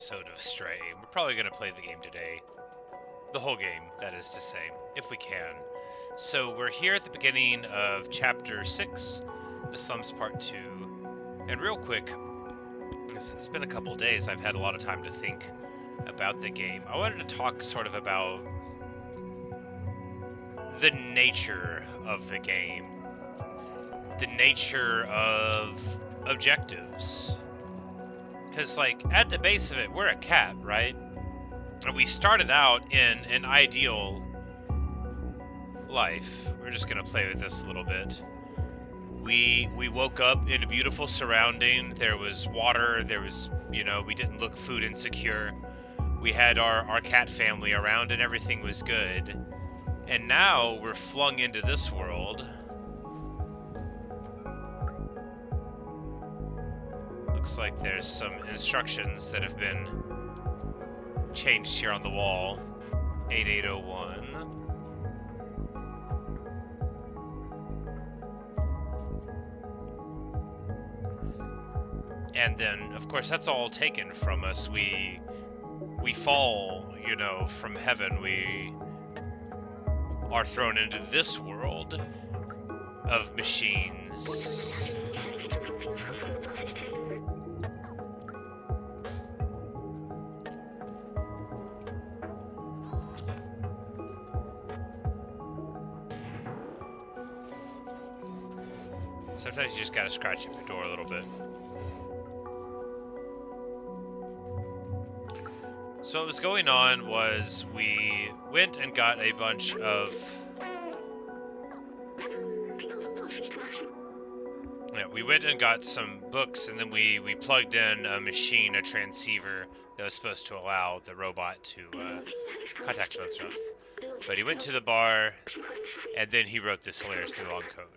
episode of Stray. We're probably going to play the game today. The whole game, that is to say, if we can. So we're here at the beginning of Chapter 6, the Slums Part 2. And real quick, it's been a couple days. I've had a lot of time to think about the game. I wanted to talk sort of about the nature of the game. The nature of objectives. Because, like, at the base of it, we're a cat, right? And we started out in an ideal life. We're just going to play with this a little bit. We woke up in a beautiful surrounding. There was water. There was, we didn't look food insecure. We had our cat family around and everything was good. And now we're flung into this world. Looks like there's some instructions that have been changed here on the wall. 8801. And then, of course, that's all taken from us. We fall, from heaven. We are thrown into this world of machines. Sometimes you just gotta scratch at the door a little bit. So what was going on was we went and got a bunch of... we went and got some books, and then we plugged in a machine, a transceiver, that was supposed to allow the robot to contact some other stuff. But he went to the bar, and then he wrote this hilariously long code.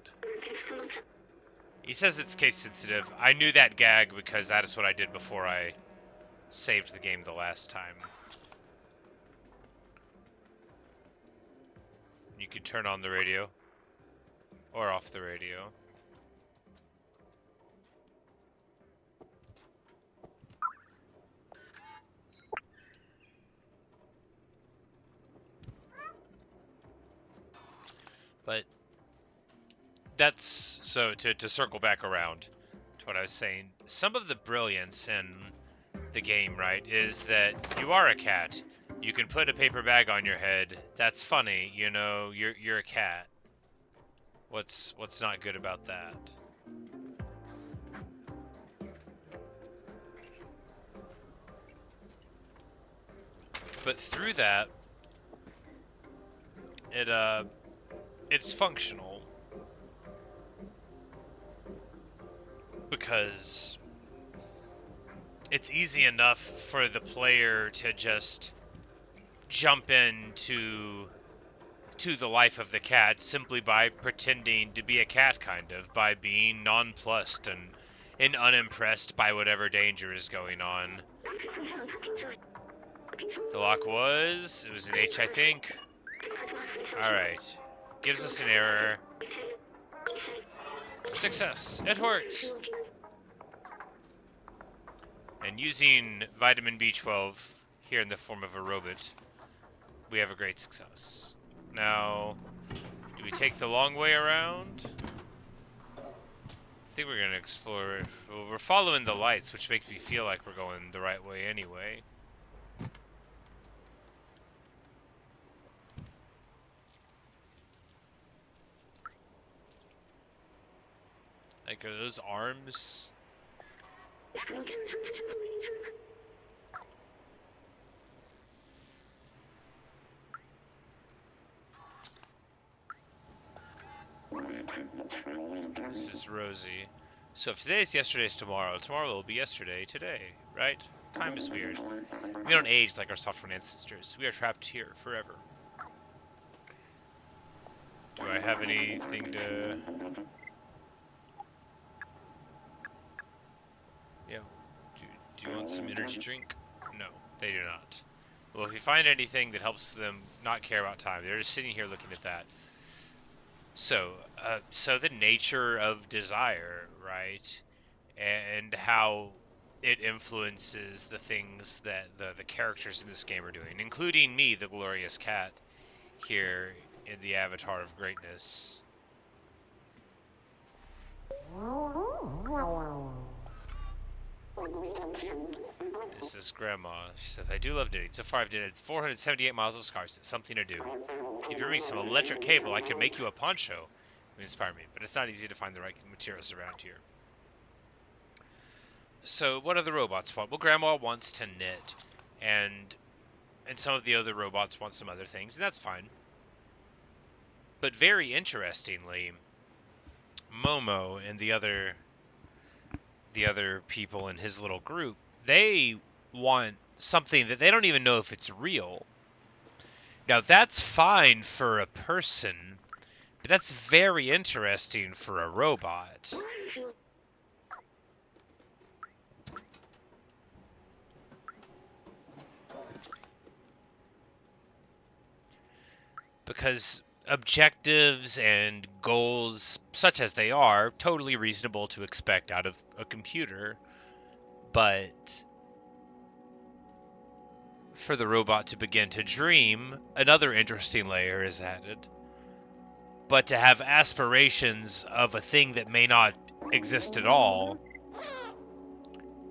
He says it's case sensitive. I knew that gag because that is what I did before I saved the game the last time. You can turn on the radio or off the radio. But that's, so to circle back around to what I was saying, some of the brilliance in the game, right, is that you are a cat. You can put a paper bag on your head. That's funny, you're a cat. What's not good about that? But through that, it's functional. Because it's easy enough for the player to just jump into the life of the cat simply by pretending to be a cat, kind of, by being nonplussed and unimpressed by whatever danger is going on. The lock was an H, I think. Alright. Gives us an error. Success! It worked! And using vitamin B12 here in the form of a robot, we have a great success. Now, do we take the long way around? I think we're going to explore it. Well, we're following the lights, which makes me feel like we're going the right way anyway. Like, are those arms? This is Rosie. So if today is yesterday's tomorrow, tomorrow will be yesterday today, right? Time is weird. We don't age like our software ancestors. We are trapped here forever. Do I have anything to... Yeah. Do you want some energy drink? No, they do not. Well, if you find anything that helps them not care about time, they're just sitting here looking at that. So the nature of desire, right? And how it influences the things that the characters in this game are doing, including me, the glorious cat, here in the Avatar of Greatness. This is Grandma. She says, I do love knitting. So far I've knitted 478 miles of scarves. It's something to do. If you bring me some electric cable, I could make you a poncho. It would inspire me, but it's not easy to find the right materials around here. So what do the robots want? Well, Grandma wants to knit, and some of the other robots want some other things, and that's fine. But very interestingly, Momo and the other people in his little group, they want something that they don't even know if it's real. Now, that's fine for a person, but that's very interesting for a robot. Because objectives and goals, such as they are, totally reasonable to expect out of a computer, but for the robot to begin to dream, another interesting layer is added. But to have aspirations of a thing that may not exist at all,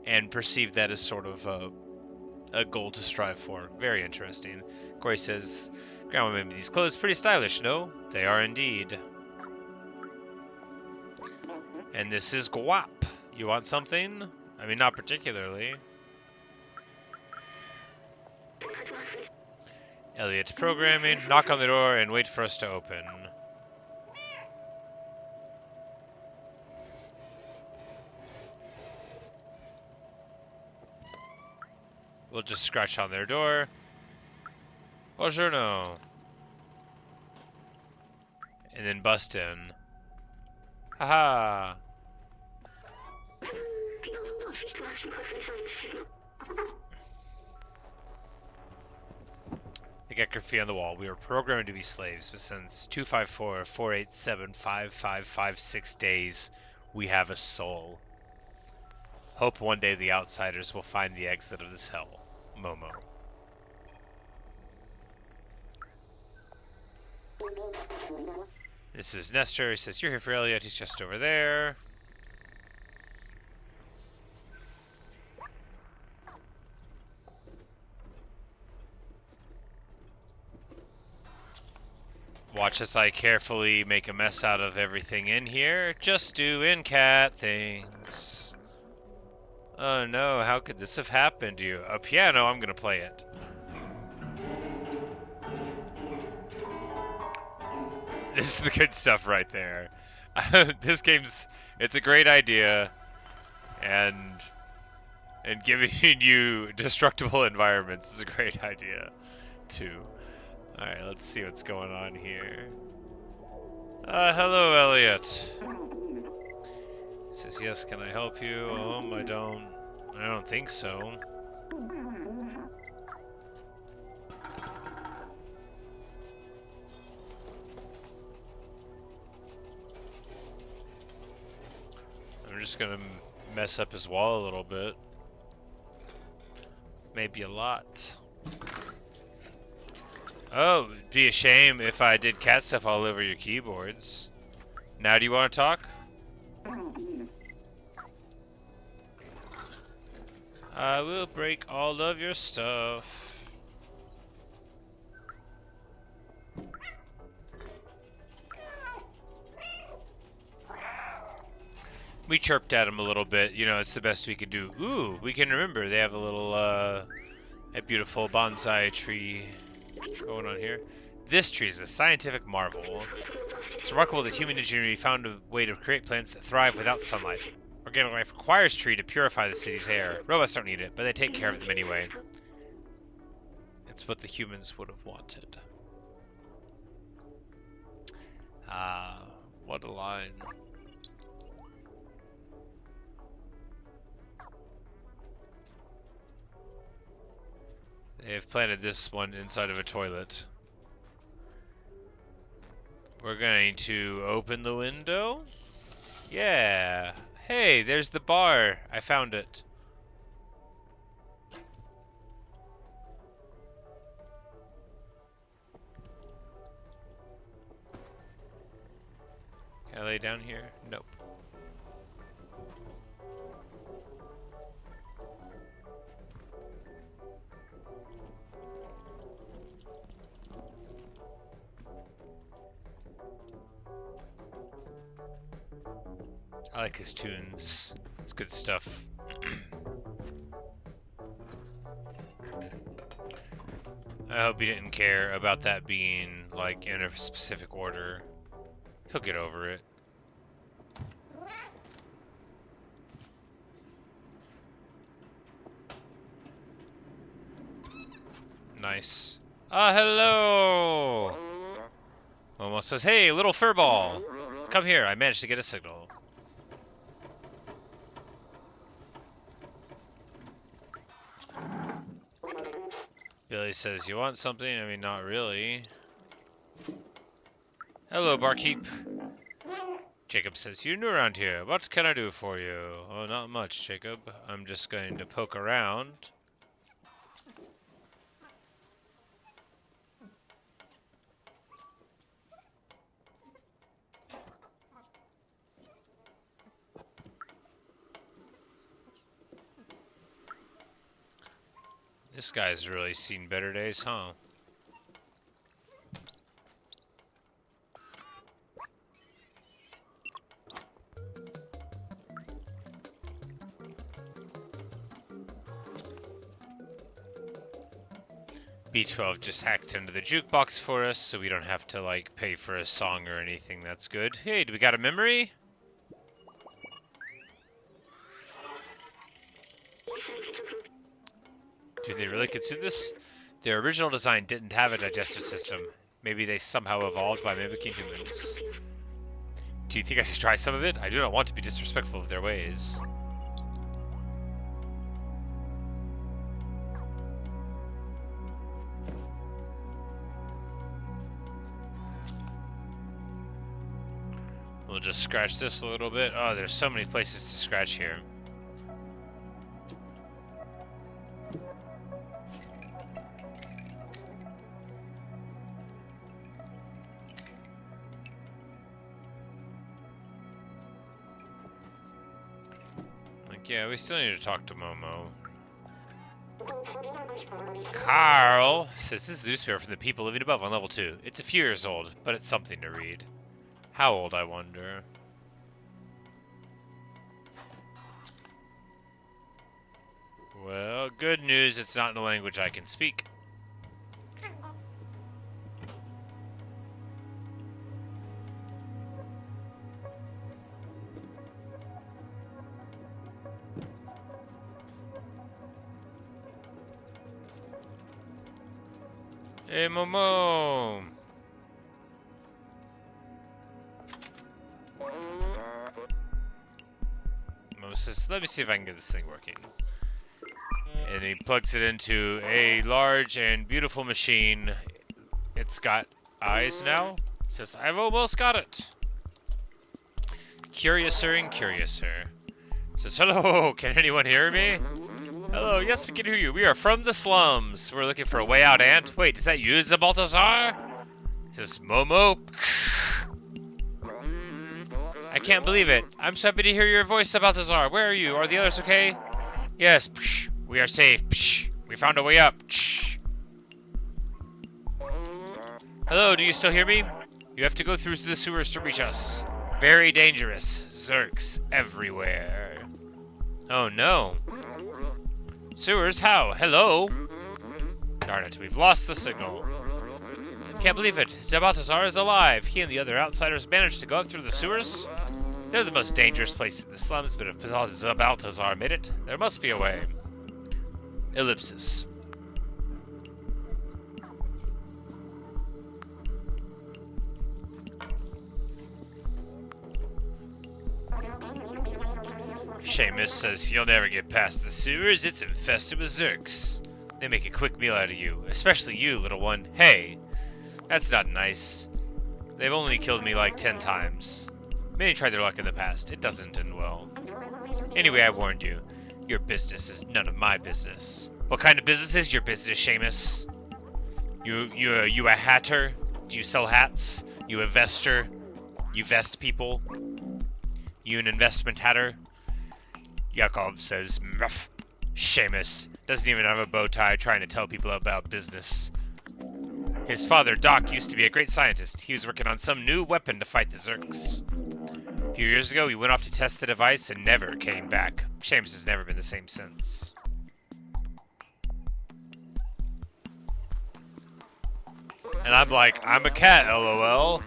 and perceive that as sort of a goal to strive for. Very interesting. Corey says, Grandma made me these clothes pretty stylish, no? They are indeed. And this is guap. You want something? I mean, not particularly. Elliot's programming. Knock on the door and wait for us to open. We'll just scratch on their door. Buongiorno. And then bust in. Haha. They got graffiti on the wall. We were programmed to be slaves, but since 254-487-5556 days, we have a soul. Hope one day the outsiders will find the exit of this hell. Momo. This is Nestor. He says, you're here for Elliot. He's just over there. Watch as I carefully make a mess out of everything in here. Just doing cat things. Oh no, how could this have happened to you? A piano, I'm gonna play it. This is the good stuff right there. This game's, it's a great idea, and giving you destructible environments is a great idea, too. Alright, let's see what's going on here. Hello, Elliot. Says, yes, can I help you? I don't think so. I'm just gonna mess up his wall a little bit. Maybe a lot. Oh, it'd be a shame if I did cat stuff all over your keyboards. Now do you want to talk? I will break all of your stuff. We chirped at him a little bit. You know, it's the best we could do. Ooh, we can remember. They have a little, a beautiful bonsai tree going on here. This tree is a scientific marvel. It's remarkable that human ingenuity found a way to create plants that thrive without sunlight. Organic life requires tree to purify the city's air. Robots don't need it, but they take care of them anyway. It's what the humans would have wanted. Ah, what a line. They have planted this one inside of a toilet. We're going to open the window. Yeah. Hey, there's the bar. I found it. down here? Nope. I like his tunes. It's good stuff. I hope he didn't care about that being, like, in a specific order. He'll get over it. Nice. Ah, hello! Almost says, hey, little furball! Come here, I managed to get a signal. Billy says, you want something? I mean, not really. Hello, barkeep. Jacob says, you're new around here. What can I do for you? Oh, not much, Jacob. I'm just going to poke around. This guy's really seen better days, huh? B12 just hacked into the jukebox for us, so we don't have to, like, pay for a song or anything. That's good. Hey, do we got a memory? Do they really consume this? Their original design didn't have a digestive system. Maybe they somehow evolved by mimicking humans. Do you think I should try some of it? I do not want to be disrespectful of their ways. We'll just scratch this a little bit. Oh, there's so many places to scratch here. Yeah, we still need to talk to Momo. Carl says this is a newspaper from the people living above on level 2. It's a few years old, but it's something to read. How old, I wonder? Well, good news, it's not in a language I can speak. Hey, Momo! Momo says, let me see if I can get this thing working. And he plugs it into a large and beautiful machine. It's got eyes now. He says, I've almost got it. Curiouser and curiouser. He says, hello, can anyone hear me? Hello, yes, we can hear you. We are from the slums. We're looking for a way out, Ant. Wait, is that you, Zabaltazar? He says, Momo. I can't believe it. I'm so happy to hear your voice, Zabaltazar. Where are you? Are the others okay? Yes, we are safe. We found a way up. Hello, do you still hear me? You have to go through the sewers to reach us. Very dangerous. Zerks everywhere. Oh, no. Sewers, how? Hello? Darn it, we've lost the signal. Can't believe it. Zabaltazar is alive. He and the other outsiders managed to go up through the sewers. They're the most dangerous place in the slums, but if Zabaltazar made it, there must be a way. Ellipsis. Seamus says, you'll never get past the sewers, it's infested with Zerks. They make a quick meal out of you, especially you, little one. Hey, that's not nice. They've only killed me like 10 times. Many tried their luck in the past, it doesn't end well. Anyway, I warned you. Your business is none of my business. What kind of business is your business, Seamus? You a hatter? Do you sell hats? You a vester? You vest people? You an investment hatter? Yakov says, "Muff." Seamus doesn't even have a bow tie trying to tell people about business. His father, Doc, used to be a great scientist. He was working on some new weapon to fight the Zerks. A few years ago, he went off to test the device and never came back. Seamus has never been the same since. And I'm like, I'm a cat, lol.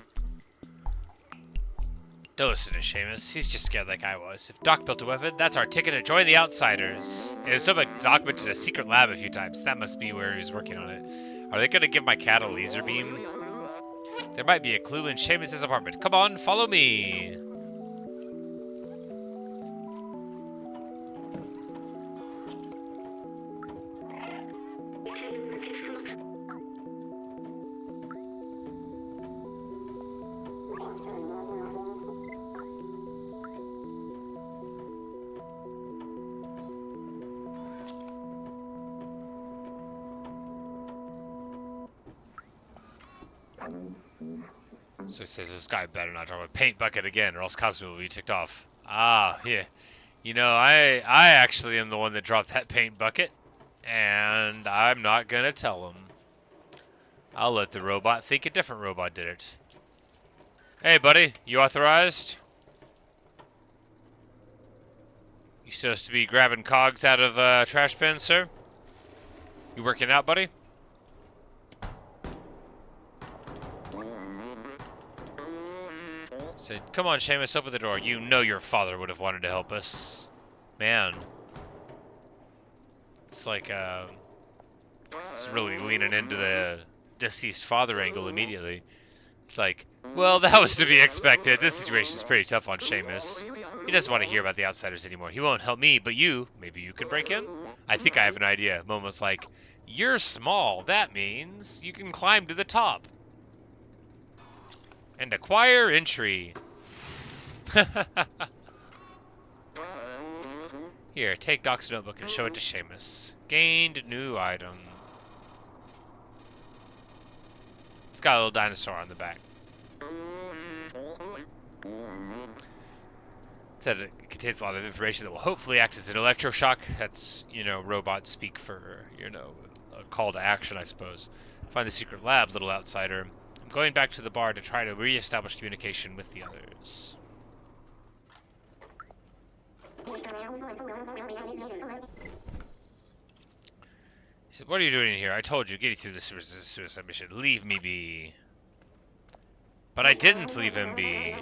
Don't listen to Seamus. He's just scared like I was. If Doc built a weapon, that's our ticket to join the Outsiders. And it's not like Doc went to a secret lab a few times. That must be where he was working on it. Are they going to give my cat a laser beam? There might be a clue in Seamus' apartment. Come on, follow me. So he says this guy better not drop a paint bucket again or else Cosmo will be ticked off. Ah, yeah. You know, I actually am the one that dropped that paint bucket. And I'm not gonna tell him. I'll let the robot think a different robot did it. Hey, buddy. You authorized? You supposed to be grabbing cogs out of trash bins, sir? You working out, buddy? Said, come on, Seamus, open the door. You know your father would have wanted to help us. Man. It's like, it's really leaning into the deceased father angle immediately. It's like, well, that was to be expected. This situation's pretty tough on Seamus. He doesn't want to hear about the Outsiders anymore. He won't help me, but you, maybe you can break in? I think I have an idea. Momo's like, you're small. That means you can climb to the top. And acquire entry. Here, take Doc's notebook and show it to Seamus. Gained new item. It's got a little dinosaur on the back. It said it contains a lot of information that will hopefully act as an electroshock. That's, you know, robot speak for, you know, a call to action, I suppose. Find the secret lab, little outsider. I'm going back to the bar to try to re-establish communication with the others. He said, what are you doing here? I told you, getting through the suicide mission. Leave me be. But I didn't leave him be.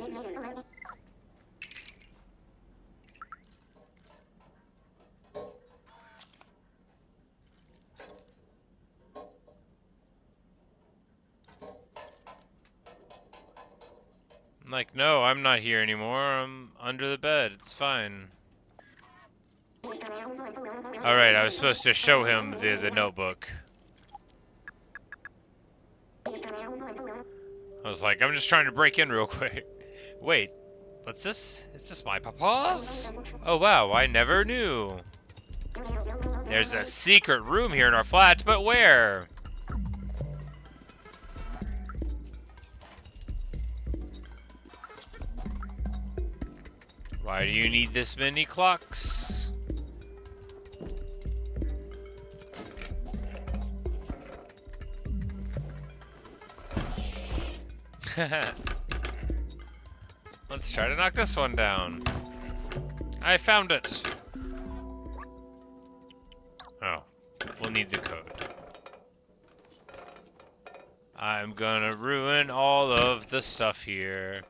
I'm like, no, I'm not here anymore. I'm under the bed. It's fine. Alright, I was supposed to show him the notebook. I was like, I'm just trying to break in real quick. Wait, what's this? Is this my papa's? Oh wow, I never knew. There's a secret room here in our flat, but where? Why do you need this many clocks? Let's try to knock this one down. I found it. Oh, we'll need the code. I'm gonna ruin all of the stuff here.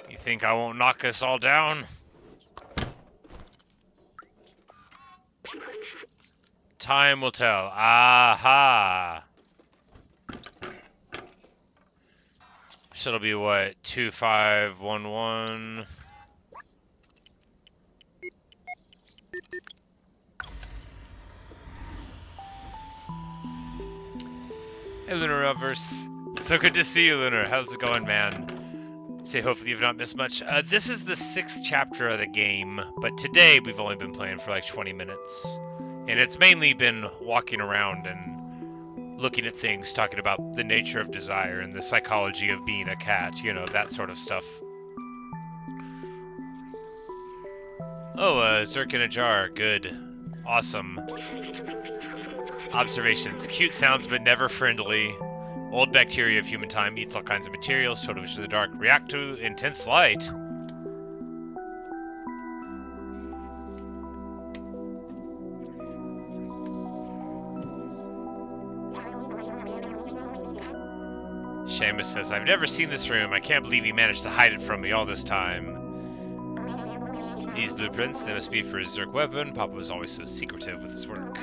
You think I won't knock us all down? Time will tell. Aha! So it'll be what? 2511. Hey, Lunar Rovers. So good to see you, Lunar. How's it going, man? Say, hopefully you've not missed much. This is the 6th chapter of the game, but today we've only been playing for like 20 minutes. And it's mainly been walking around and looking at things, talking about the nature of desire and the psychology of being a cat, you know, that sort of stuff. Oh, Zerk in a jar. Good. Awesome. Observations. Cute sounds, but never friendly. Old bacteria of human time. Eats all kinds of materials. Total vision of the dark. React to intense light. Seamus says, I've never seen this room. I can't believe he managed to hide it from me all this time. These blueprints, they must be for his Zerk weapon. Papa was always so secretive with his work.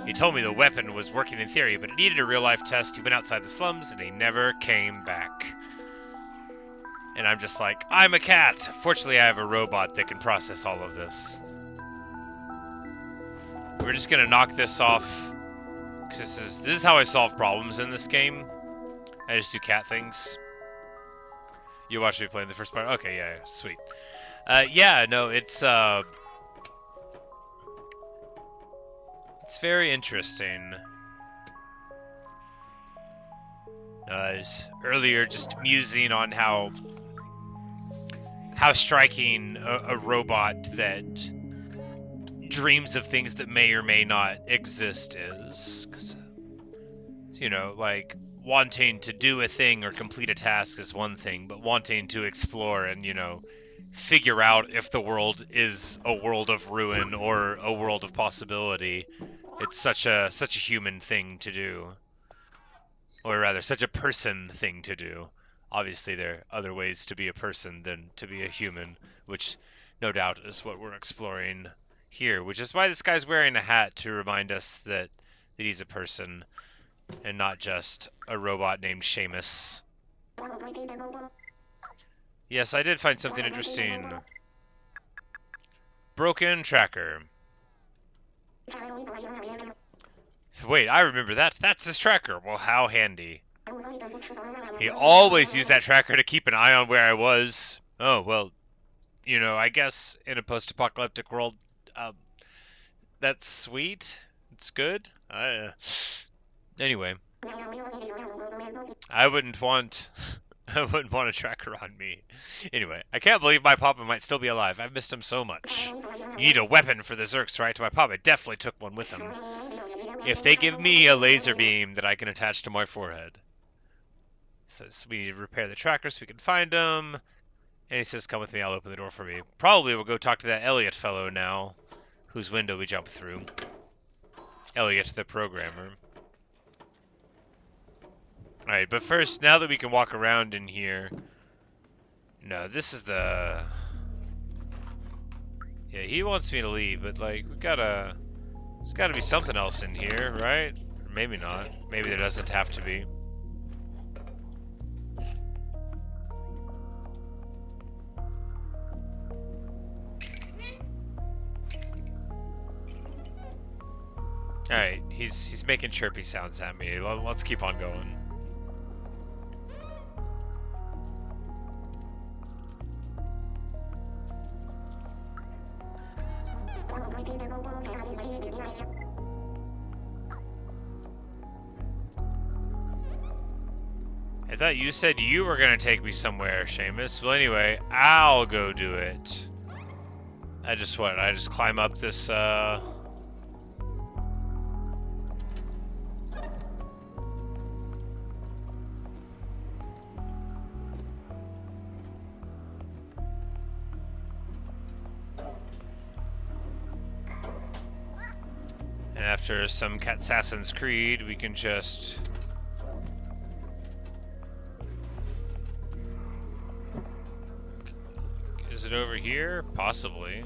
He told me the weapon was working in theory, but it needed a real-life test. He went outside the slums, and he never came back. And I'm just like, I'm a cat! Fortunately, I have a robot that can process all of this. We're just gonna knock this off, because this is how I solve problems in this game. I just do cat things. You watched me play the first part? Okay, yeah, sweet. Yeah, no, it's very interesting. Earlier, just musing on how striking a robot that dreams of things that may or may not exist is. 'Cause, you know, like, wanting to do a thing or complete a task is one thing, but wanting to explore and, you know, figure out if the world is a world of ruin or a world of possibility, it's such a human thing to do. Or rather, such a person thing to do. Obviously, there are other ways to be a person than to be a human, which no doubt is what we're exploring here, which is why this guy's wearing a hat to remind us that he's a person and not just a robot named Seamus. Yes, I did find something interesting. Broken tracker. Wait, I remember that. That's his tracker. Well, how handy. He always used that tracker to keep an eye on where I was. Oh, well, you know, I guess in a post-apocalyptic world, that's sweet. It's good. Anyway, I wouldn't want a tracker on me. Anyway, I can't believe my papa might still be alive. I've missed him so much. You need a weapon for the Zerks, right? My papa definitely took one with him. If they give me a laser beam that I can attach to my forehead. Says we need to repair the tracker so we can find him. And he says, come with me, I'll open the door for me. Probably we'll go talk to that Elliot fellow now, whose window we jumped through. Elliot, the programmer. Alright, but first, now that we can walk around in here... No, this is the... Yeah, he wants me to leave, but, like, we gotta... There's gotta be something else in here, right? Or maybe not. Maybe there doesn't have to be. Alright, he's making chirpy sounds at me. Let's keep on going. I thought you said you were gonna take me somewhere, Seamus. Well, anyway, I'll go do it. I just climb up this, And after some Assassin's Creed, we can just... Is it over here? Possibly.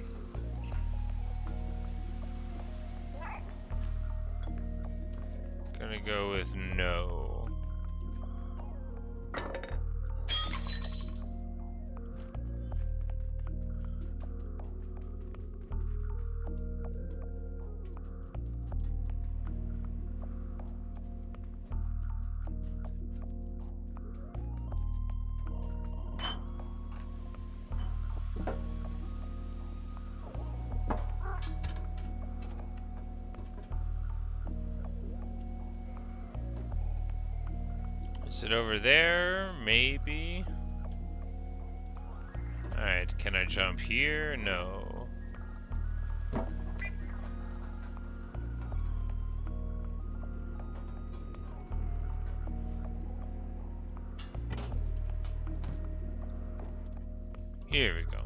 Gonna go with no. Is it over there? Maybe. Alright, can I jump here? No. Here we go.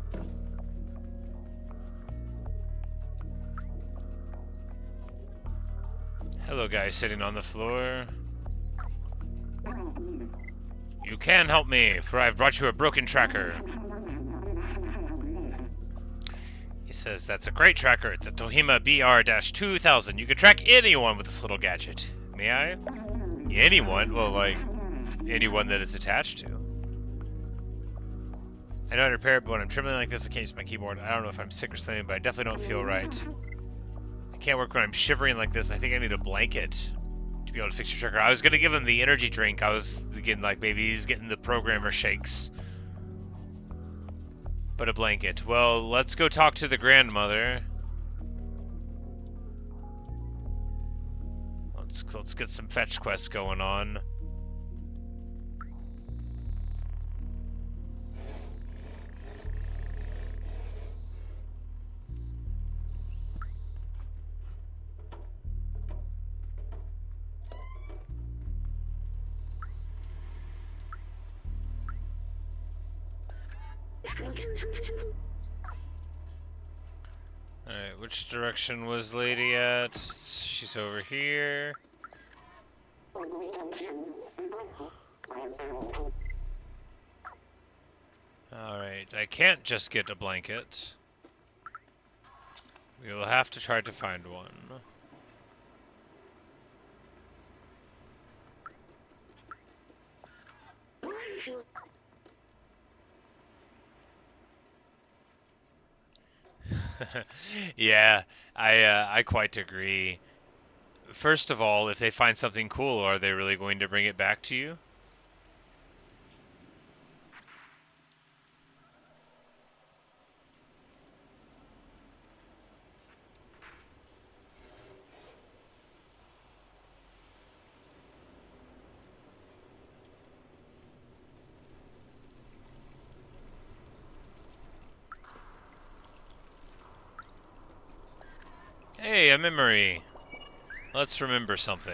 Hello, guy sitting on the floor. You can help me, for I've brought you a broken tracker. He says, that's a great tracker. It's a Tohima BR-2000. You can track anyone with this little gadget. May I? Anyone? Well, like, anyone that it's attached to. I know how to repair it, but when I'm trembling like this, I can't use my keyboard. I don't know if I'm sick or something, but I definitely don't feel right. I can't work when I'm shivering like this. I think I need a blanket to be able to fix your tracker. I was going to give him the energy drink. I was thinking, like, maybe he's getting the programmer shakes. But a blanket. Well, let's go talk to the grandmother. Let's get some fetch quests going on. Alright, which direction was Lady at? She's over here. Alright, I can't just get a blanket. We will have to try to find one. Yeah, I quite agree. First of all, if they find something cool, are they really going to bring it back to you? Hey, a memory. Let's remember something.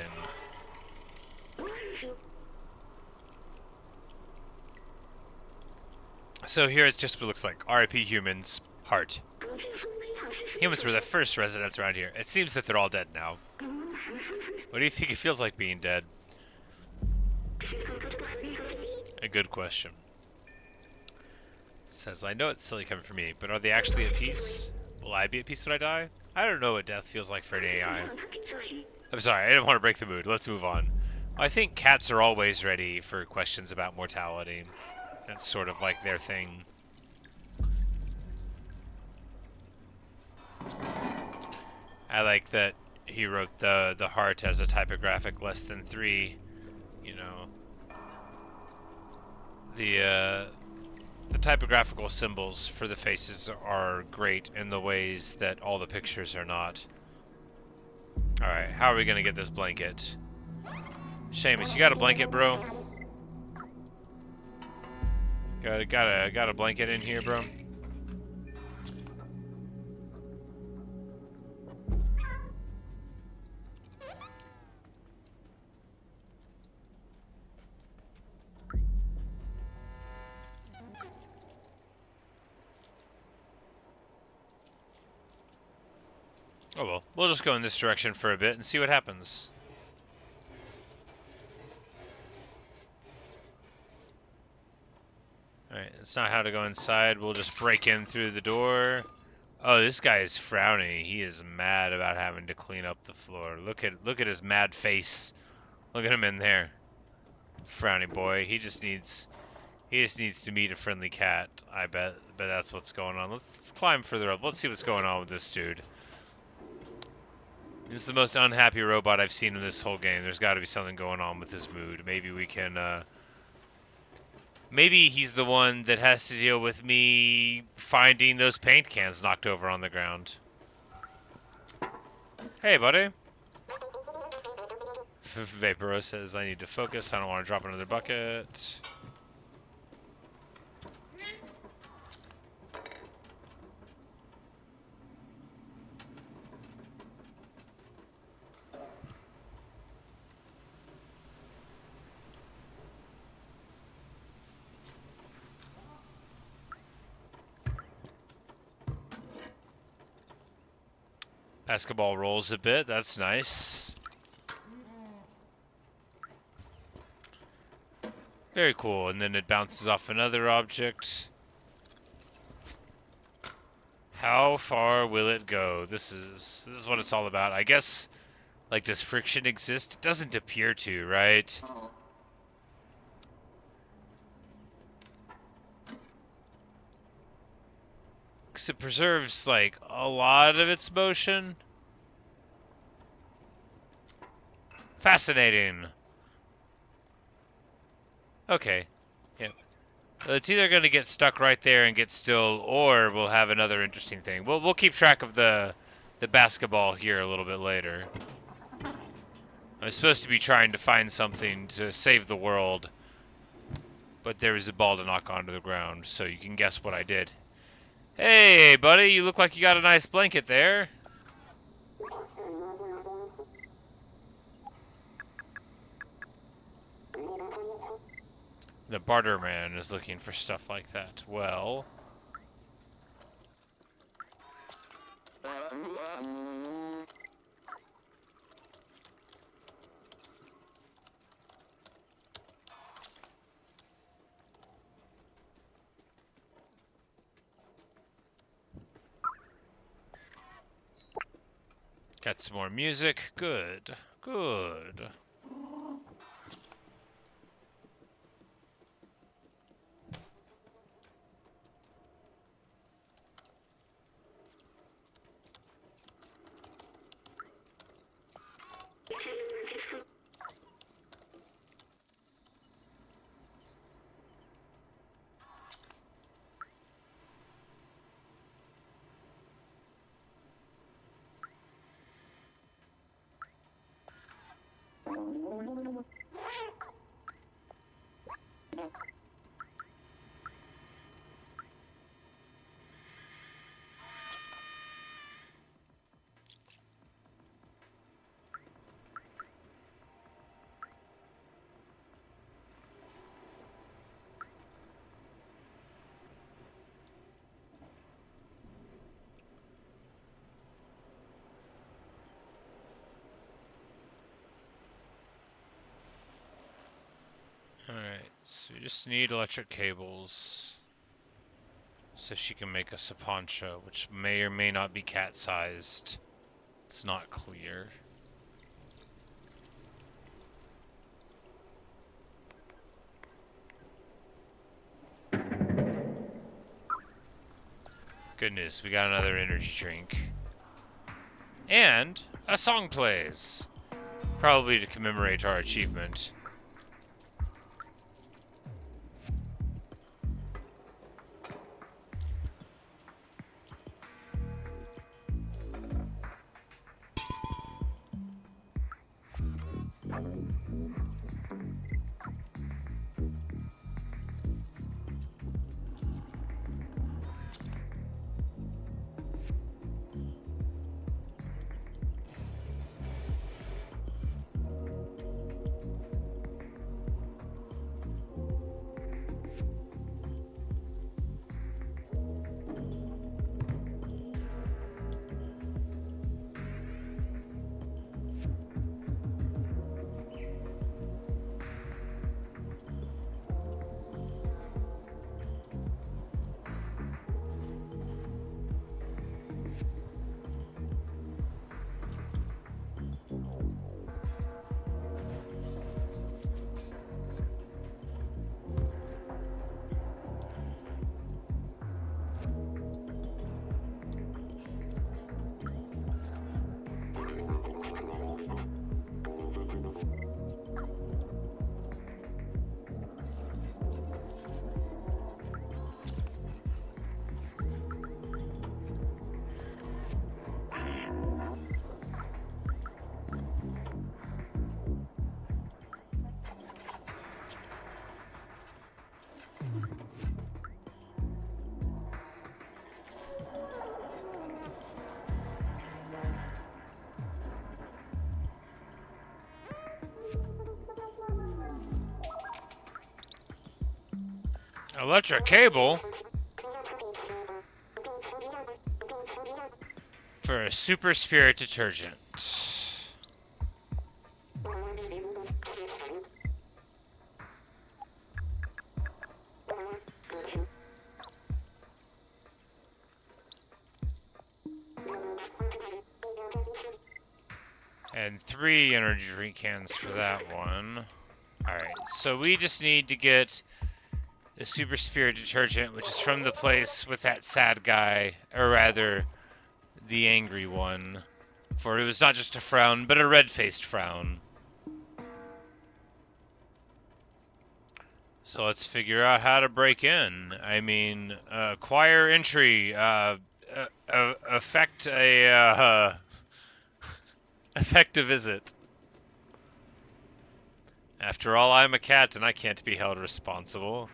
So here it's just what it looks like. RIP humans, heart. Humans were the first residents around here. It seems that they're all dead now. What do you think it feels like being dead? A good question. It says, I know it's silly coming from me, but are they actually at peace? Will I be at peace when I die? I don't know what death feels like for an AI. I'm sorry, I didn't want to break the mood. Let's move on. I think cats are always ready for questions about mortality. That's sort of like their thing. I like that he wrote the heart as a typographic less than 3. You know, the typographical symbols for the faces are great in the ways that all the pictures are not. All right, how are we gonna get this blanket? Seamus, you got a blanket, bro? Got a blanket in here, bro? Oh well, we'll just go in this direction for a bit and see what happens. Alright, it's not how to go inside. We'll just break in through the door. Oh, this guy is frowning. He is mad about having to clean up the floor. Look at his mad face. Look at him in there. Frowny boy. He just needs to meet a friendly cat, I bet. But that's what's going on. Let's climb further up. Let's see what's going on with this dude. This is the most unhappy robot I've seen in this whole game. There's got to be something going on with his mood. Maybe we can, maybe he's the one that has to deal with me finding those paint cans knocked over on the ground. Hey, buddy. Vaporo says I need to focus. I don't want to drop another bucket. Basketball rolls a bit. That's nice. Very cool. And then it bounces off another object. How far will it go? This is what it's all about. I guess, like, does friction exist? It doesn't appear to, right? Because it preserves, like, a lot of its motion. Fascinating. Okay. Yeah. It's either going to get stuck right there and get still, or we'll have another interesting thing. We'll keep track of the basketball here a little bit later. I'm supposed to be trying to find something to save the world, but there was a ball to knock onto the ground, so you can guess what I did. Hey, buddy, you look like you got a nice blanket there. The barter man is looking for stuff like that. Well, got some more music. Good. Good. Alright, so we just need electric cables so she can make us a poncho, which may or may not be cat-sized. It's not clear. Good news, we got another energy drink. And a song plays. Probably to commemorate our achievement. Electric cable? for a super spirit detergent. And 3 energy drink cans for that one. Alright, so we just need to get the super spirit detergent, which is from the place with that sad guy, or rather, the angry one. For it was not just a frown, but a red-faced frown. So let's figure out how to break in. I mean, acquire entry, effect a visit. After all, I'm a cat and I can't be held responsible.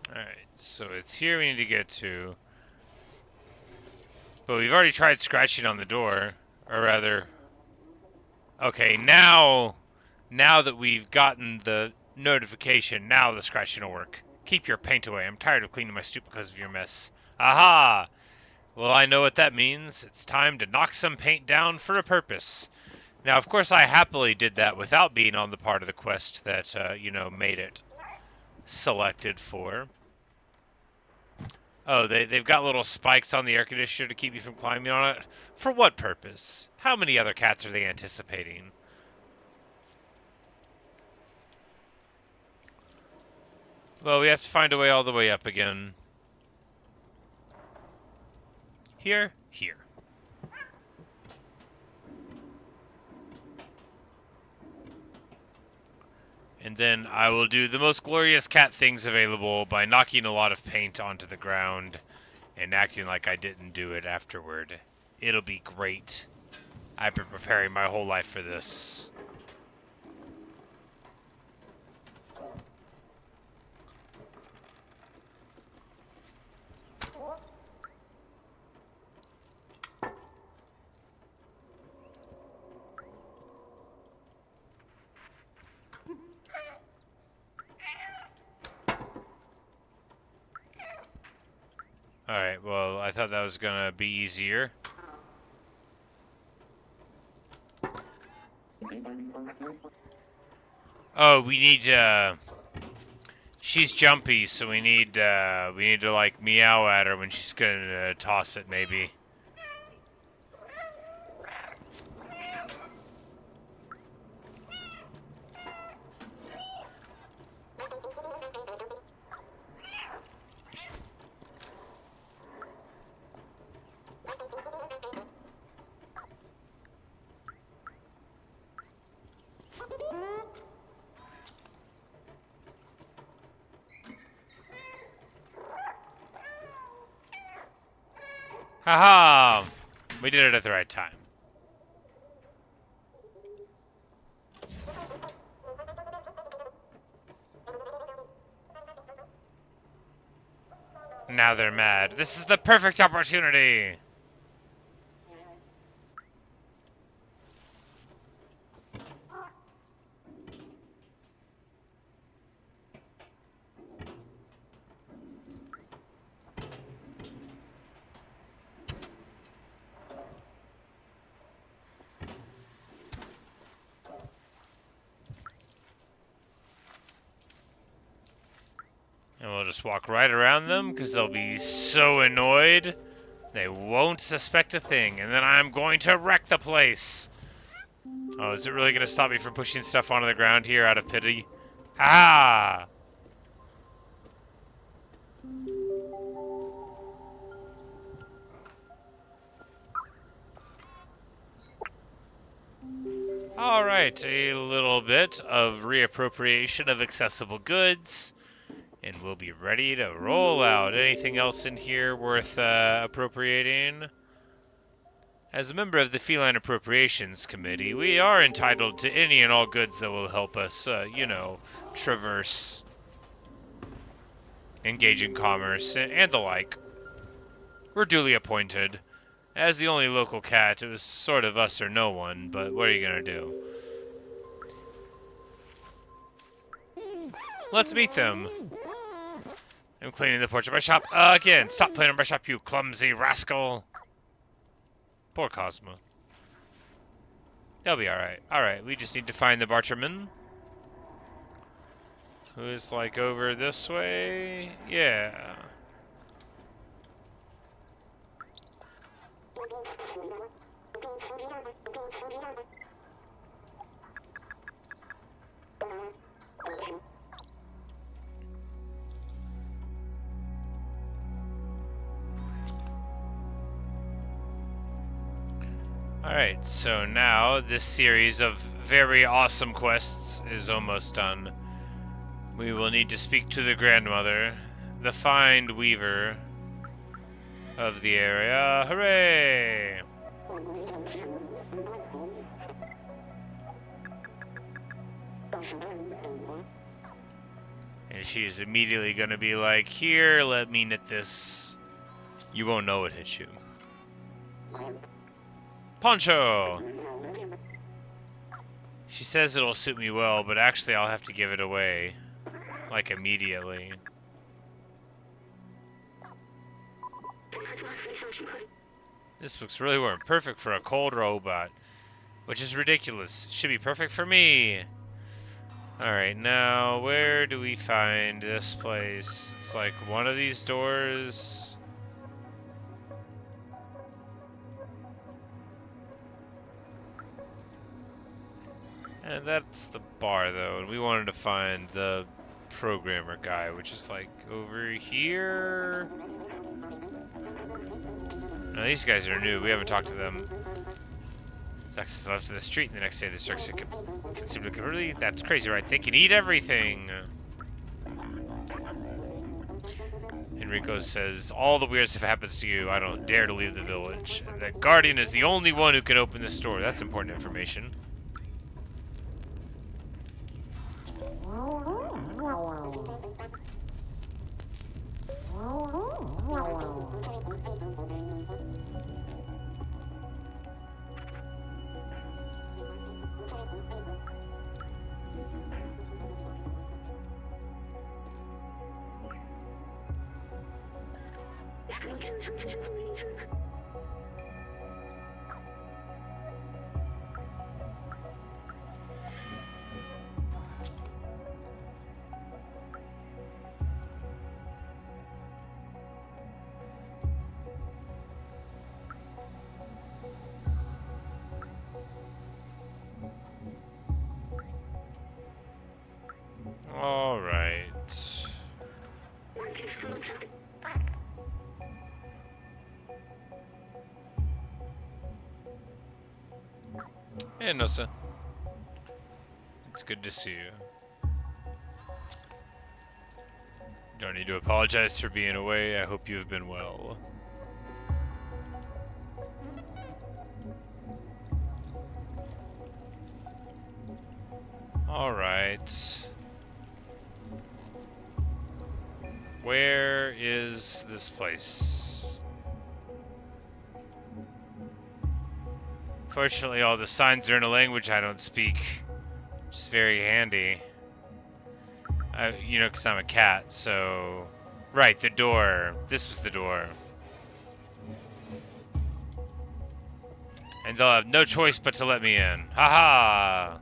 Alright, so it's here we need to get to. But we've already tried scratching on the door. Or rather... Okay, now that we've gotten the notification, now the scratching will work. Keep your paint away. I'm tired of cleaning my stoop because of your mess. Aha! Well, I know what that means. It's time to knock some paint down for a purpose. Now, of course, I happily did that without being on the part of the quest that, made it selected for. Oh, they've got little spikes on the air conditioner to keep you from climbing on it? For what purpose? How many other cats are they anticipating? Well, we have to find a way all the way up again. Here? Here. And then I will do the most glorious cat things available by knocking a lot of paint onto the ground and acting like I didn't do it afterward. It'll be great. I've been preparing my whole life for this. Alright, well, I thought that was gonna be easier. Oh, we need, she's jumpy, so we need to, like, meow at her when she's gonna toss it, maybe. Haha! We did it at the right time. Now they're mad. This is the perfect opportunity! And we'll just walk right around them, because they'll be so annoyed. They won't suspect a thing, and then I'm going to wreck the place. Oh, is it really going to stop me from pushing stuff onto the ground here out of pity? Ah! Alright, a little bit of reappropriation of accessible goods. And we'll be ready to roll out. Anything else in here worth appropriating? As a member of the Feline Appropriations Committee, we are entitled to any and all goods that will help us, traverse, engage in commerce, and the like. We're duly appointed. As the only local cat, it was sort of us or no one, but what are you gonna do? Let's meet them. I'm cleaning the porch of my shop again. Stop playing on my shop, you clumsy rascal. Poor Cosmo. They'll be alright. Alright, we just need to find the Barterman. Who is, like, over this way? Yeah. Alright, so now this series of very awesome quests is almost done. We will need to speak to the grandmother, the find weaver of the area. Hooray! And she's immediately gonna be like, here, let me knit this. You won't know it hit you. Poncho! She says it'll suit me well, but actually I'll have to give it away. Like, immediately. This looks really warm. Perfect for a cold robot. Which is ridiculous. It should be perfect for me. Alright, now, where do we find this place? It's like one of these doors. And that's the bar, though, and we wanted to find the programmer guy, which is, like, over here? Now, these guys are new. We haven't talked to them. Access left to the street, and the next day the structure can consume it completely. That's crazy, right? They can eat everything! Enrico says, all the weird stuff happens to you. I don't dare to leave the village. And the Guardian is the only one who can open this door. That's important information. All right. Hey, Nosa. It's good to see you. Don't need to apologize for being away. I hope you have been well. All right. Where is this place? Fortunately, all the signs are in a language I don't speak, which is very handy. Because I'm a cat, so... Right, the door. This was the door. And they'll have no choice but to let me in. Haha!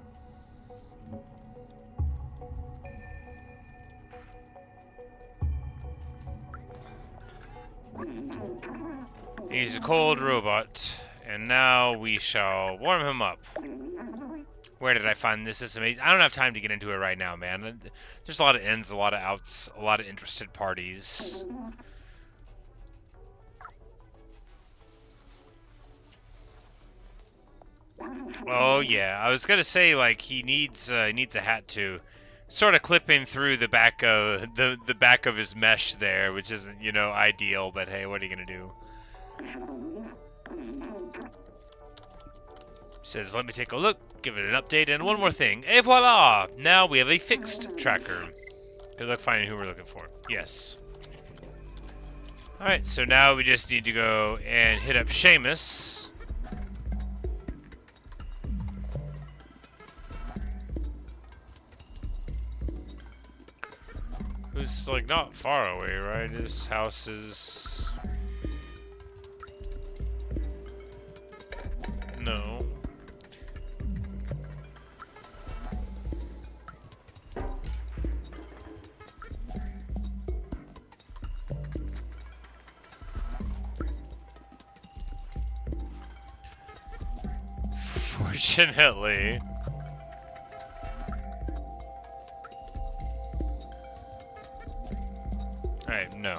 He's a cold robot, and now we shall warm him up. Where did I find this? This is amazing. I don't have time to get into it right now, man. There's a lot of ins, a lot of outs, a lot of interested parties. Oh yeah, I was gonna say like he needs a hat too. Sort of clipping through the back of the back of his mesh there, which isn't ideal, but hey, what are you gonna do? Says, let me take a look, give it an update, and one more thing. Et voila! Now we have a fixed tracker. Good luck finding who we're looking for. Yes. Alright, so now we just need to go and hit up Seamus. Who's, like, not far away, right? His house is... No. Fortunately. Alright, no.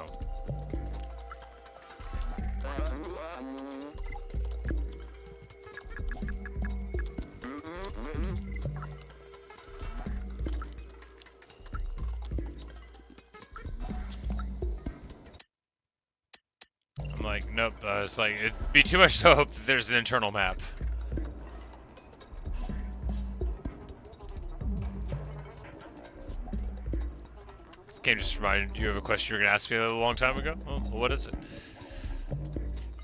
I'm like, nope, it's like, it'd be too much to hope that there's an internal map. This game just reminded you of a question you were going to ask me a long time ago? Well, what is it?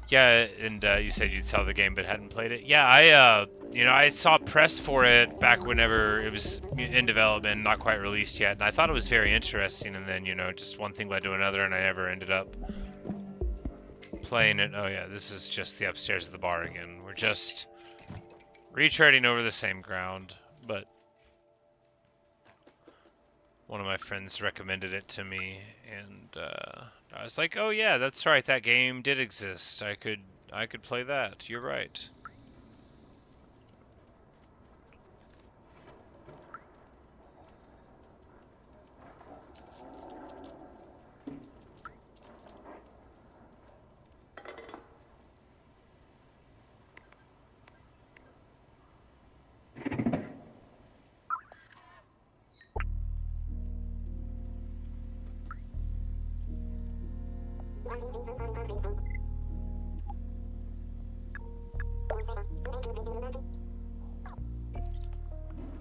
Yeah, and you said you'd sell the game but hadn't played it. Yeah, I saw press for it back whenever it was in development, not quite released yet, and I thought it was very interesting, and then, just one thing led to another, and I never ended up playing it. Oh yeah, this is just the upstairs of the bar again. We're just retreading over the same ground, but one of my friends recommended it to me, and I was like, oh yeah, that's right, that game did exist. I could play that. You're right.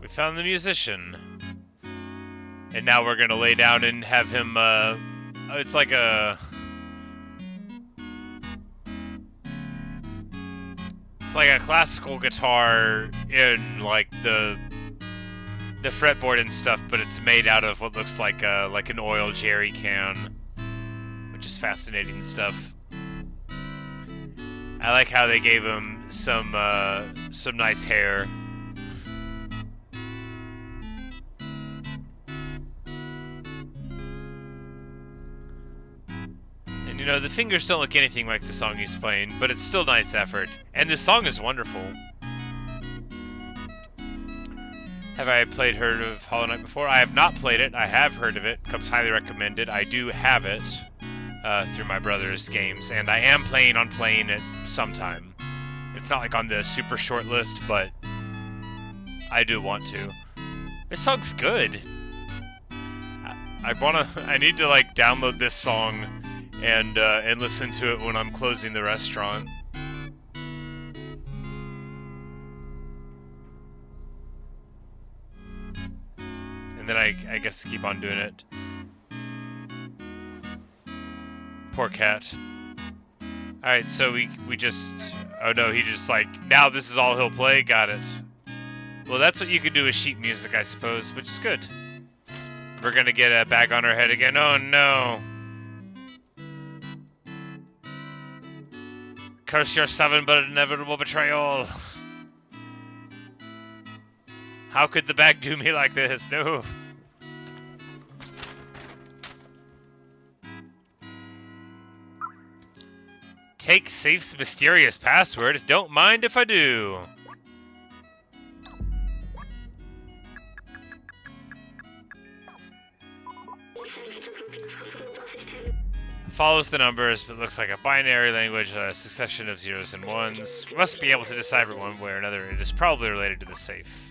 We found the musician. And now we're gonna lay down and have him, it's like a... It's like a classical guitar in, like, the fretboard and stuff, but it's made out of what looks like an oil jerry can. Which is fascinating stuff. I like how they gave him some nice hair. And the fingers don't look anything like the song he's playing, but it's still nice effort. And this song is wonderful. Have I heard of Hollow Knight before? I have not played it. I have heard of it. Comes highly recommended. I do have it through my brother's games, and I am planning on playing it sometime. It's not like on the super short list, but I do want to. This song's good. I need to like download this song and listen to it when I'm closing the restaurant. And then I guess keep on doing it. Poor cat. Alright, so we just... Oh no, he just like... Now this is all he'll play? Got it. Well, that's what you could do with sheet music, I suppose, which is good. We're gonna get a bag on our head again. Oh no. Curse your sudden but inevitable betrayal. How could the bag do me like this? No. Take safe's mysterious password. Don't mind if I do. Follows the numbers, but looks like a binary language, a succession of zeros and ones. We must be able to decipher one way or another. It is probably related to the safe.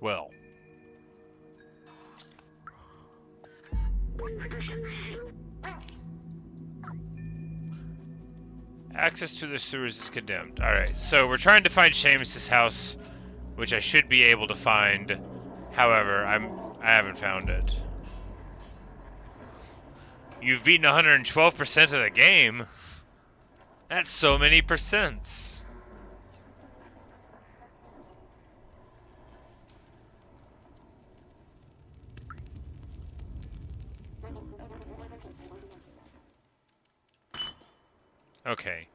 Well. Access to the sewers is condemned. Alright, so we're trying to find Seamus's house, which I should be able to find. However, I haven't found it. You've beaten 112% of the game. That's so many percents. Okay.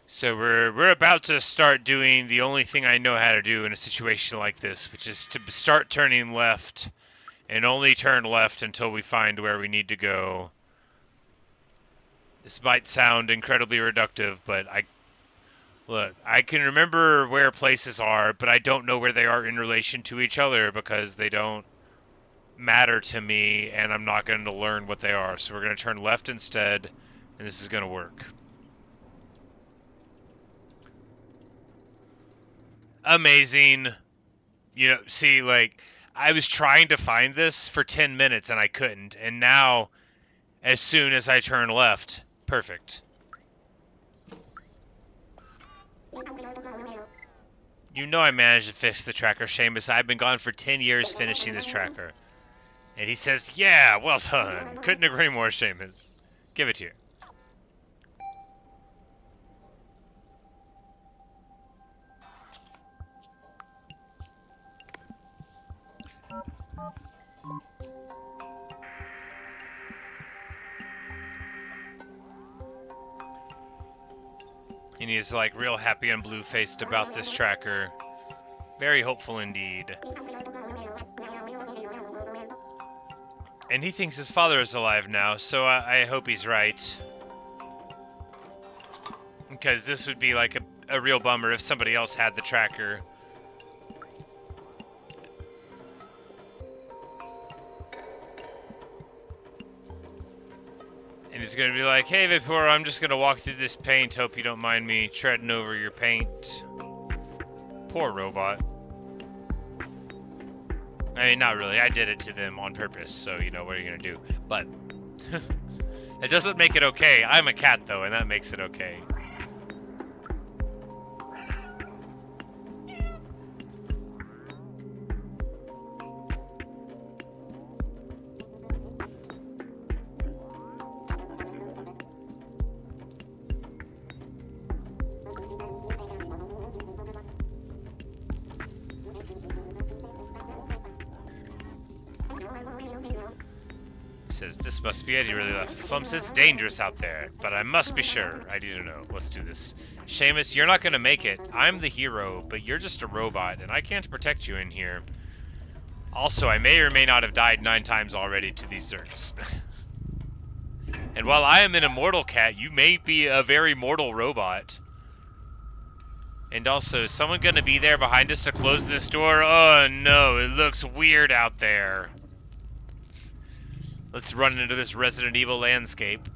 So we're about to start doing the only thing I know how to do in a situation like this, which is to start turning left and only turn left until we find where we need to go. This might sound incredibly reductive, but I can remember where places are, but I don't know where they are in relation to each other because they don't matter to me, and I'm not going to learn what they are. So we're going to turn left instead, and this is going to work. Amazing. You know, see, like, I was trying to find this for 10 minutes and I couldn't, and now, as soon as I turn left, perfect. You know I managed to fix the tracker, Seamus. I've been gone for 10 years finishing this tracker. And he says, yeah, well done. Couldn't agree more, Seamus. Give it here. And he's like real happy and blue-faced about this tracker. Very hopeful indeed. And he thinks his father is alive now, so I hope he's right. Because this would be like a real bummer if somebody else had the tracker. And he's going to be like, hey, Vapor, I'm just going to walk through this paint. Hope you don't mind me treading over your paint. Poor robot. I mean, not really. I did it to them on purpose, so, you know, what are you going to do? But it doesn't make it okay. I'm a cat, though, and that makes it okay. Says, this must be it. He really left the slums. It's dangerous out there, but I must be sure. I need to know. Let's do this. Seamus, you're not going to make it. I'm the hero, but you're just a robot, and I can't protect you in here. Also, I may or may not have died 9 times already to these zerks. And while I am an immortal cat, you may be a very mortal robot. And also, is someone going to be there behind us to close this door? Oh, no, it looks weird out there. Let's run into this Resident Evil landscape.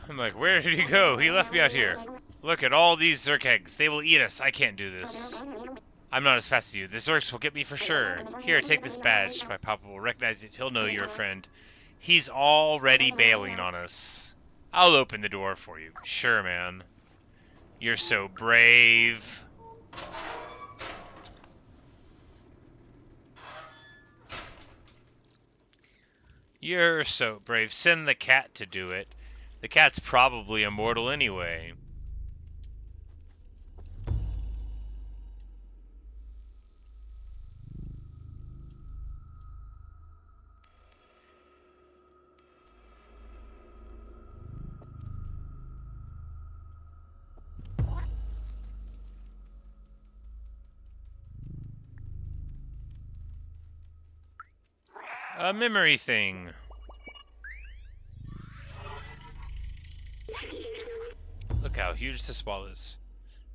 I'm like, where did he go? He left me out here. Look at all these Zerk eggs. They will eat us. I can't do this. I'm not as fast as you. The Zerks will get me for sure. Here, take this badge. My papa will recognize it. He'll know you're a friend. He's already bailing on us. I'll open the door for you. Sure, man. You're so brave. You're so brave. Send the cat to do it. The cat's probably immortal anyway. A memory thing. Look how huge this wall is.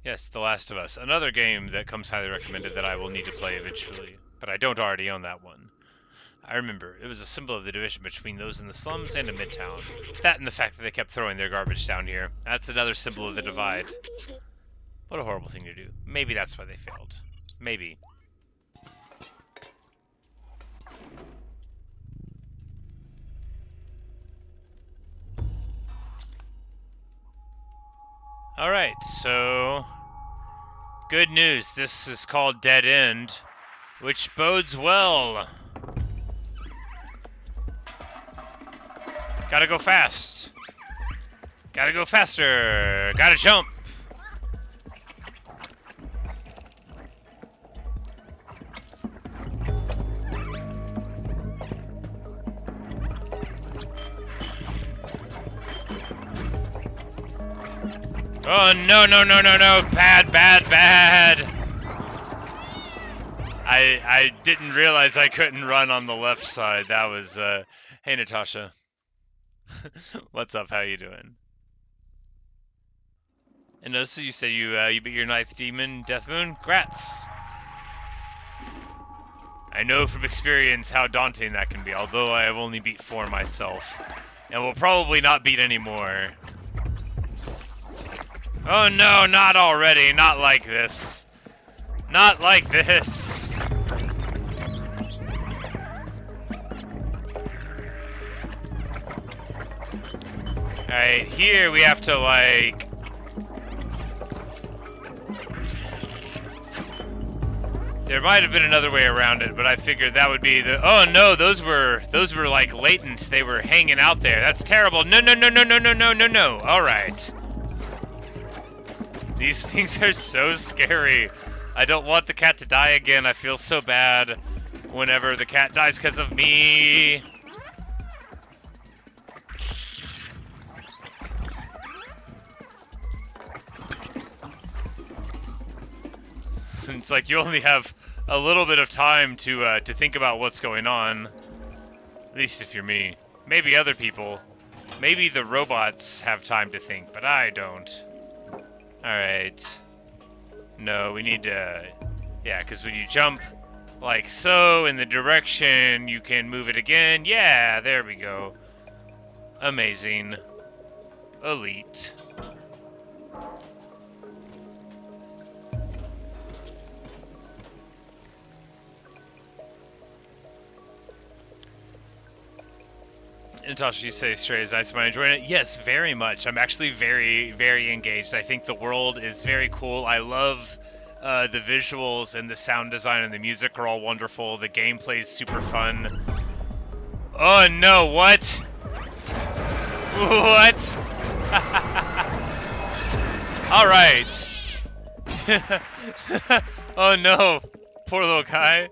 Yes, The Last of Us. Another game that comes highly recommended that I will need to play eventually. But I don't already own that one. I remember, it was a symbol of the division between those in the slums and in midtown. That and the fact that they kept throwing their garbage down here. That's another symbol of the divide. What a horrible thing to do. Maybe that's why they failed. Maybe. Alright, so... good news. This is called Dead End, which bodes well. Gotta go fast. Gotta go faster. Gotta jump. Oh, no, no, no, no, no. Bad, bad, bad. I didn't realize I couldn't run on the left side. That was, hey, Natasha. What's up? How you doing? And also, you said you beat your 9th demon, Death Moon? Grats! I know from experience how daunting that can be, although I have only beat 4 myself. And will probably not beat any more. Oh no, not already. Not like this. Not like this. Alright, here we have to, like... there might have been another way around it, but I figured that would be the... oh no, those were like latent. They were hanging out there. That's terrible. No, no, no, no, no, no, no, no, no. Alright. These things are so scary. I don't want the cat to die again. I feel so bad whenever the cat dies because of me. It's like you only have a little bit of time to think about what's going on. At least if you're me. Maybe other people. Maybe the robots have time to think, but I don't. Alright. No, we need to... yeah, because when you jump like so in the direction, you can move it again. Yeah, there we go. Amazing. Elite. Natasha, you say Stray is nice. Am I enjoying it? Yes, very much. I'm actually very, very engaged. I think the world is very cool. I love the visuals and the sound design and the music are all wonderful. The gameplay is super fun. Oh no, what? What? Alright. Oh no, poor little guy.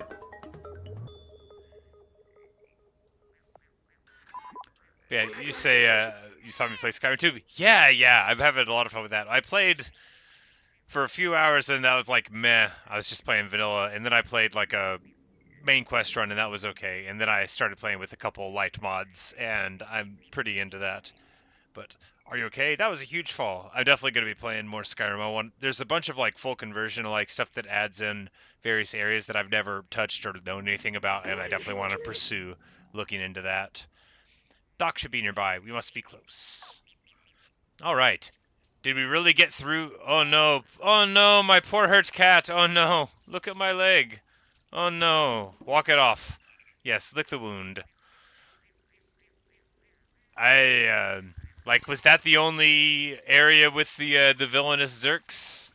Yeah, you say you saw me play Skyrim too. Yeah, I'm having a lot of fun with that. I played for a few hours and that was like meh. I was just playing vanilla, and then I played like a main quest run and that was okay. And then I started playing with a couple light mods, and I'm pretty into that. But are you okay? That was a huge fall. I'm definitely going to be playing more Skyrim. There's a bunch of like full conversion, like stuff that adds in various areas that I've never touched or known anything about, and I definitely want to pursue looking into that. Doc should be nearby. We must be close. All right. Did we really get through? Oh no. Oh no, my poor hurt cat. Oh no. Look at my leg. Oh no. Walk it off. Yes, lick the wound. Like, was that the only area with the villainous Zerks?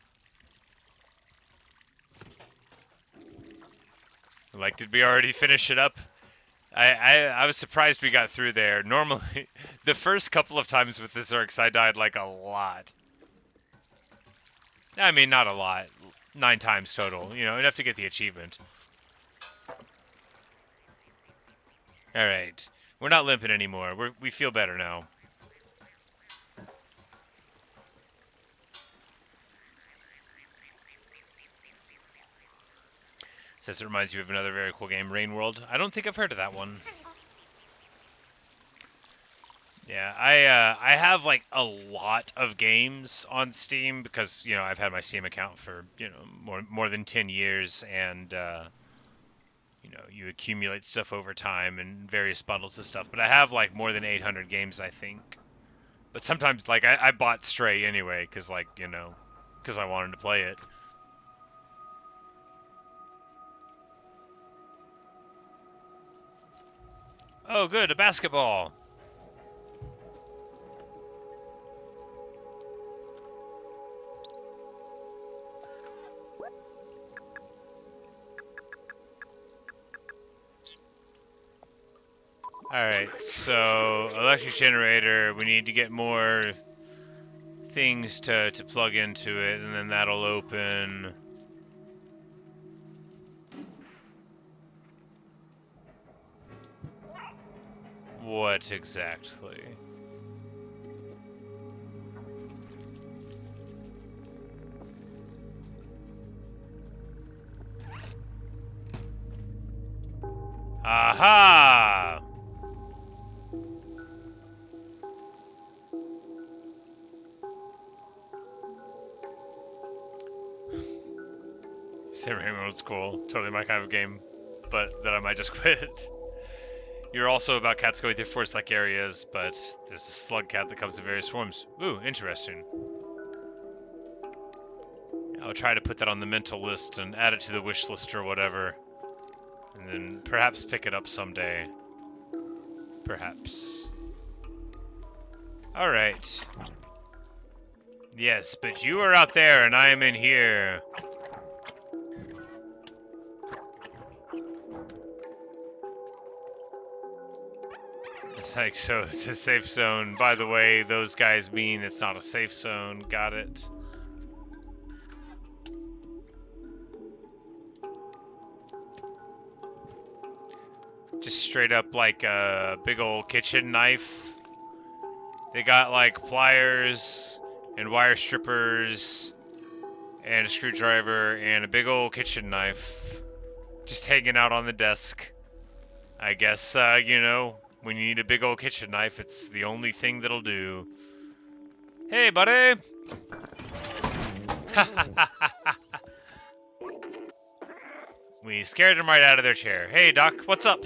Like, did we already finish it up? I was surprised we got through there. Normally, the first couple of times with the Zerks, I died like a lot. I mean, not a lot. 9 times total. You know, enough to get the achievement. Alright. We're not limping anymore. We feel better now. Says it reminds you of another very cool game, Rain World. I don't think I've heard of that one. Yeah, I have like a lot of games on Steam because I've had my Steam account for more than 10 years, and you accumulate stuff over time and various bundles of stuff. But I have like more than 800 games, I think. But sometimes like I bought Stray anyway because because I wanted to play it. Oh, good, a basketball. Alright, so electric generator, we need to get more things to plug into it, and then that'll open. What exactly? Aha! Simmering mode's cool. Totally my kind of game, but that I might just quit. You're also about cats going through forest-like areas, but there's a slug cat that comes in various forms. Ooh, interesting. I'll try to put that on the mental list and add it to the wish list or whatever. And then perhaps pick it up someday. Perhaps. Alright. Yes, but you are out there and I am in here. It's like, so it's a safe zone. By the way, those guys mean it's not a safe zone. Got it. Just straight up like a big old kitchen knife. They got like pliers and wire strippers and a screwdriver and a big old kitchen knife just hanging out on the desk. I guess, when you need a big old kitchen knife, it's the only thing that'll do. Hey, buddy! We scared them right out of their chair. Hey, Doc, what's up?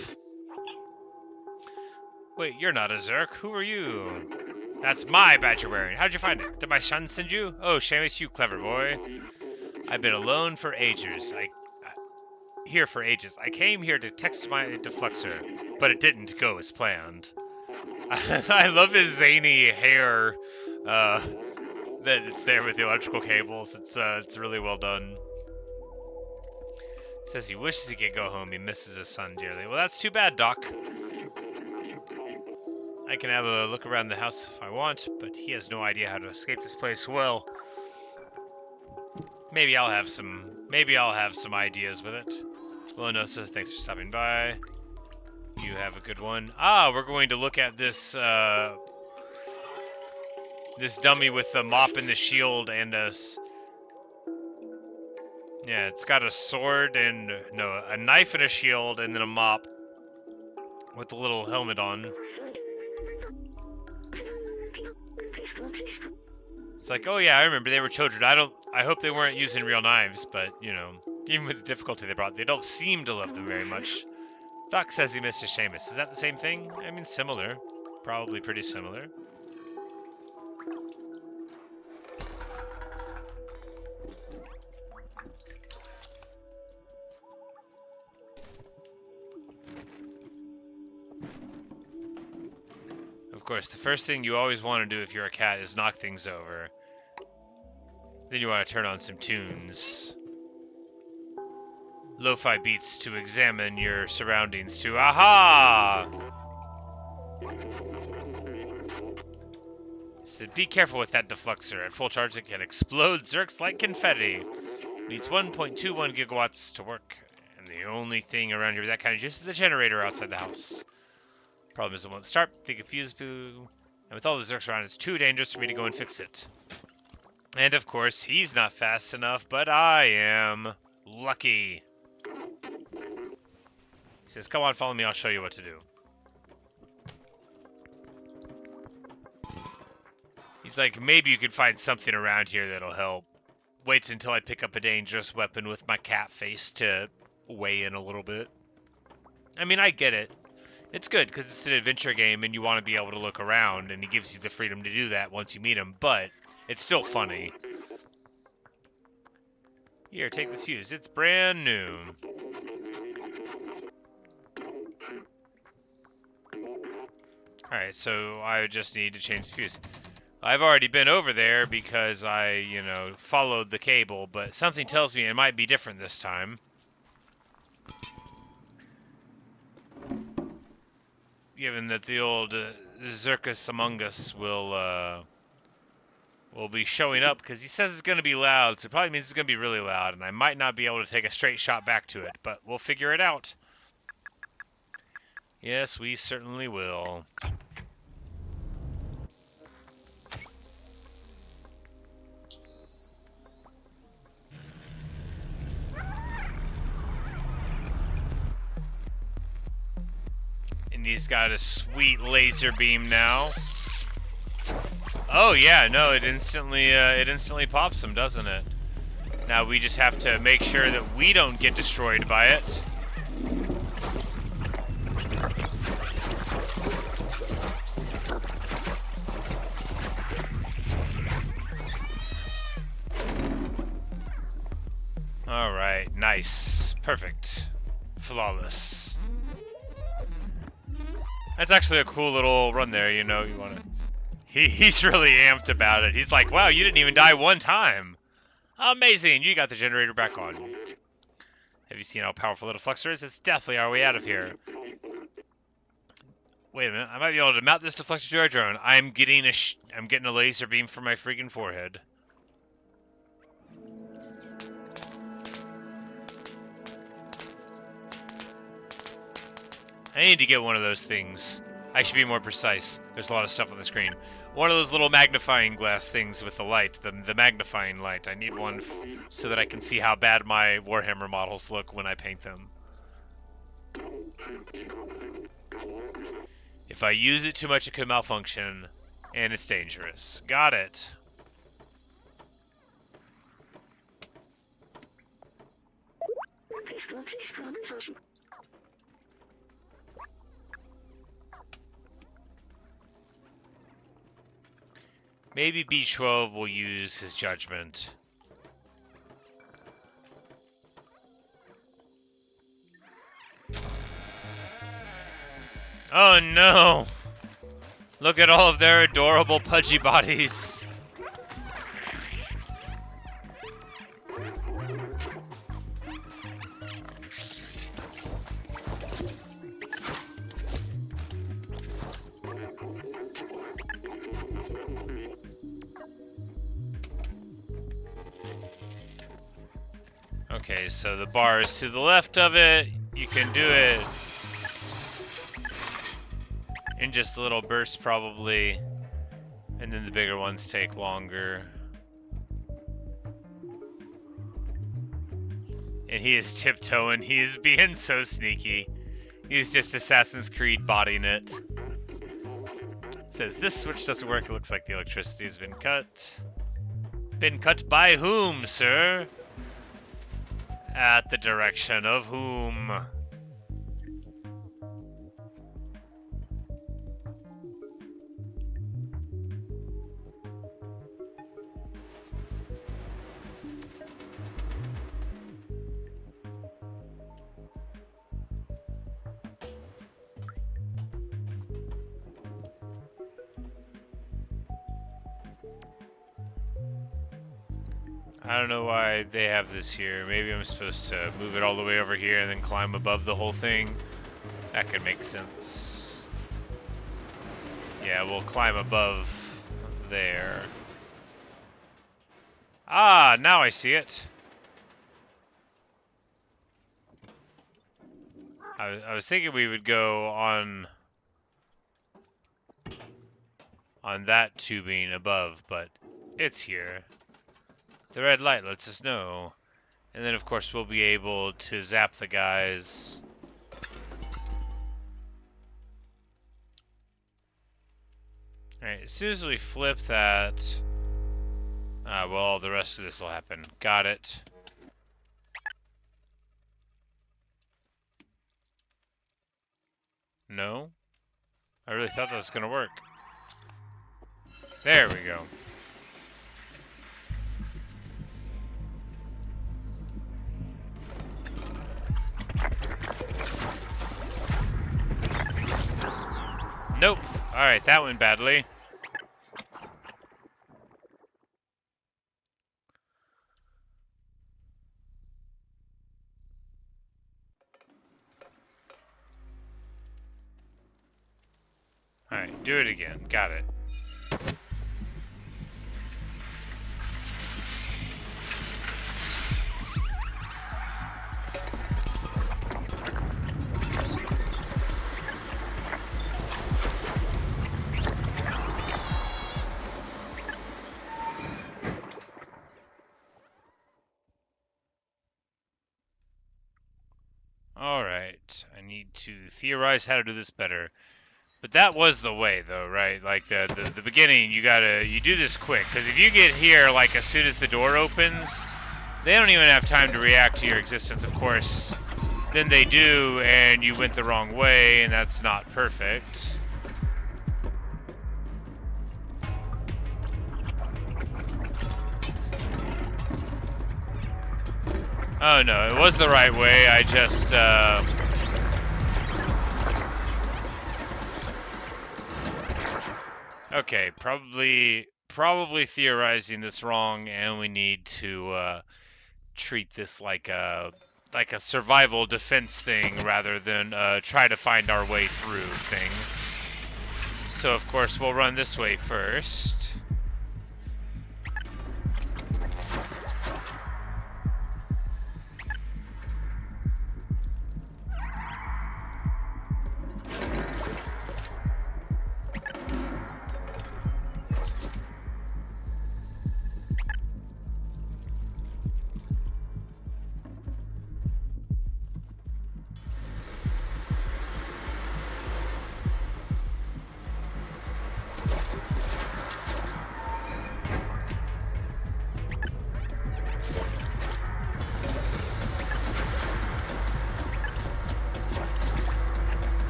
Wait, you're not a Zerk. Who are you? That's my badge you're wearing. How'd you find it? Did my son send you? Oh, Seamus, you clever boy. I've been alone for ages. Here for ages. I came here to test my deflexor, but it didn't go as planned. I love his zany hair that it's there with the electrical cables. It's really well done. Says he wishes he could go home. He misses his son dearly. Well, that's too bad, Doc. I can have a look around the house if I want, but he has no idea how to escape this place. Well, maybe I'll have some ideas with it. Well, no, so thanks for stopping by. You have a good one. Ah, we're going to look at this this dummy with the mop and the shield and yeah, it's got a sword and a knife and a shield and then a mop with a little helmet on. It's like, oh yeah, I remember they were children. I hope they weren't using real knives, but even with the difficulty they brought, they don't seem to love them very much. Doc says he misses Seamus. Is that the same thing? I mean, similar. Probably pretty similar. Of course, the first thing you always want to do if you're a cat is knock things over. Then you want to turn on some tunes. Lo-fi beats to examine your surroundings to aha! So be careful with that deflexor. At full charge it can explode Zerks like confetti. Needs 1.21 gigawatts to work. And the only thing around here with that kind of juice is the generator outside the house. Problem is it won't start. Think of fuse boo. And with all the Zerks around, it's too dangerous for me to go and fix it. And of course, he's not fast enough, but I am. Lucky. He says, come on, follow me, I'll show you what to do. He's like, maybe you could find something around here that'll help. Waits until I pick up a dangerous weapon with my cat face to weigh in a little bit. I mean, I get it. It's good because it's an adventure game and you want to be able to look around, and he gives you the freedom to do that once you meet him, but it's still funny. Here, take this fuse. It's brand new. Alright, so I just need to change the fuse. I've already been over there because I, followed the cable, but something tells me it might be different this time. Given that the old Zircus among us will be showing up, because he says it's going to be loud, so it probably means it's going to be really loud, and I might not be able to take a straight shot back to it, but we'll figure it out. Yes, we certainly will. And he's got a sweet laser beam now. Oh yeah, no, it instantly pops him, doesn't it? Now we just have to make sure that we don't get destroyed by it. All right, nice, perfect, flawless. That's actually a cool little run there, you want to... He's really amped about it. He's like, wow, you didn't even die one time. Amazing, you got the generator back on. Have you seen how powerful the deflector is? It's definitely our way out of here. Wait a minute, I might be able to mount this deflector to our drone. I'm getting a laser beam from my freaking forehead. I need to get one of those things. I should be more precise. There's a lot of stuff on the screen. One of those little magnifying glass things with the light, the magnifying light. I need one so that I can see how bad my Warhammer models look when I paint them. If I use it too much, it could malfunction, and it's dangerous. Got it. Maybe B12 will use his judgment. Oh no! Look at all of their adorable pudgy bodies. Okay, so the bar is to the left of it. You can do it in just a little bursts probably, and then the bigger ones take longer. And he is tiptoeing. He is being so sneaky. He's just Assassin's Creed bodying it. It says this switch doesn't work. It looks like the electricity's been cut. Been cut by whom, sir? At the direction of whom? I don't know why they have this here. Maybe I'm supposed to move it all the way over here and then climb above the whole thing. That could make sense. Yeah, we'll climb above there. Ah, now I see it. I was thinking we would go on that tubing above, but it's here. The red light lets us know. And then, of course, we'll be able to zap the guys. Alright, as soon as we flip that... well, the rest of this will happen. Got it. No? I really thought that was gonna work. There we go. Nope. Alright, that went badly. Alright, do it again. Got it. Alright, I need to theorize how to do this better. But that was the way, though, right? Like, the beginning, you do this quick. Because if you get here, like, as soon as the door opens, they don't even have time to react to your existence, of course. Then they do, and you went the wrong way, and that's not perfect. Oh, no, it was the right way. I just, Okay, probably theorizing this wrong, and we need to treat this like a survival defense thing rather than try to find our way through thing. So of course we'll run this way first.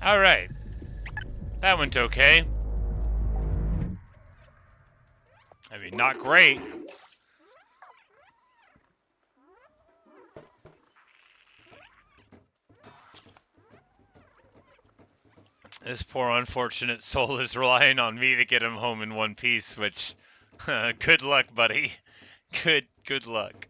Alright. That went okay. I mean, not great. This poor unfortunate soul is relying on me to get him home in one piece, which... good luck, buddy. Good luck.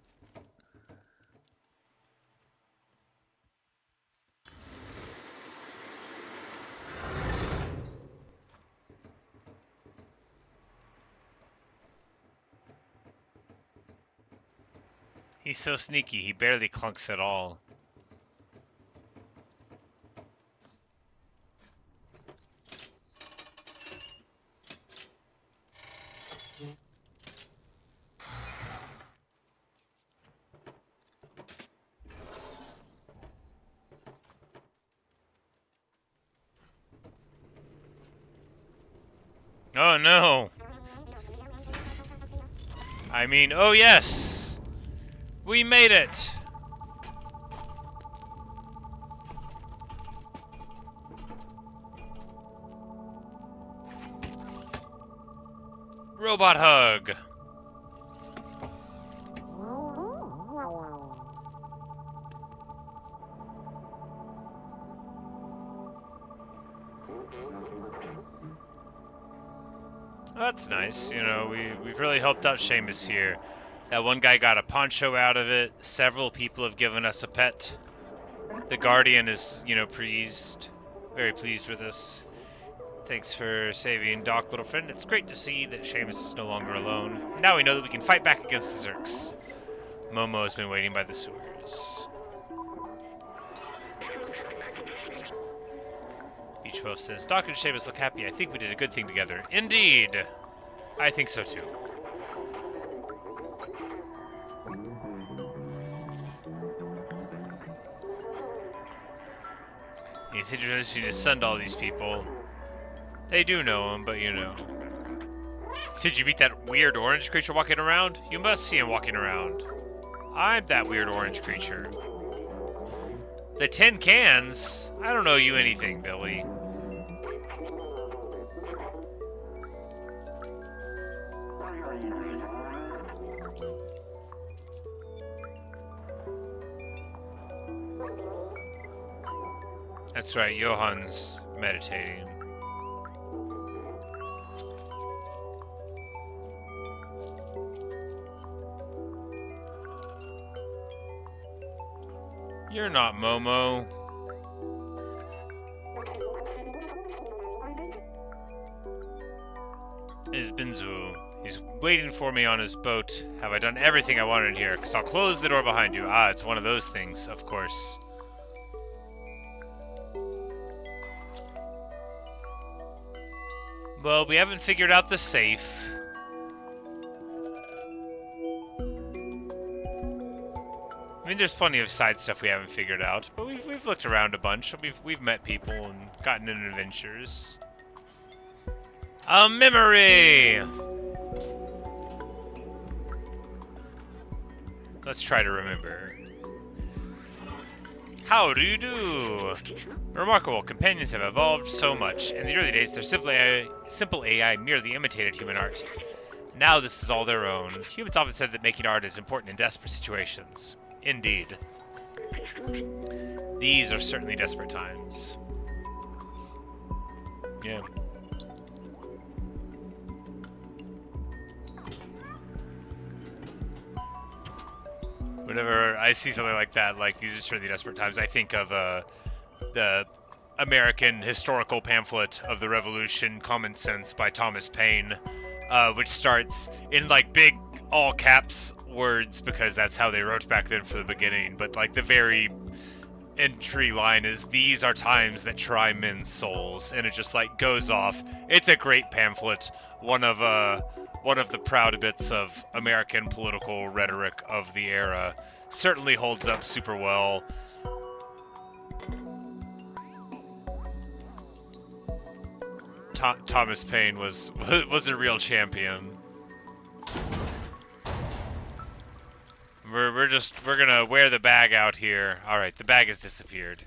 He's so sneaky, he barely clunks at all. Oh no! I mean, oh yes! We made it! Robot hug! That's nice, you know, we've really helped out Seamus here. That one guy got a poncho out of it. Several people have given us a pet. The Guardian is, you know, very pleased with us. Thanks for saving Doc, little friend. It's great to see that Seamus is no longer alone. Now we know that we can fight back against the Zerks. Momo has been waiting by the sewers. Beach Wolf says, Doc and Seamus look happy. I think we did a good thing together. Indeed! I think so too. He's introducing his son to all these people. They do know him, but you know. Did you meet that weird orange creature walking around? You must see him walking around. I'm that weird orange creature. The tin cans? I don't know you anything, Billy. That's right, Johan's meditating. You're not Momo. It's Binzu. He's waiting for me on his boat. Have I done everything I wanted in here? Because I'll close the door behind you. Ah, it's one of those things, of course. Well, we haven't figured out the safe. I mean, there's plenty of side stuff we haven't figured out, but we've looked around a bunch. We've met people and gotten in adventures. A memory! Let's try to remember. How do you do? Remarkable. Companions have evolved so much. In the early days, their simple AI merely imitated human art. Now this is all their own. Humans often said that making art is important in desperate situations. Indeed. These are certainly desperate times. Yeah. Whenever I see something like that, like these are certainly desperate times, I think of the American historical pamphlet of the Revolution, Common Sense by Thomas Paine, which starts in like big all caps words because that's how they wrote back then for the beginning, but like the very entry line is, "These are times that try men's souls," and it just like goes off. It's a great pamphlet, one of the proud bits of American political rhetoric of the era. Certainly holds up super well. Thomas Paine was a real champion. We're gonna wear the bag out here. All right, the bag has disappeared.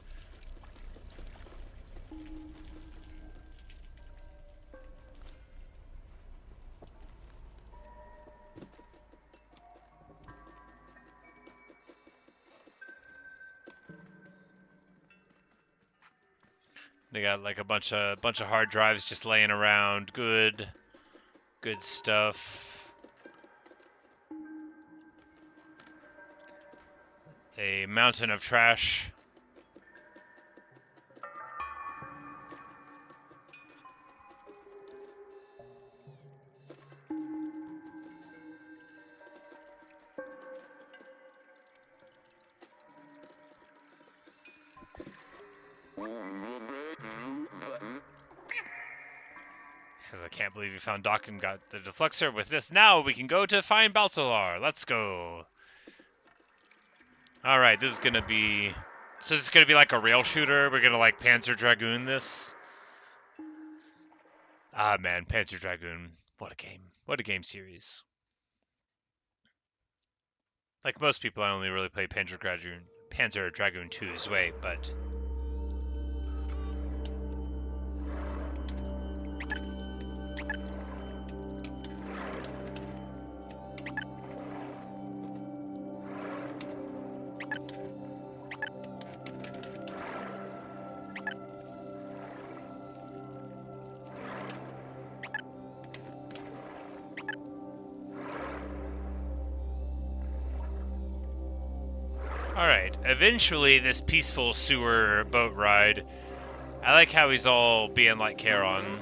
They got like a bunch of hard drives just laying around. Good stuff. A mountain of trash. Says, I can't believe you found Doc and got the deflexor. With this now, we can go to find Balsalar. Let's go. Alright, this is gonna be... So this is gonna be like a rail shooter? We're gonna like Panzer Dragoon this? Ah man, Panzer Dragoon. What a game. What a game series. Like most people, I only really play Panzer Dragoon 2's way, but... Alright, eventually this peaceful sewer boat ride. I like how he's all being like Charon.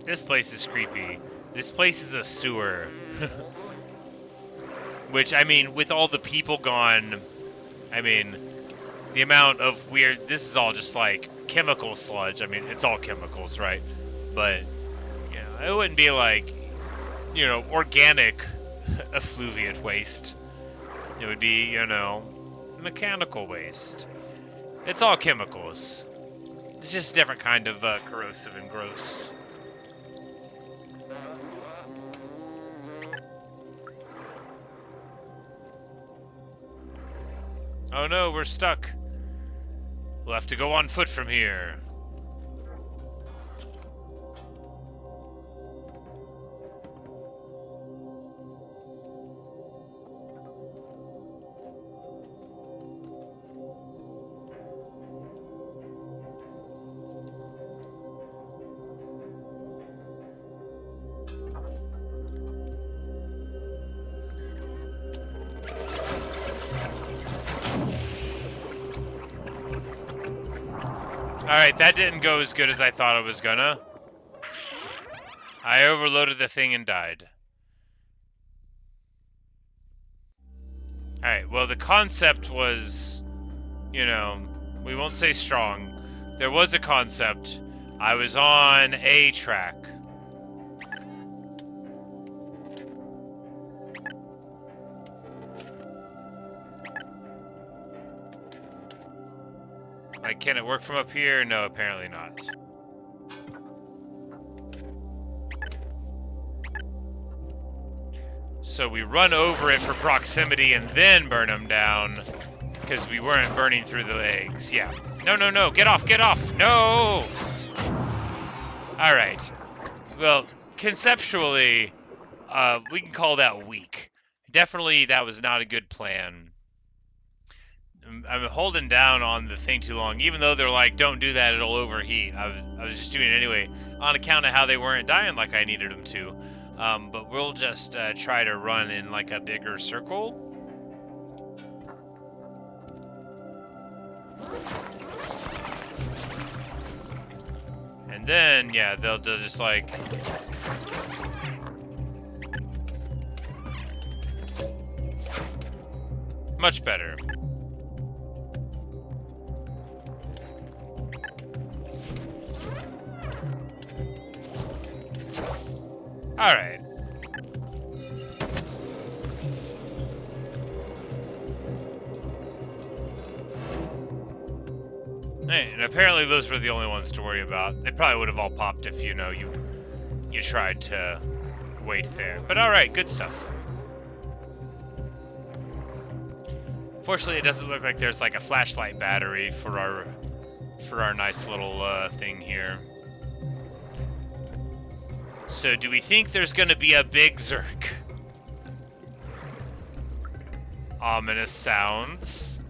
This place is creepy. This place is a sewer. Which, I mean, with all the people gone, I mean, the amount of weird... This is all just like chemical sludge. I mean, it's all chemicals, right? But, you know, it wouldn't be like... you know, organic effluviate waste. It would be, you know, mechanical waste. It's all chemicals. It's just a different kind of corrosive and gross. Oh no, we're stuck. We'll have to go on foot from here. Alright, that didn't go as good as I thought it was gonna. I overloaded the thing and died. Alright, well the concept was, you know, we won't say strong. There was a concept. I was on a track. Like, can it work from up here? No, apparently not. So we run over it for proximity and then burn them down, because we weren't burning through the eggs. Yeah. No, no, no. Get off, get off. No! Alright. Well, conceptually, we can call that weak. Definitely that was not a good plan. I'm holding down on the thing too long, even though they're like, don't do that, it'll overheat. I was just doing it anyway, on account of how they weren't dying like I needed them to. But we'll just try to run in like a bigger circle. And then, yeah, they'll just like... Much better. Alright. Hey, and apparently those were the only ones to worry about. They probably would have all popped if, you know, you tried to wait there. But alright, good stuff. Fortunately, it doesn't look like there's like a flashlight battery for our nice little thing here. So, do we think there's gonna be a big Zerk? Ominous sounds.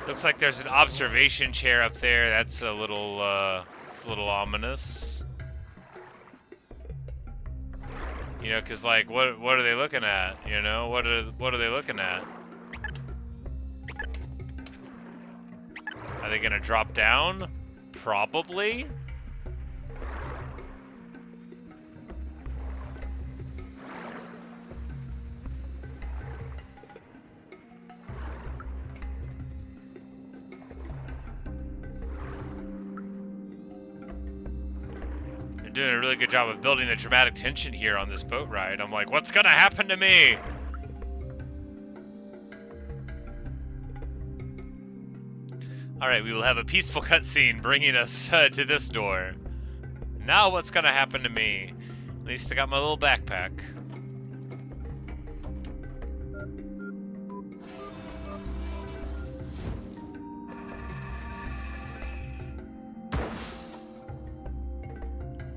Looks like there's an observation chair up there. That's a little, it's a little ominous. You know, cause like, what are they looking at? You know, what are they looking at? Are they gonna drop down? Probably. They're doing a really good job of building the dramatic tension here on this boat ride. I'm like, what's gonna happen to me? Alright, we will have a peaceful cutscene bringing us to this door. Now what's gonna happen to me? At least I got my little backpack.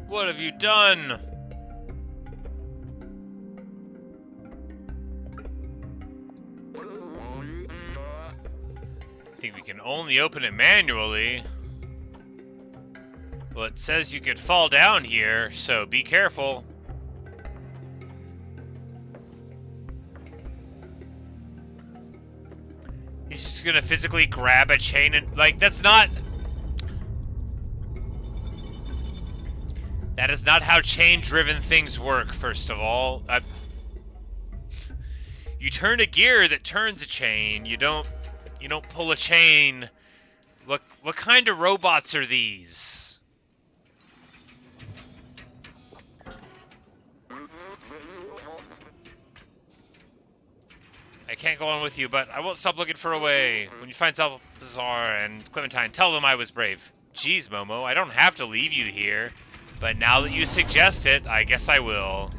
What have you done? I think we can only open it manually. Well, it says you could fall down here, so be careful. He's just gonna physically grab a chain and, like, that's not... That is not how chain-driven things work, first of all. You turn a gear that turns a chain, you don't pull a chain. What kind of robots are these? I can't go on with you, but I won't stop looking for a way. When you find Salazar and Clementine, tell them I was brave. Geez, Momo, I don't have to leave you here. But now that you suggest it, I guess I will.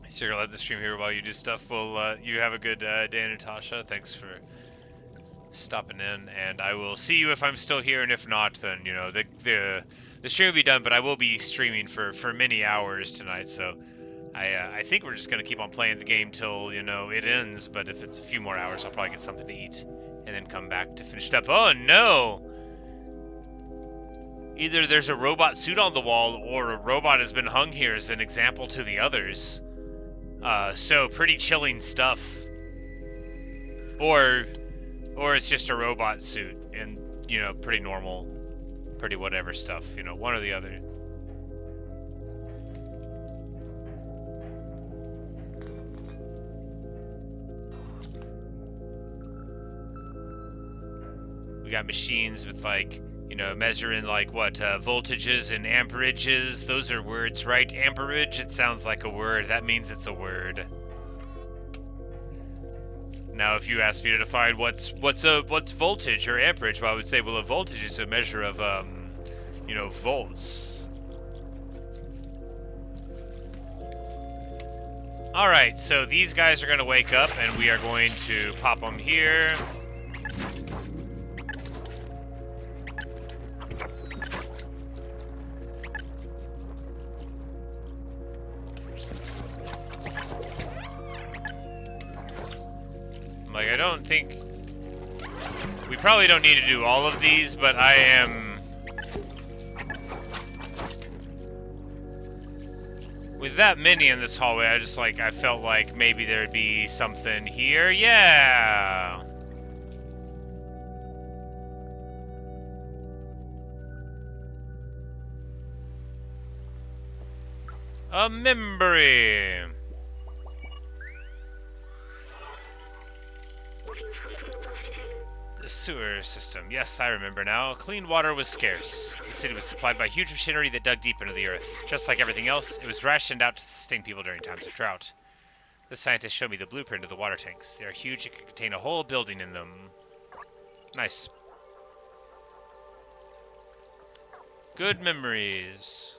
So you're gonna let the stream here while you do stuff. Well, you have a good day, Natasha. Thanks for stopping in, and I will see you if I'm still here, and if not, then, you know, the stream will be done, but I will be streaming for many hours tonight, so I think we're just going to keep on playing the game till, you know, it ends, but if it's a few more hours, I'll probably get something to eat and then come back to finish it up. Oh, no! Either there's a robot suit on the wall, or a robot has been hung here as an example to the others. So pretty chilling stuff. Or it's just a robot suit and, you know, pretty normal, pretty whatever stuff, you know, one or the other. We got machines with, like, you know, measuring, like, what, voltages and amperages. Those are words, right? Amperage, it sounds like a word. That means it's a word. Now, if you ask me to define what's voltage or amperage, well, I would say, well, a voltage is a measure of, you know, volts. All right, so these guys are going to wake up, and we are going to pop them here. Like, I don't think... We probably don't need to do all of these, but I am... With that many in this hallway, I felt like maybe there'd be something here. Yeah! A memory! The sewer system. Yes, I remember now. Clean water was scarce. The city was supplied by huge machinery that dug deep into the earth. Just like everything else, it was rationed out to sustain people during times of drought. The scientists showed me the blueprint of the water tanks. They are huge and can contain a whole building in them. Nice. Good memories.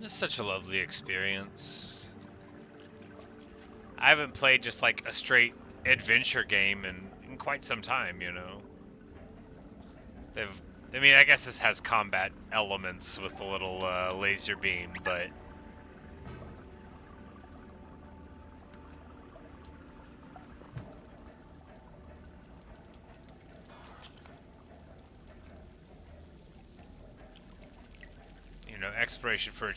It's such a lovely experience. I haven't played just like a straight adventure game in quite some time, you know. I mean, I guess this has combat elements with the little laser beam, but... You know, exploration for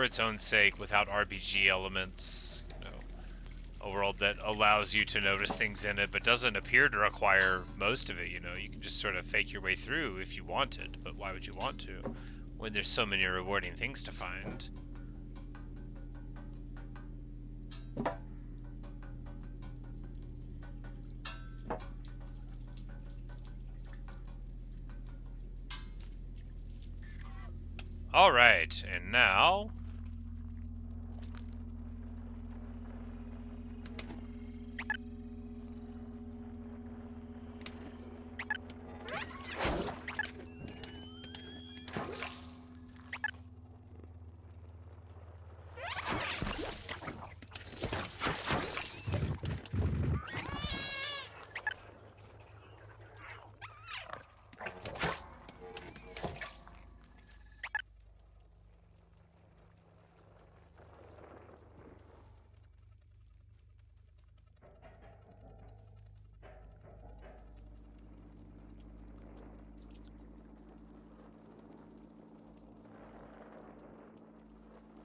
its own sake, without RPG elements. You know, a world that allows you to notice things in it, but doesn't appear to require most of it. You know, you can just sort of fake your way through if you wanted, but why would you want to when there's so many rewarding things to find? All right, and now...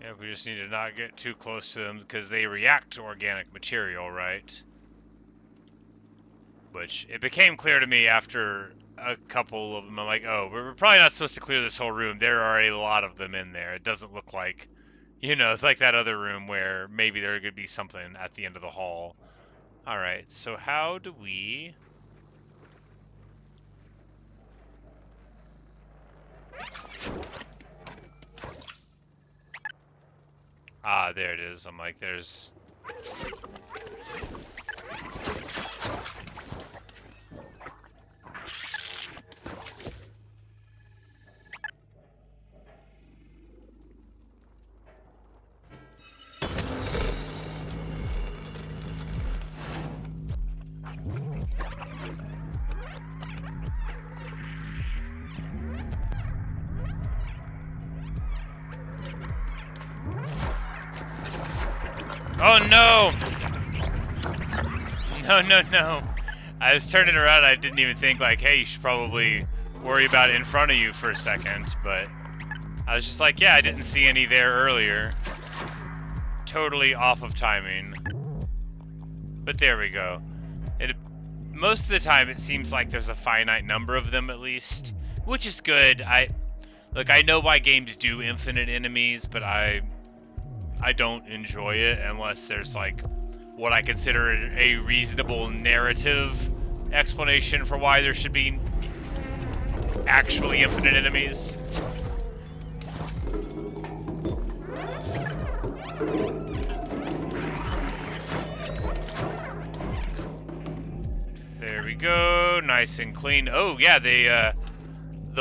Yeah, we just need to not get too close to them because they react to organic material, right? which it became clear to me after a couple of them. I'm like, oh, we're probably not supposed to clear this whole room. There are a lot of them in there. It doesn't look like, it's like that other room where maybe there could be something at the end of the hall. All right, so how do we... Ah, there it is. I'm like, there's... Oh no! No. I was turning around, I didn't even think like, hey, you should probably worry about it in front of you for a second, but I was just like, yeah, I didn't see any there earlier. Totally off of timing. But there we go. Most of the time it seems like there's a finite number of them at least, which is good. I know why games do infinite enemies, but I don't enjoy it unless there's like what I consider a reasonable narrative explanation for why there should be actually infinite enemies. There we go, nice and clean. Oh yeah, the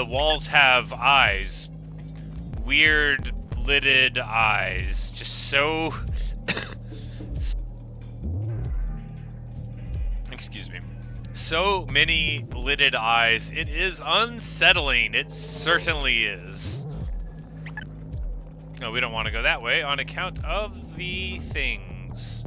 walls have eyes. Weird lidded eyes, just so excuse me, so many lidded eyes. It is unsettling. It certainly is. No, we don't want to go that way on account of the things.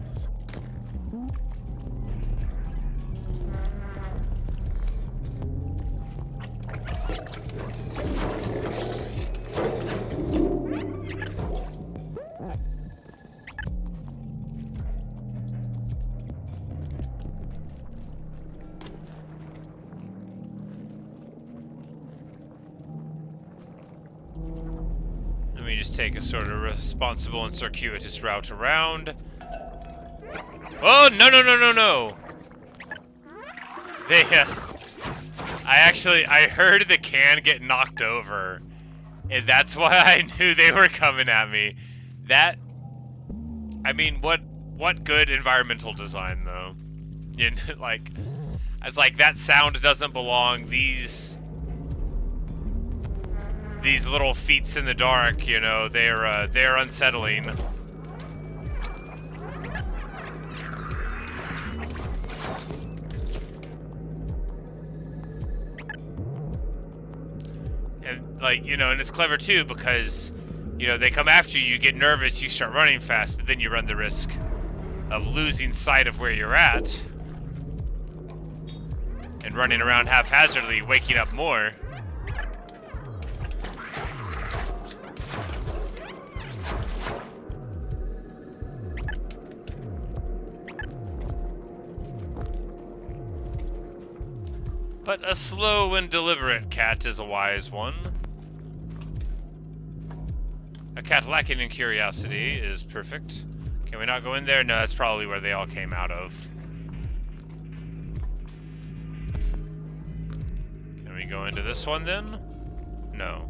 Just take a sort of responsible and circuitous route around. Oh, no. They, I heard the can get knocked over, and that's why I knew they were coming at me. I mean, what good environmental design, though? Like, I was like, that sound doesn't belong. These little feats in the dark, they're unsettling. And like, and it's clever too because, they come after you, you get nervous, you start running fast, but then you run the risk of losing sight of where you're at and running around haphazardly, waking up more. But a slow and deliberate cat is a wise one. A cat lacking in curiosity is perfect. Can we not go in there? No, that's probably where they all came out of. Can we go into this one then? No.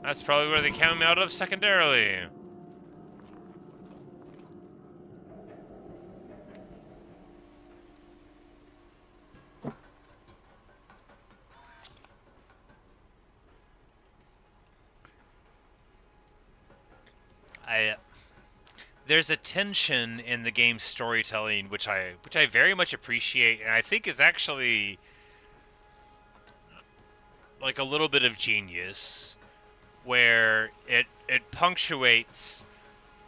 That's probably where they came out of secondarily. There's a tension in the game's storytelling which I very much appreciate, and I think is actually like a little bit of genius, where it punctuates,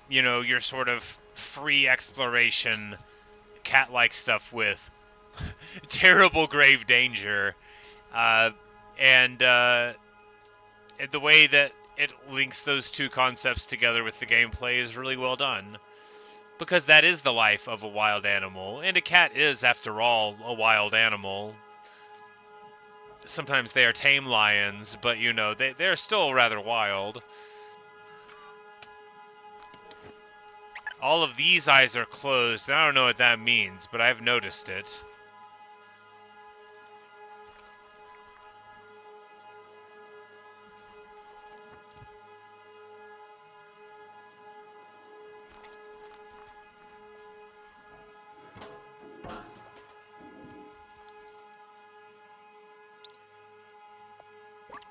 your sort of free exploration, cat-like stuff with terrible grave danger, and the way that it links those two concepts together with the gameplay is really well done. Because that is the life of a wild animal, and a cat is, after all, a wild animal. Sometimes they are tame lions, but, you know, they're still rather wild. All of these eyes are closed, and I don't know what that means, but I've noticed it.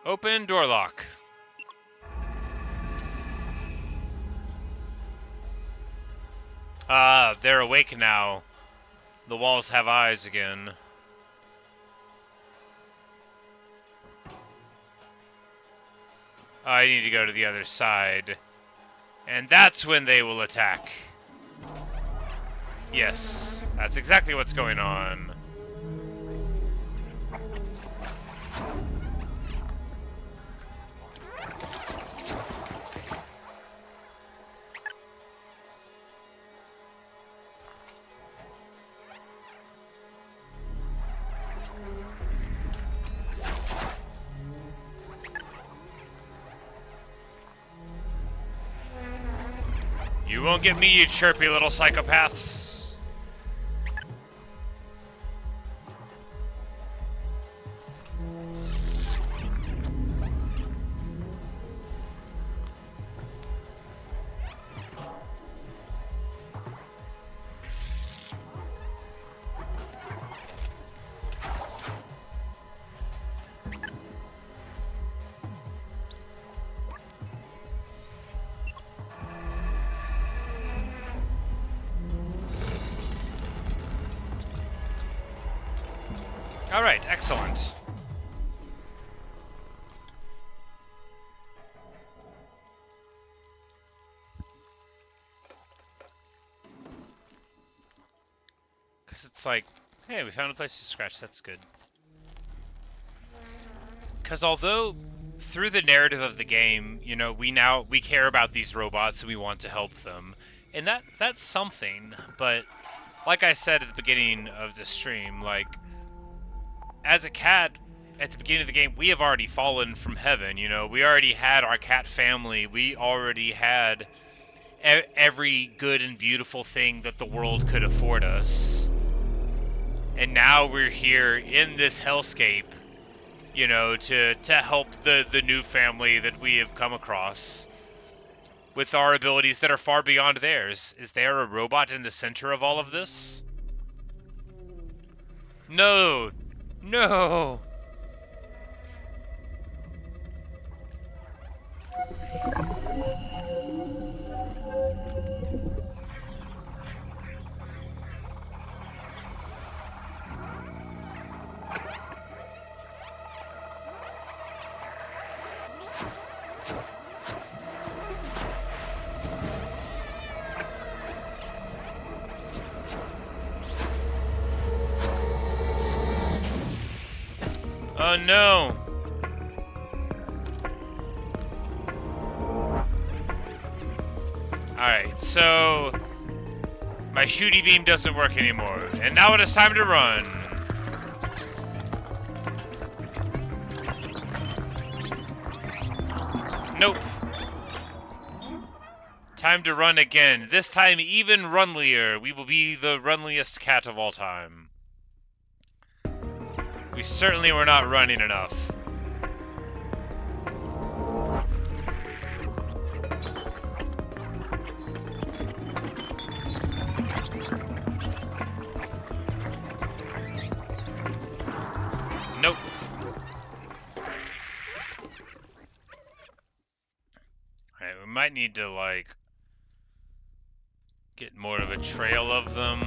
Open door lock. Ah, they're awake now. The walls have eyes again. I need to go to the other side. And that's when they will attack. Yes, that's exactly what's going on. You won't get me, you chirpy little psychopaths. All right, excellent. Because it's like, hey, we found a place to scratch, that's good. Because although, through the narrative of the game, you know, we care about these robots and we want to help them. And that's something, but like I said at the beginning of the stream, like, as a cat, at the beginning of the game, we have already fallen from heaven, you know? We already had our cat family. We already had every good and beautiful thing that the world could afford us. And now we're here in this hellscape, you know, to help the new family that we have come across with our abilities that are far beyond theirs. Is there a robot in the center of all of this? No! No! Oh no! Alright, so my shooty beam doesn't work anymore, and now it is time to run. Nope. Time to run again. This time even runlier. We will be the runliest cat of all time. We certainly were not running enough. Nope. Alright, we might need to, like, get more of a trail of them.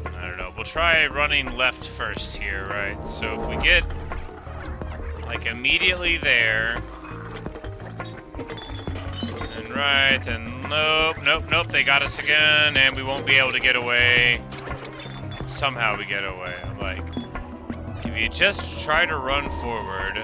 I don't know. We'll try running left first here, right? So if we get, like, immediately there, and right, and nope, they got us again, and we won't be able to get away. Somehow we get away. I'm like, if you just try to run forward.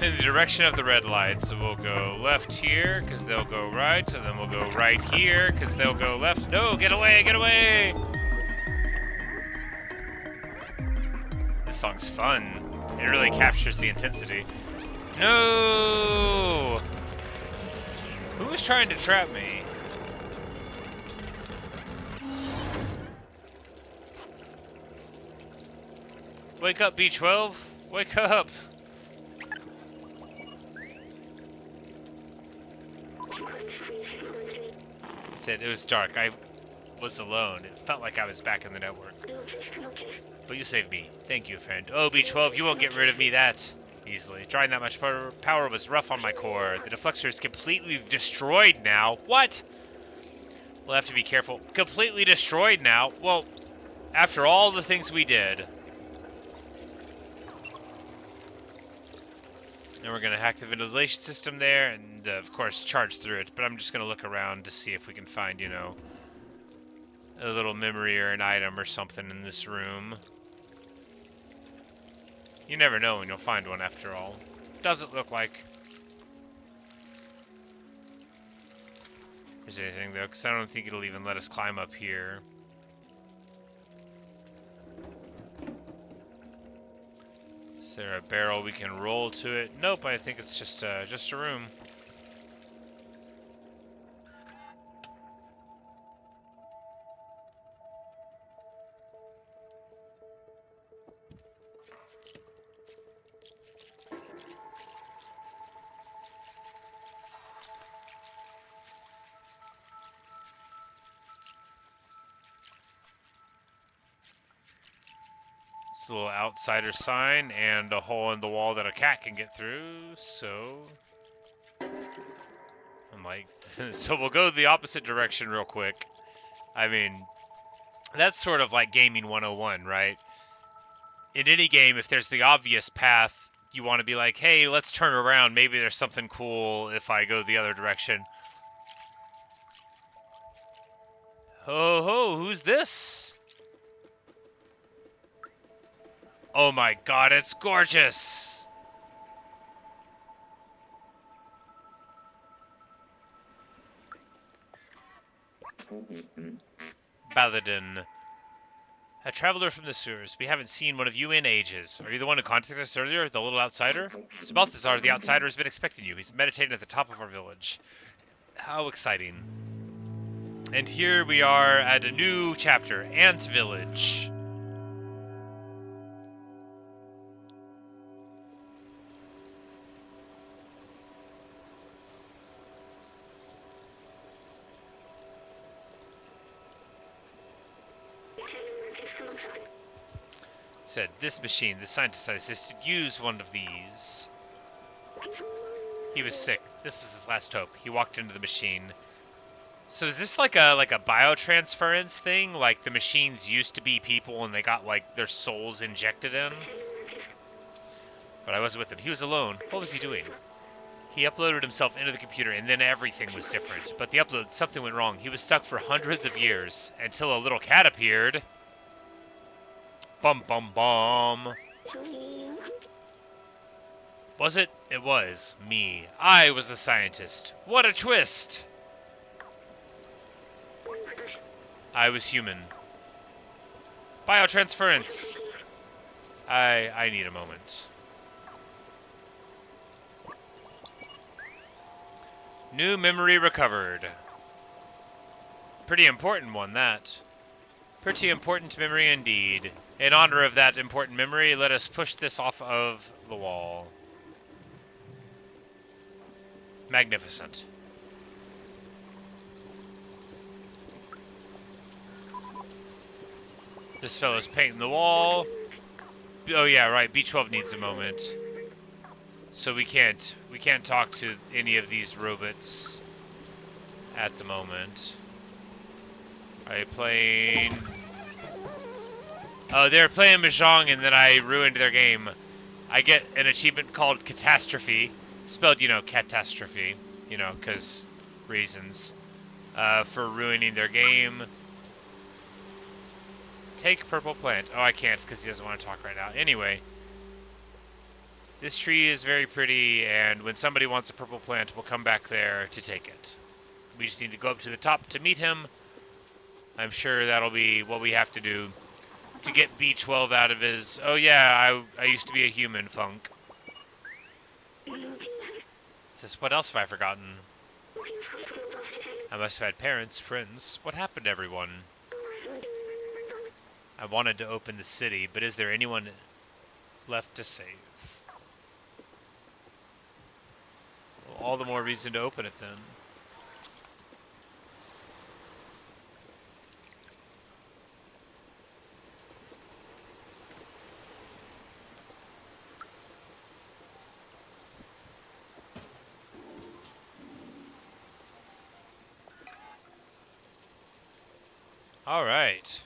In the direction of the red light, so we'll go left here, because they'll go right, and then we'll go right here, because they'll go left. No, get away, get away! This song's fun. It really captures the intensity. No! Who was trying to trap me? Wake up, B12. Wake up. He said it was dark. I was alone. It felt like I was back in the network. But you saved me. Thank you, friend. Oh, B12, you won't get rid of me that easily. Drawing that much power was rough on my core. The deflector is completely destroyed now. What? We'll have to be careful. Completely destroyed now? Well, after all the things we did. And we're going to hack the ventilation system there and, of course, charge through it. But I'm just going to look around to see if we can find, you know, a little memory or an item or something in this room. You never know when you'll find one after all. Doesn't look like there's anything, though, because I don't think it'll even let us climb up here. Is there a barrel we can roll to it? Nope, I think it's just a room. It's a little outsider sign and a hole in the wall that a cat can get through, so I'm like, so we'll go the opposite direction real quick. I mean, that's sort of like gaming 101, right? In any game, if there's the obvious path, you want to be like, hey, let's turn around. Maybe there's something cool if I go the other direction. Ho ho, who's this? Oh my god, it's gorgeous! Baladin. A traveler from the sewers. We haven't seen one of you in ages. Are you the one who contacted us earlier, the little outsider? It's Balthazar, the outsider, has been expecting you. He's meditating at the top of our village. How exciting. And here we are at a new chapter, Ant Village. Said, this machine, the scientist I assisted, used one of these. He was sick. This was his last hope. He walked into the machine. So is this like a biotransference thing? Like the machines used to be people and they got like their souls injected in? But I wasn't with him. He was alone. What was he doing? He uploaded himself into the computer and then everything was different. But the upload, something went wrong. He was stuck for hundreds of years until a little cat appeared. Bum bum bum. Was it? It was. Me. I was the scientist. What a twist! I was human. Biotransference! I need a moment. New memory recovered. Pretty important one, that. Pretty important memory indeed. In honor of that important memory, let us push this off of the wall. Magnificent. This fellow's painting the wall. Oh yeah, right, B12 needs a moment. So we can't talk to any of these robots at the moment. Are they playing? Oh, they're playing Mahjong and then I ruined their game. I get an achievement called Catastrophe. Spelled, you know, catastrophe. You know, because reasons. For ruining their game. Take purple plant. Oh, I can't because he doesn't want to talk right now. Anyway. This tree is very pretty, and when somebody wants a purple plant, we'll come back there to take it. We just need to go up to the top to meet him. I'm sure that'll be what we have to do to get B12 out of his, oh yeah, I used to be a human funk. Says, what else have I forgotten? I must have had parents, friends. What happened to everyone? I wanted to open the city, but is there anyone left to save? Well, all the more reason to open it then. Alright.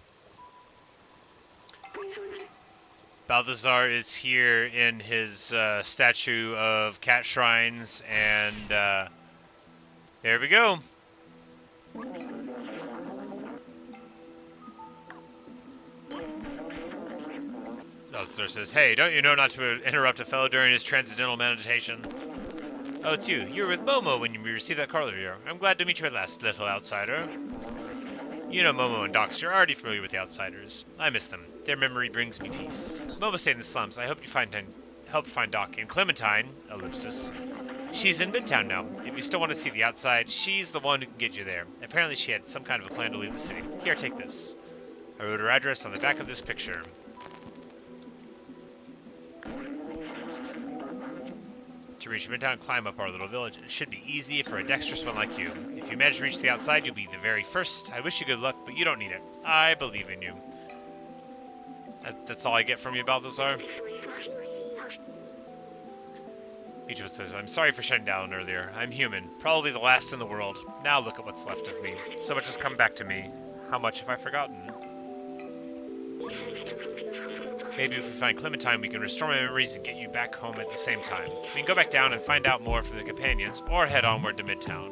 Balthazar is here in his statue of cat shrines, and there we go. Balthazar says, hey, don't you know not to interrupt a fellow during his transcendental meditation? Oh, it's you. You were with Momo when you received that card earlier. I'm glad to meet you at last, little outsider. You know Momo and Dox, you're already familiar with the outsiders. I miss them. Their memory brings me peace. Momo stayed in the slums. I hope you helped find Doc. And Clementine, ellipsis, she's in Midtown now. If you still want to see the outside, she's the one who can get you there. Apparently she had some kind of a plan to leave the city. Here, take this. I wrote her address on the back of this picture. To reach Midtown, climb up our little village. It should be easy for a dexterous one like you. If you manage to reach the outside, you'll be the very first. I wish you good luck, but you don't need it. I believe in you. That's all I get from you, Balthazar? Beatrice says, I'm sorry for shutting down earlier. I'm human. Probably the last in the world. Now look at what's left of me. So much has come back to me. How much have I forgotten? Maybe if we find Clementine, we can restore my memories and get you back home at the same time. We can go back down and find out more from the companions, or head onward to Midtown.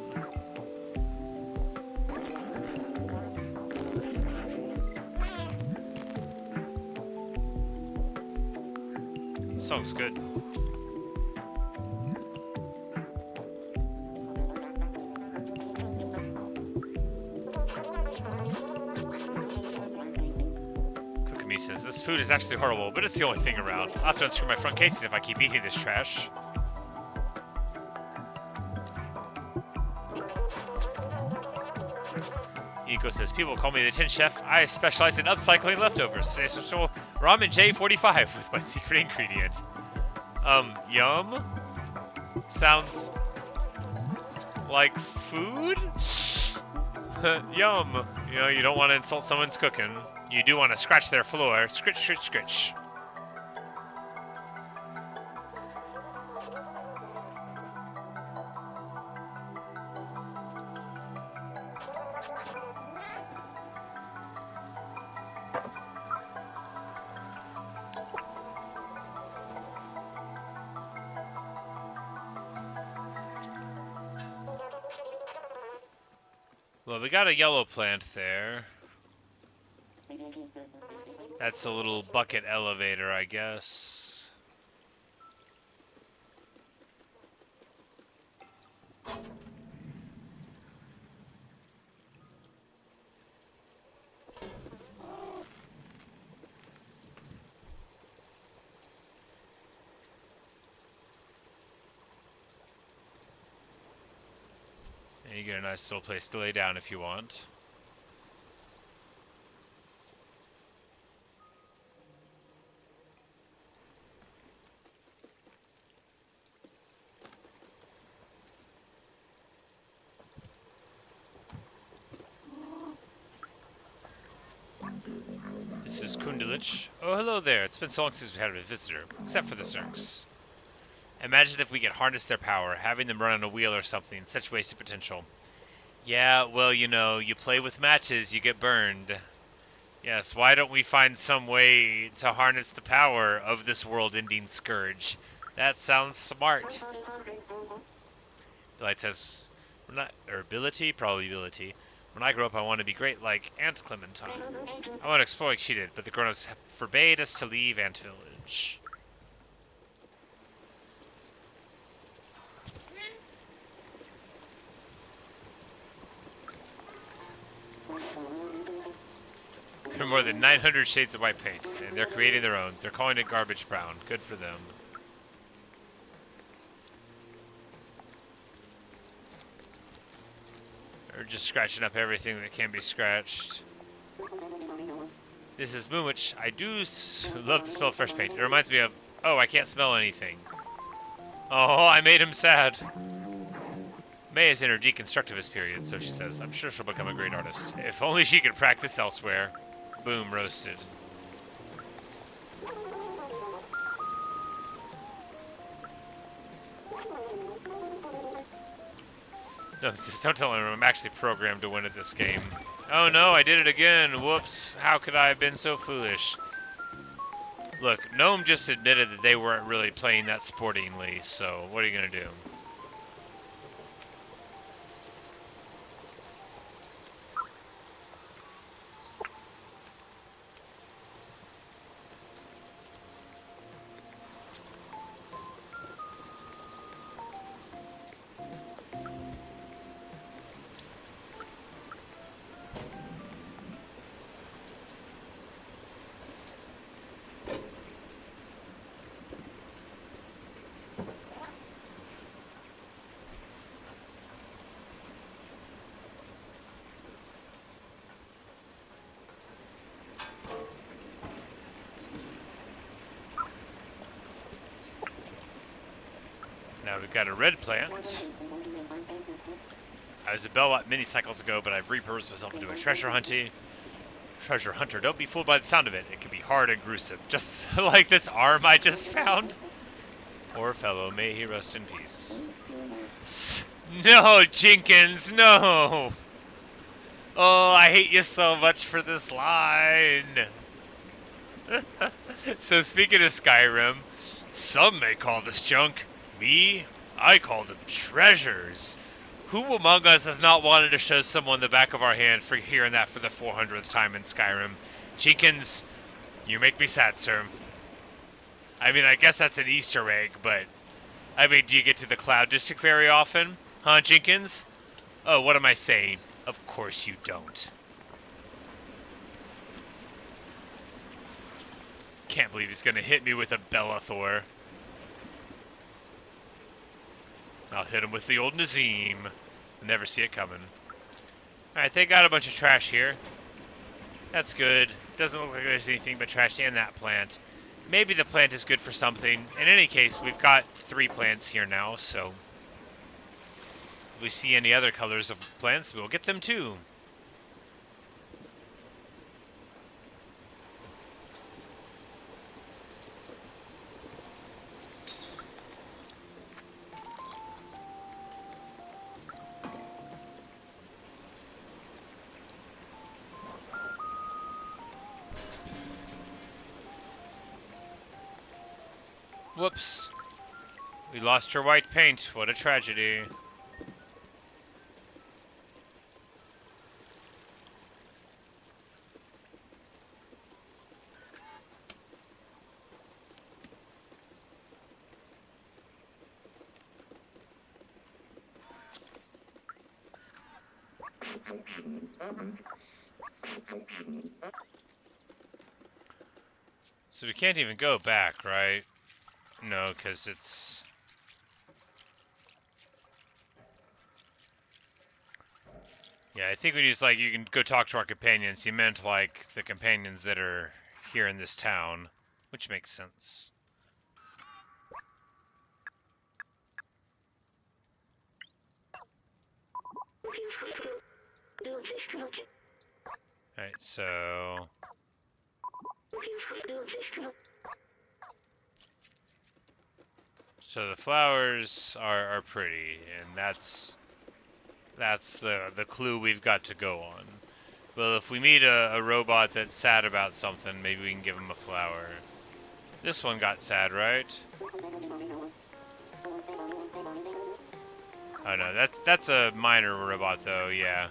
This song's good. Says, this food is actually horrible, but it's the only thing around. I'll have to unscrew my front casing if I keep eating this trash. Eco says, people call me the Tin Chef. I specialize in upcycling leftovers. Say so ramen J45 with my secret ingredient. Yum? Sounds like food? Yum. You know, you don't want to insult someone's cooking. You do want to scratch their floor. Scritch, scritch, scritch. Well, we got a yellow plant there. That's a little bucket elevator, I guess. And you get a nice little place to lay down if you want. This is Kundalich. Oh, hello there. It's been so long since we had a visitor, except for the Zerks. Imagine if we could harness their power, having them run on a wheel or something. Such wasted potential. Yeah, well, you know, you play with matches, you get burned. Yes, why don't we find some way to harness the power of this world-ending scourge? That sounds smart. Delight says, probability. When I grow up, I want to be great like Aunt Clementine. I want to explore like she did, but the grown-ups forbade us to leave Ant Village. more than 900 shades of white paint, and they're creating their own. They're calling it garbage brown. Good for them. They're just scratching up everything that can be scratched. This is Moonwitch. I do love the smell of fresh paint. It reminds me of, oh, I can't smell anything. Oh, I made him sad. May is in her deconstructivist period, so she says, I'm sure she'll become a great artist. If only she could practice elsewhere. Boom, roasted. No, just don't tell anyone I'm actually programmed to win at this game. Oh no, I did it again. Whoops. How could I have been so foolish? Look, Gnome just admitted that they weren't really playing that sportingly, so what are you going to do? Now we've got a red plant. I was a Bellwatt mini cycles ago, but I've repurposed myself into a treasure hunter. Don't be fooled by the sound of it. It can be hard and gruesome. Just like this arm I just found. Poor fellow, may he rest in peace. No, Jenkins, no! Oh, I hate you so much for this line. So speaking of Skyrim, some may call this junk. Me, I call them treasures. Who among us has not wanted to show someone the back of our hand for hearing that for the 400th time in Skyrim? Jenkins, you make me sad, sir. I mean, I guess that's an Easter egg, but... I mean, do you get to the Cloud District very often? Huh, Jenkins? Oh, what am I saying? Of course you don't. Can't believe he's gonna hit me with a Bellathor. I'll hit him with the old Nazim. Never see it coming. Alright, they got a bunch of trash here. That's good. Doesn't look like there's anything but trash in that plant. Maybe the plant is good for something. In any case, we've got 3 plants here now, so... if we see any other colors of plants, we'll get them too. Whoops. We lost her white paint. What a tragedy. So we can't even go back, right? No, because it's... yeah, I think when he's like, you can go talk to our companions, he meant like the companions that are here in this town, which makes sense. Alright, so... so the flowers are pretty, and that's the clue we've got to go on. Well, if we meet a robot that's sad about something, maybe we can give him a flower. This one got sad, right? Oh no, that's a minor robot though, yeah.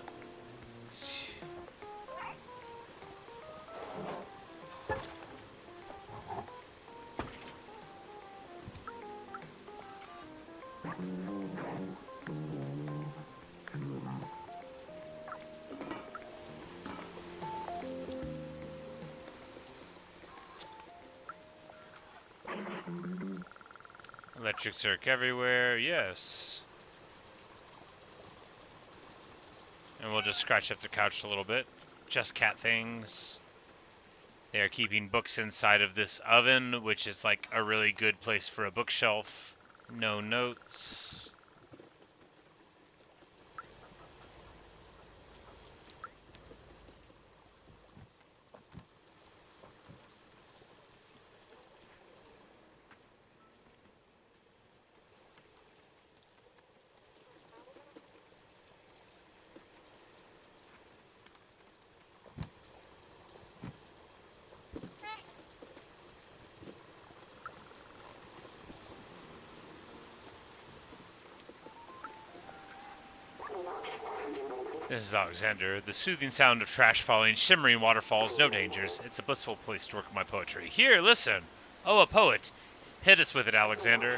Electric circ everywhere, yes. And we'll just scratch up the couch a little bit. Just cat things. They are keeping books inside of this oven, which is like a really good place for a bookshelf. No notes. This is Alexander. The soothing sound of trash falling, shimmering waterfalls, no dangers. It's a blissful place to work my poetry. Here, listen. Oh, a poet. Hit us with it, Alexander.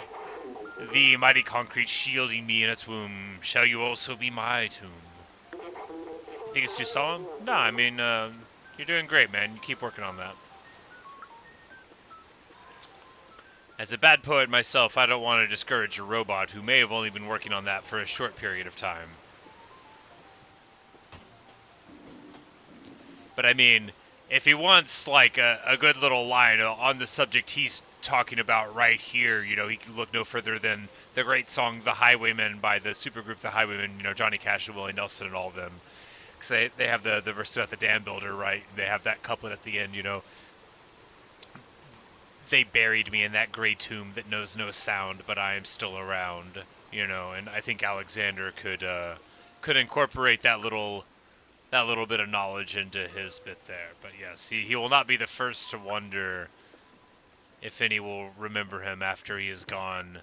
The mighty concrete shielding me in its womb. Shall you also be my tomb? You think it's too solemn? No, I mean, you're doing great, man. You keep working on that. As a bad poet myself, I don't want to discourage a robot who may have only been working on that for a short period of time. But I mean, if he wants like a good little line on the subject he's talking about right here, you know, he can look no further than the great song "The Highwaymen" by the supergroup The Highwaymen. You know, Johnny Cash and Willie Nelson and all of them. Because they have the verse about the dam builder, right? They have that couplet at the end, you know. They buried me in that gray tomb that knows no sound, but I am still around, you know. And I think Alexander could incorporate that little bit of knowledge into his bit there. But yes, he will not be the first to wonder if any will remember him after he is gone.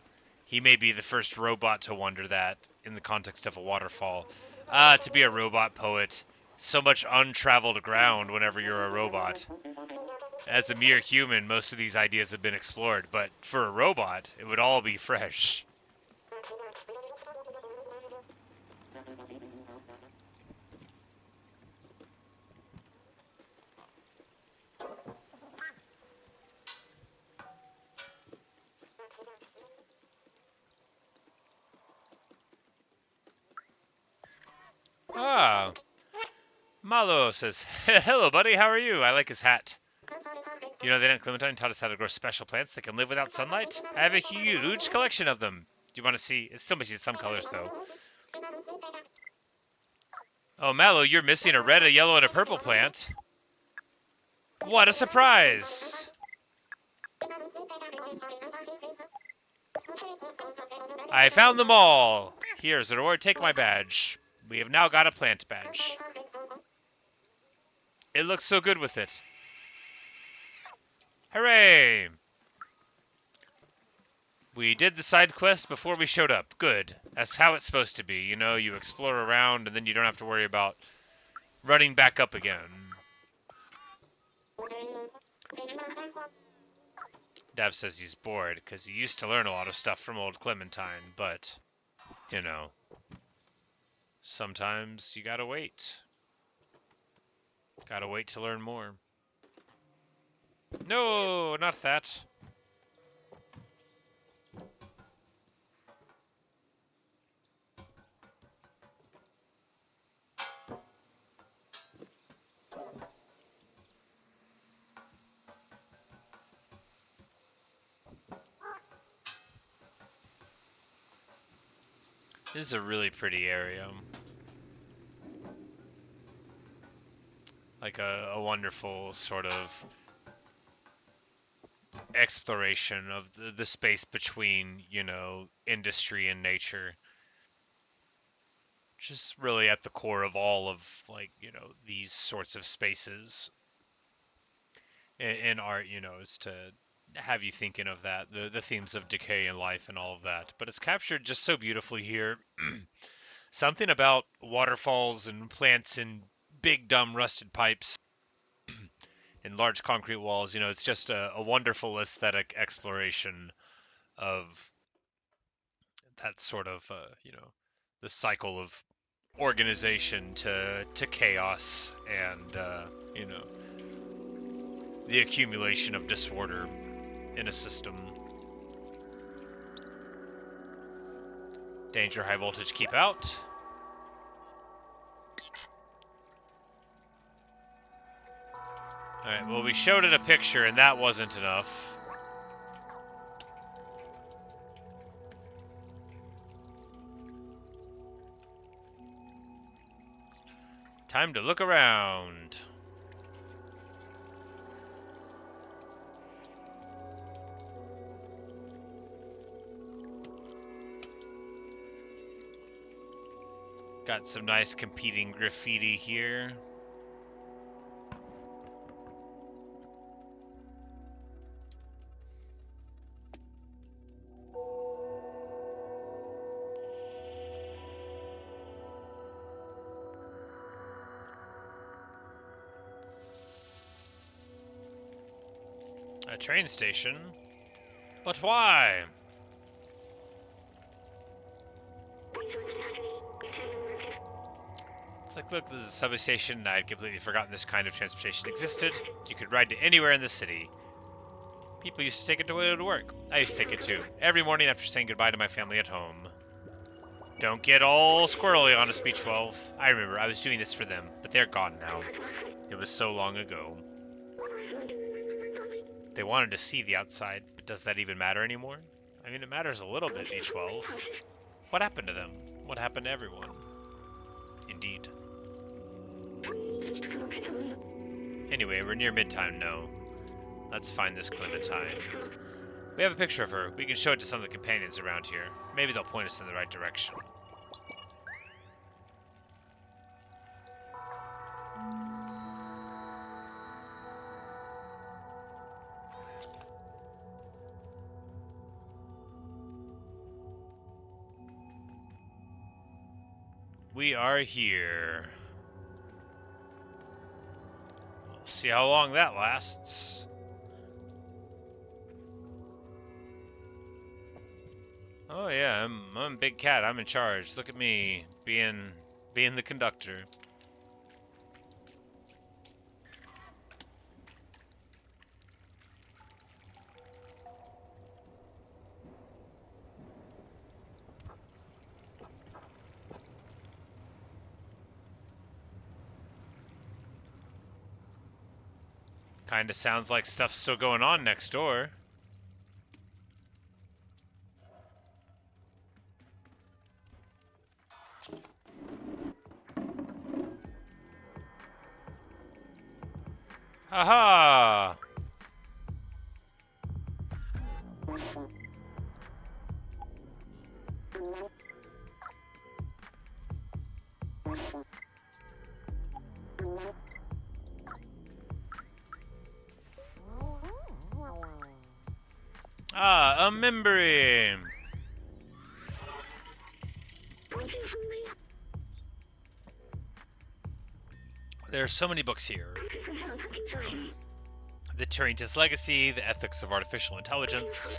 He may be the first robot to wonder that in the context of a waterfall. To be a robot poet, so much untraveled ground whenever you're a robot. As a mere human, most of these ideas have been explored, but for a robot, it would all be fresh. Ah, Malo says, hello, buddy, how are you? I like his hat. Do you know that Aunt Clementine taught us how to grow special plants that can live without sunlight? I have a huge collection of them. Do you want to see? It's still missing some colors, though. Oh, Mallow, you're missing a red, a yellow, and a purple plant. What a surprise! I found them all. Here's a reward. Take my badge. We have now got a plant badge. It looks so good with it. Hooray! We did the side quest before we showed up. Good. That's how it's supposed to be. You know, you explore around and then you don't have to worry about running back up again. Dav says he's bored because he used to learn a lot of stuff from old Clementine, but, you know, sometimes you gotta wait. Gotta wait to learn more. No, not that. This is a really pretty area. Like a wonderful sort of exploration of the space between, you know, industry and nature. Just really at the core of all of, like, you know, these sorts of spaces in art, you know, is to have you thinking of that, the themes of decay and life and all of that. But it's captured just so beautifully here. Something about waterfalls and plants and big dumb rusted pipes and large concrete walls, you know, it's just a wonderful aesthetic exploration of that sort of, you know, the cycle of organization to chaos and, you know, the accumulation of disorder in a system. Danger, high voltage, keep out. Alright, well, we showed it a picture, and that wasn't enough. Time to look around. Got some nice competing graffiti here. A train station? But why? It's like, look, this is a subway station. I'd completely forgotten this kind of transportation existed. You could ride to anywhere in the city. People used to take it to go to work. I used to take it too. Every morning after saying goodbye to my family at home. Don't get all squirrely on us, B12. I remember, I was doing this for them, but they're gone now. It was so long ago. They wanted to see the outside, but does that even matter anymore? I mean, it matters a little bit, B12. What happened to them? What happened to everyone? Indeed. Anyway, we're near midtown now. Let's find this Clementine. We have a picture of her. We can show it to some of the companions around here. Maybe they'll point us in the right direction. We are here. We'll see how long that lasts. Oh yeah, I'm a big cat. I'm in charge. Look at me being the conductor. Kinda sounds like stuff's still going on next door. Aha! Ah, a memory! There are so many books here. The Turing's Legacy, The Ethics of Artificial Intelligence.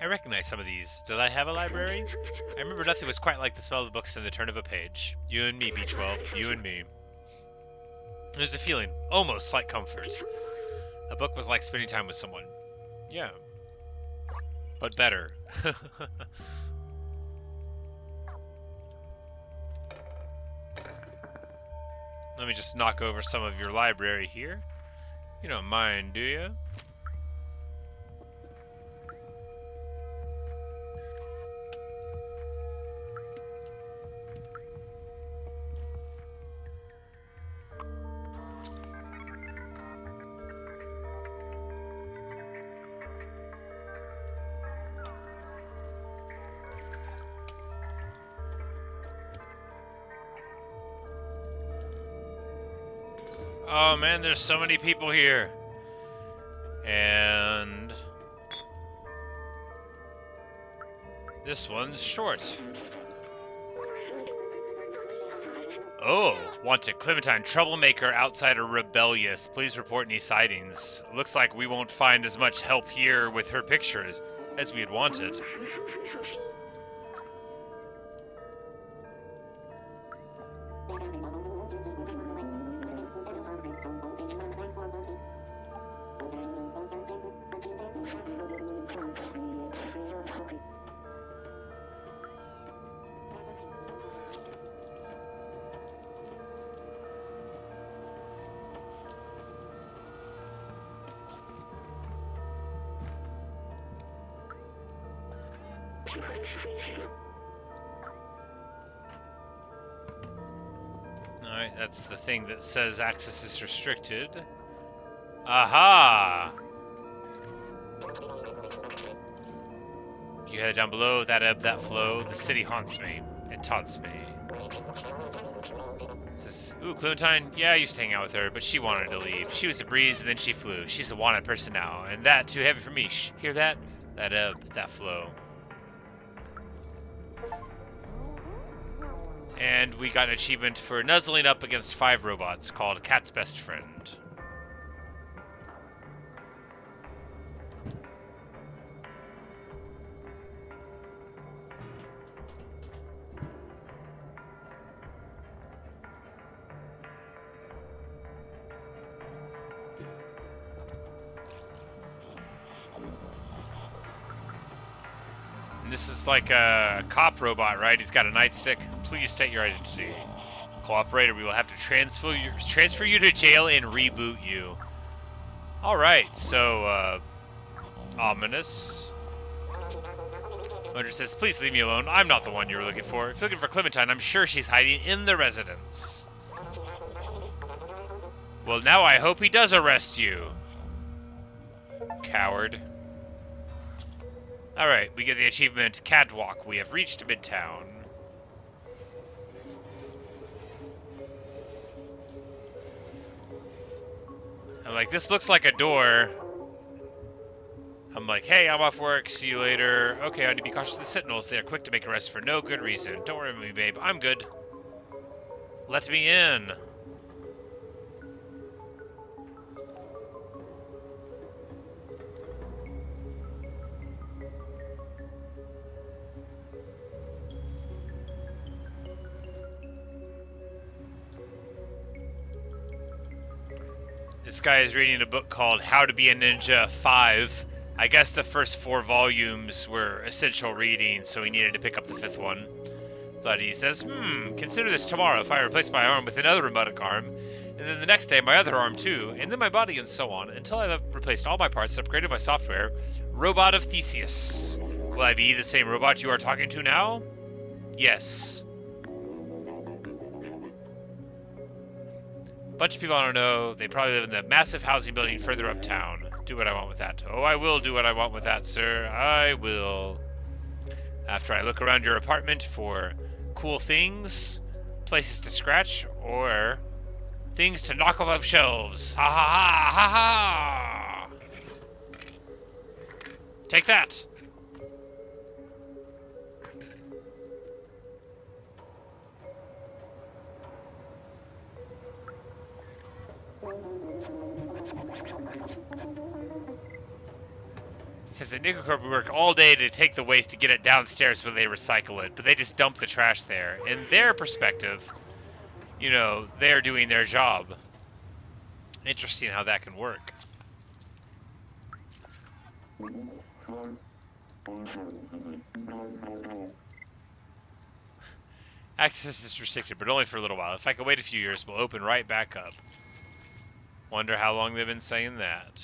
I recognize some of these. Did I have a library? I remember nothing was quite like the smell of the books and the turn of a page. You and me, B12. You and me. There's a feeling, almost like comfort. A book was like spending time with someone. Yeah. But better. Let me just knock over some of your library here. You don't mind, do you? Oh man, there's so many people here. And this one's short. Oh, wanted Clementine, troublemaker, outsider, rebellious. Please report any sightings. Looks like we won't find as much help here with her picture as we had wanted. Alright, that's the thing that says access is restricted. Aha! You head down below, that ebb, that flow. The city haunts me. It taunts me. Says, ooh, Clementine, yeah, I used to hang out with her, but she wanted to leave. She was a breeze, and then she flew. She's a wanted person now, and that too heavy for me. Shh, hear that? That ebb, that flow. And we got an achievement for nuzzling up against 5 robots called Cat's Best Friend. And this is like a cop robot, right? He's got a nightstick. Please state your identity. Cooperator, we will have to transfer you to jail and reboot you. Alright, so, ominous. Motor says, please leave me alone. I'm not the one you were looking for. If you're looking for Clementine, I'm sure she's hiding in the residence. Well, now I hope he does arrest you. Coward. Alright, we get the achievement Catwalk. We have reached Midtown. I'm like, this looks like a door. I'm like, hey, I'm off work. See you later. Okay, I need to be cautious of the Sentinels. They are quick to make arrests for no good reason. Don't worry about me, babe. I'm good. Let me in. This guy is reading a book called How to Be a Ninja 5. I guess the first 4 volumes were essential reading, so he needed to pick up the 5th one. But he says, consider this tomorrow if I replace my arm with another robotic arm, and then the next day my other arm too, and then my body and so on, until I've replaced all my parts and upgraded my software. Robot of Theseus. Will I be the same robot you are talking to now? Yes. Bunch of people I don't know. They probably live in the massive housing building further uptown. Do what I want with that. Oh, I will do what I want with that, sir. I will. After I look around your apartment for cool things, places to scratch, or things to knock off of shelves. Ha ha ha ha ha! Take that! Says that Nickel Corp work all day to take the waste to get it downstairs where they recycle it, but they just dump the trash there. In their perspective, you know, they're doing their job. Interesting how that can work. Access is restricted, but only for a little while. If I can wait a few years, we'll open right back up. Wonder how long they've been saying that.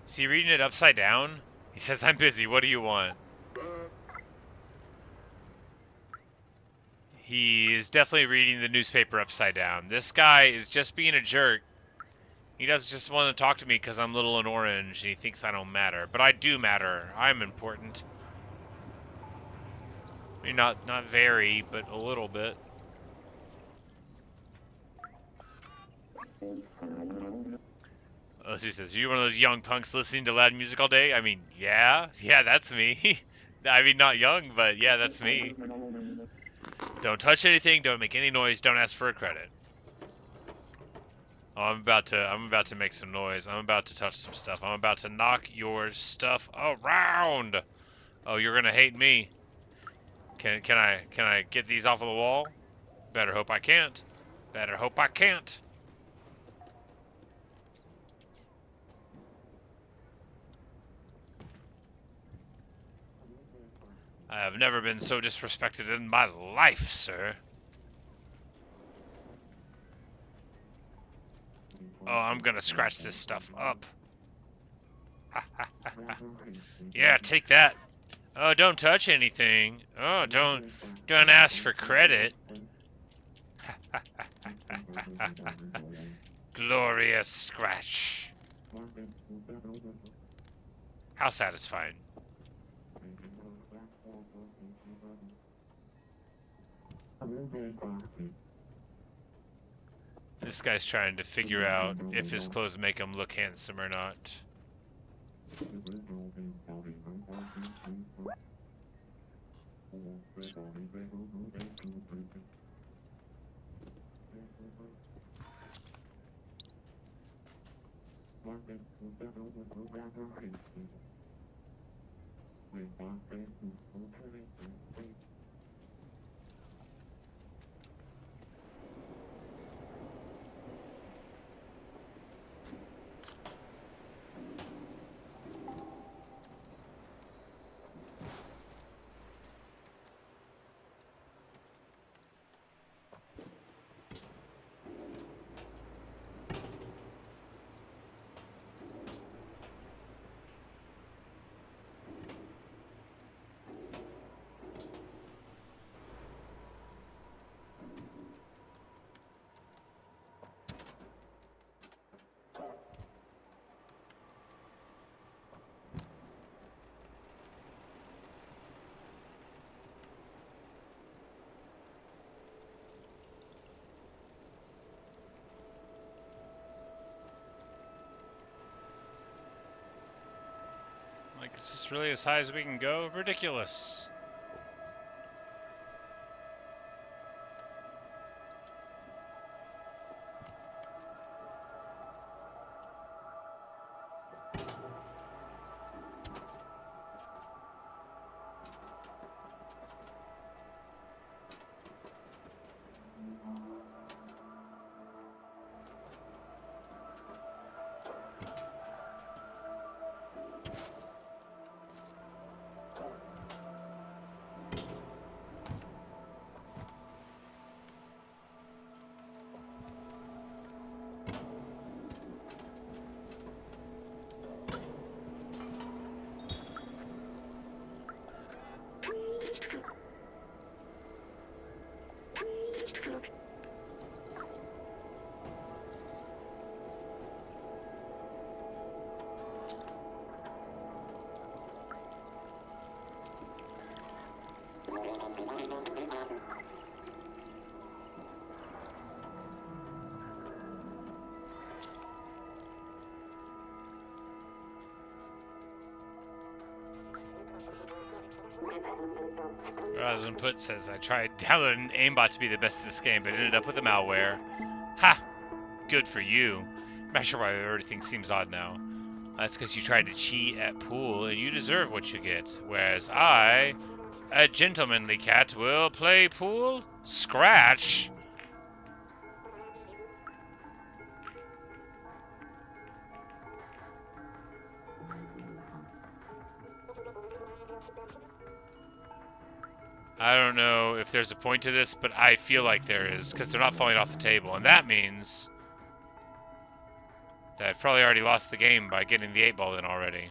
Is he reading it upside down? He says, I'm busy, what do you want? He is definitely reading the newspaper upside down. This guy is just being a jerk. He doesn't just want to talk to me because I'm little and orange, and he thinks I don't matter. But I do matter. I'm important. I mean, not very, but a little bit. Oh, she says, are you one of those young punks listening to loud music all day? I mean, yeah. Yeah, that's me. I mean, not young, but yeah, that's me. Don't touch anything, don't make any noise, don't ask for a credit. Oh, I'm about to make some noise. I'm about to touch some stuff. I'm about to knock your stuff around. Oh, you're gonna hate me. Can I get these off of the wall? Better hope I can't. Better hope I can't. I have never been so disrespected in my life, sir. Oh, I'm gonna scratch this stuff up. Yeah, take that. Oh, don't touch anything. Oh, don't ask for credit. Glorious scratch. How satisfying. This guy's trying to figure out if his clothes make him look handsome or not. Like, is this really as high as we can go? Ridiculous. Rosin Put says, I tried downloading aimbot to be the best in this game, but ended up with a malware. Ha! Good for you. I'm not sure why everything seems odd now. That's because you tried to cheat at pool, and you deserve what you get. Whereas I, a gentlemanly cat, will play pool? Scratch! I don't know if there's a point to this, but I feel like there is, because they're not falling off the table. And that means that I've probably already lost the game by getting the 8-ball in already.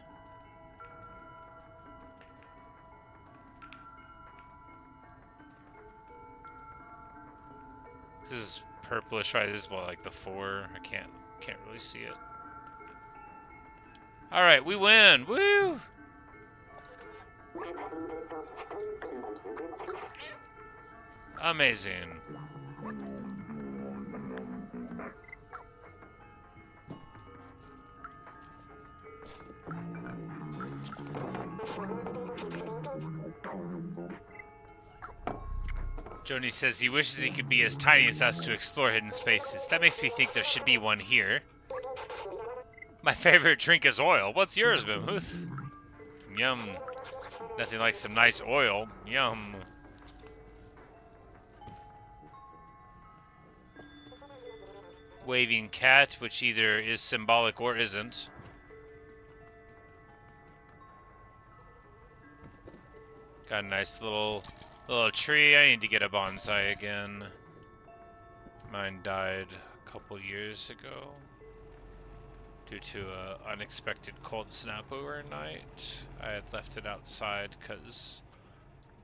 This is purplish, right? This is what, like the 4? I can't really see it. Alright, we win! Woo! Amazing. Joni says he wishes he could be as tiny as us to explore hidden spaces. That makes me think there should be one here. My favorite drink is oil. What's yours, Bimhuth? Yum. Nothing like some nice oil. Yum. Waving cat, which either is symbolic or isn't. Got a nice little tree. I need to get a bonsai again. Mine died a couple years ago due to an unexpected cold snap overnight. I had left it outside because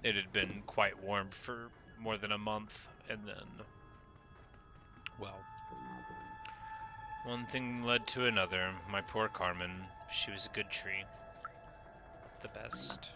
it had been quite warm for more than a month, and then, well, one thing led to another. My poor Carmen. She was a good tree. The best.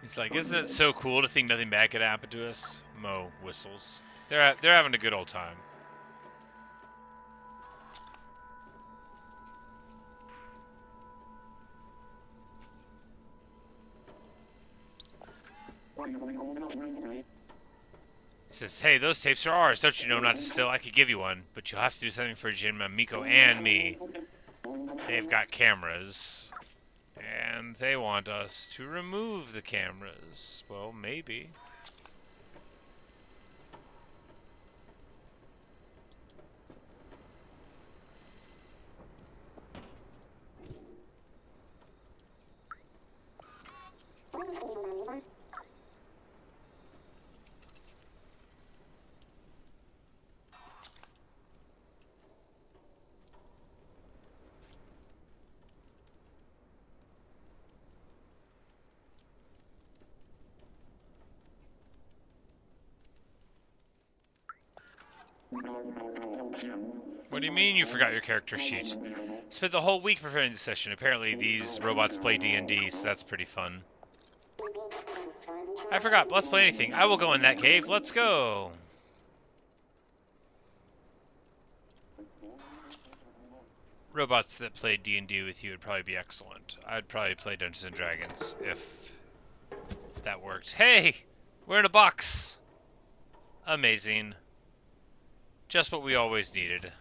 He's like, isn't it so cool to think nothing bad could happen to us? Mo whistles. They're having a good old time. He says, hey, those tapes are ours. Don't you know not to steal? I could give you one, but you'll have to do something for Jim, Miko, and me. They've got cameras. And they want us to remove the cameras. Well, maybe. What do you mean you forgot your character sheet? Spent the whole week preparing this session. Apparently these robots play D&D, so that's pretty fun. I forgot, but let's play anything. I will go in that cave. Let's go. Robots that play D&D with you would probably be excellent. I'd probably play Dungeons & Dragons if that worked. Hey! We're in a box! Amazing. Just what we always needed.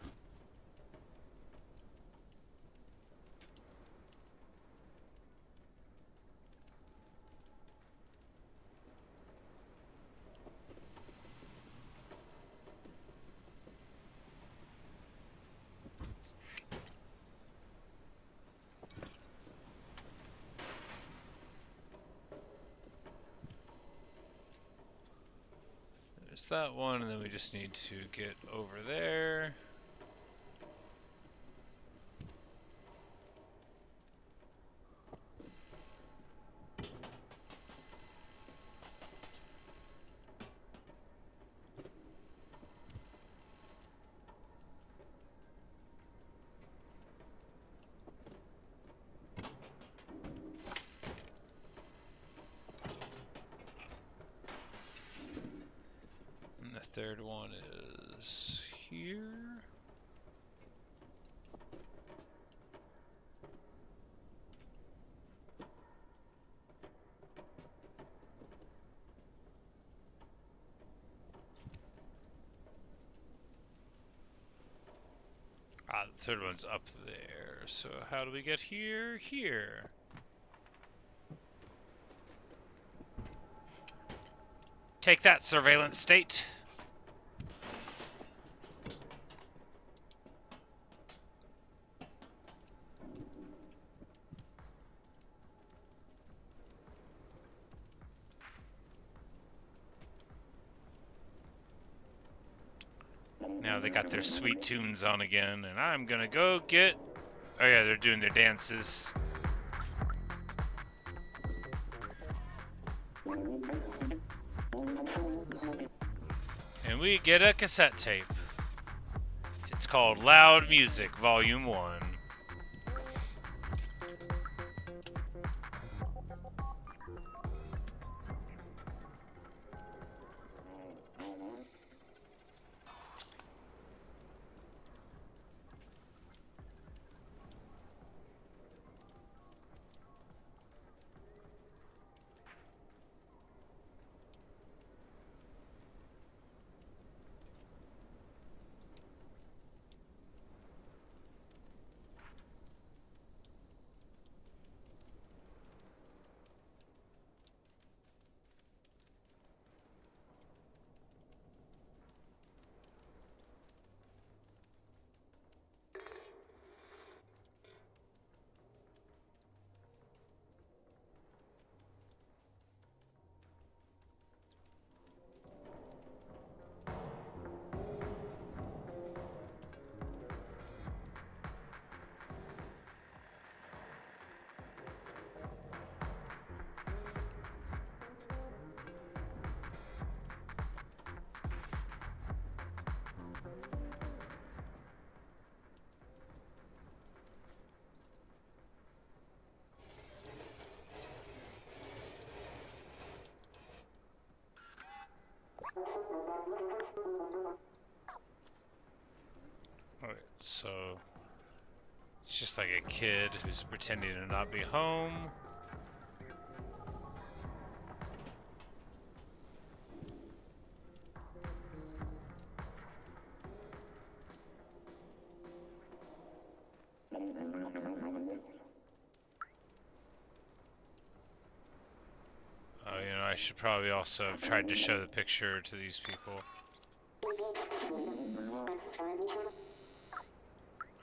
There's that one, and then we just need to get over there. And the third one is here. Ah, the third one's up there. So how do we get here? Here. Take that, surveillance state. Now they got their sweet tunes on again, and I'm gonna go get... Oh yeah, they're doing their dances. And we get a cassette tape. It's called Loud Music, Volume 1. Alright, so it's just like a kid who's pretending to not be home. Oh, you know, I should probably also have tried to show the picture to these people.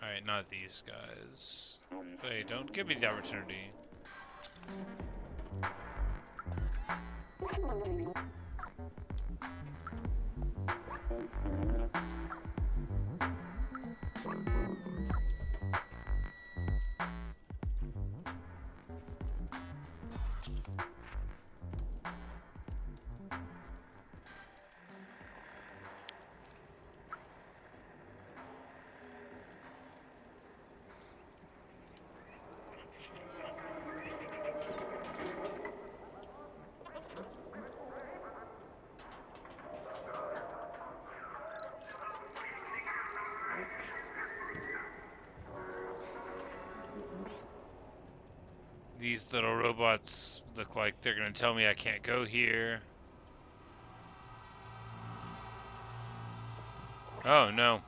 Alright, not these guys. Hey, don't give me the opportunity. These little robots look like they're gonna tell me I can't go here. Oh no.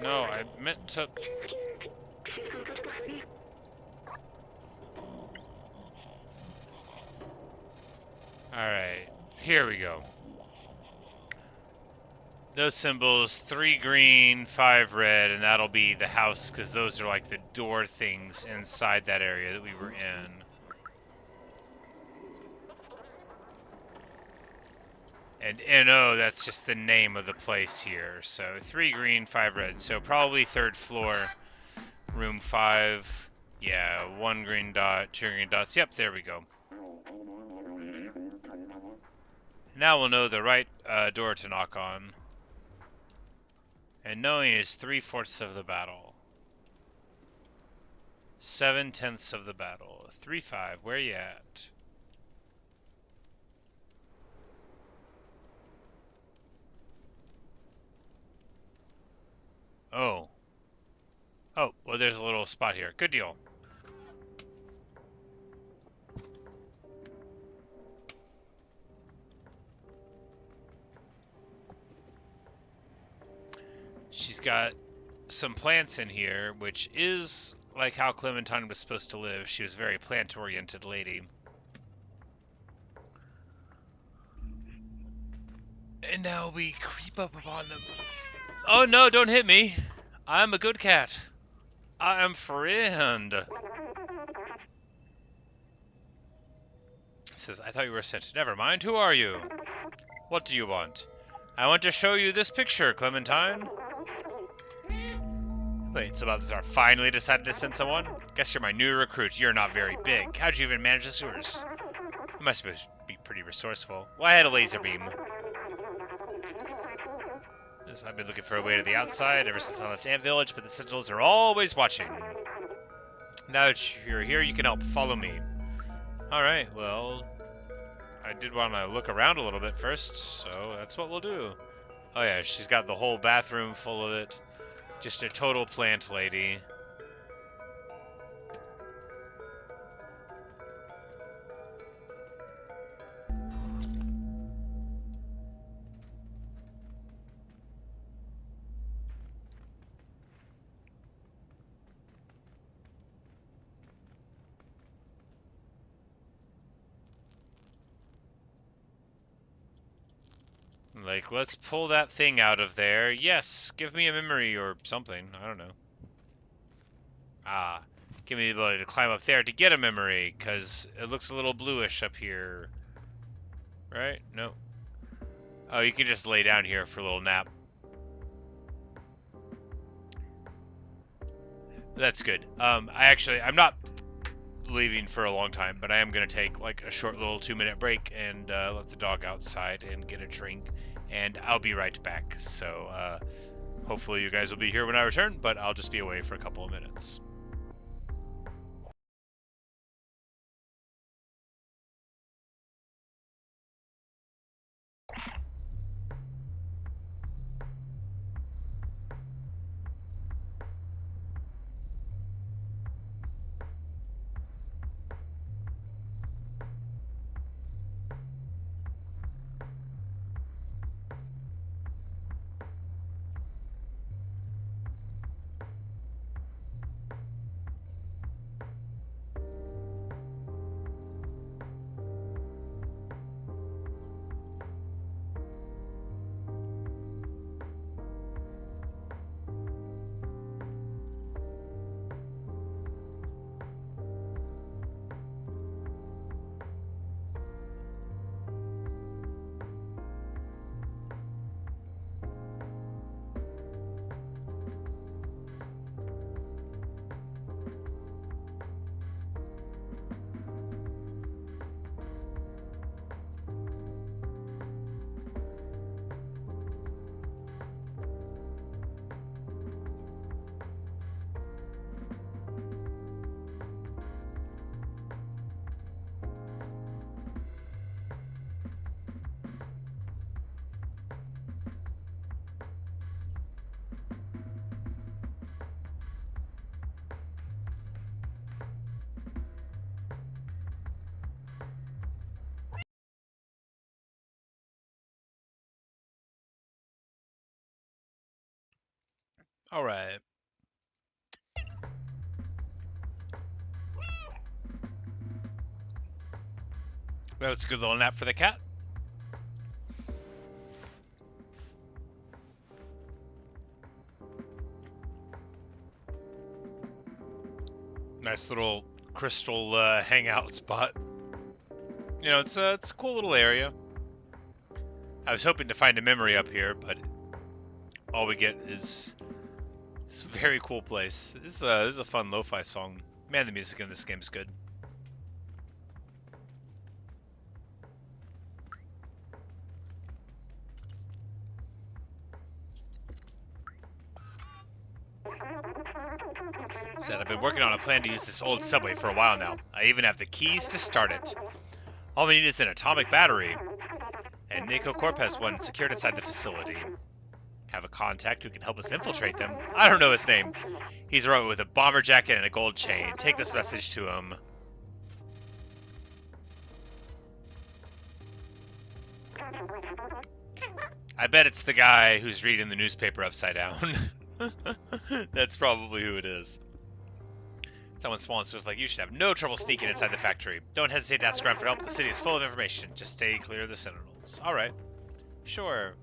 No, I meant to... Alright, here we go. Those symbols, 3 green, 5 red, and that'll be the house, because those are like the door things inside that area that we were in. And NO, that's just the name of the place here. So 3 green, 5 red. So probably 3rd floor, room 5. Yeah, 1 green dot, 2 green dots. Yep, there we go. Now we'll know the right door to knock on. And knowing is 3/4 of the battle. 7/10 of the battle. 3-5, where you at? Oh. Oh, well there's a little spot here. Good deal. She's got some plants in here, which is like how Clementine was supposed to live. She was a very plant-oriented lady. And now we creep up upon them. Oh no, don't hit me. I'm a good cat. I am friend. Says, I thought you were sent. Never mind, who are you? What do you want? I want to show you this picture, Clementine. Wait, so Balthazar finally decided to send someone? Guess you're my new recruit. You're not very big. How'd you even manage the sewers? You must be pretty resourceful. Well, I had a laser beam. I've been looking for a way to the outside ever since I left Ant Village, but the Sentinels are always watching. Now that you're here, you can help. Follow me. Alright, well, I did want to look around a little bit first, so that's what we'll do. Oh yeah, she's got the whole bathroom full of it. Just a total plant lady. Like, let's pull that thing out of there. Yes, give me a memory or something. I don't know. Ah, give me the ability to climb up there to get a memory, because it looks a little bluish up here. Right? No. Oh, you can just lay down here for a little nap. That's good. I'm not leaving for a long time, but I am going to take like a short little 2-minute break and let the dog outside and get a drink, and I'll be right back. So hopefully you guys will be here when I return, but I'll just be away for a couple of minutes. All right. Well, it's a good little nap for the cat. Nice little crystal hangout spot. You know, it's a cool little area. I was hoping to find a memory up here, but all we get is this very cool place. This is a fun lo-fi song. Man, the music in this game is good. Said I've been working on a plan to use this old subway for a while now. I even have the keys to start it. All we need is an atomic battery. And Nico Corp has one secured inside the facility. Have a contact who can help us infiltrate them. I don't know his name. He's a robot with a bomber jacket and a gold chain. Take this message to him. I bet it's the guy who's reading the newspaper upside down. That's probably who it is. Someone small and swift like you should have no trouble sneaking inside the factory. Don't hesitate to ask around for help. The city is full of information. Just stay clear of the Sentinels. Alright. Sure.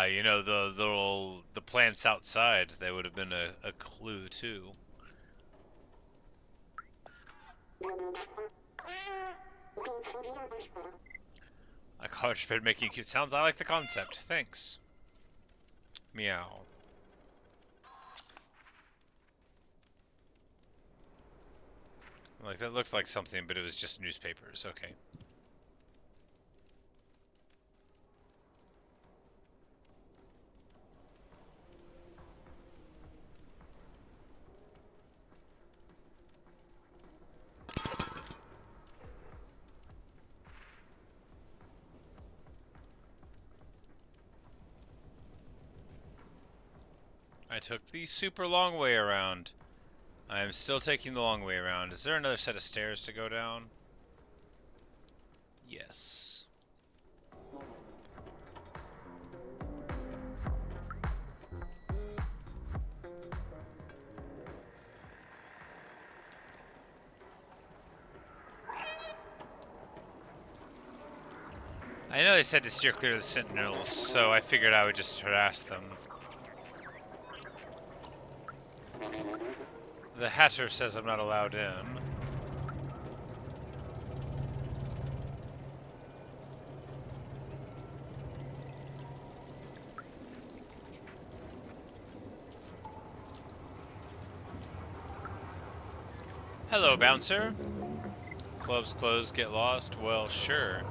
You know, the plants outside, they would have been a clue too. A college bed making cute sounds. I like the concept. Thanks. Meow. Like, that looked like something, but it was just newspapers. Okay. I took the super long way around. I am still taking the long way around. Is there another set of stairs to go down? Yes. I know they said to steer clear of the Sentinels, so I figured I would just harass them. The Hatter says I'm not allowed in. Hello, bouncer. Clubs closed, get lost? Well, sure.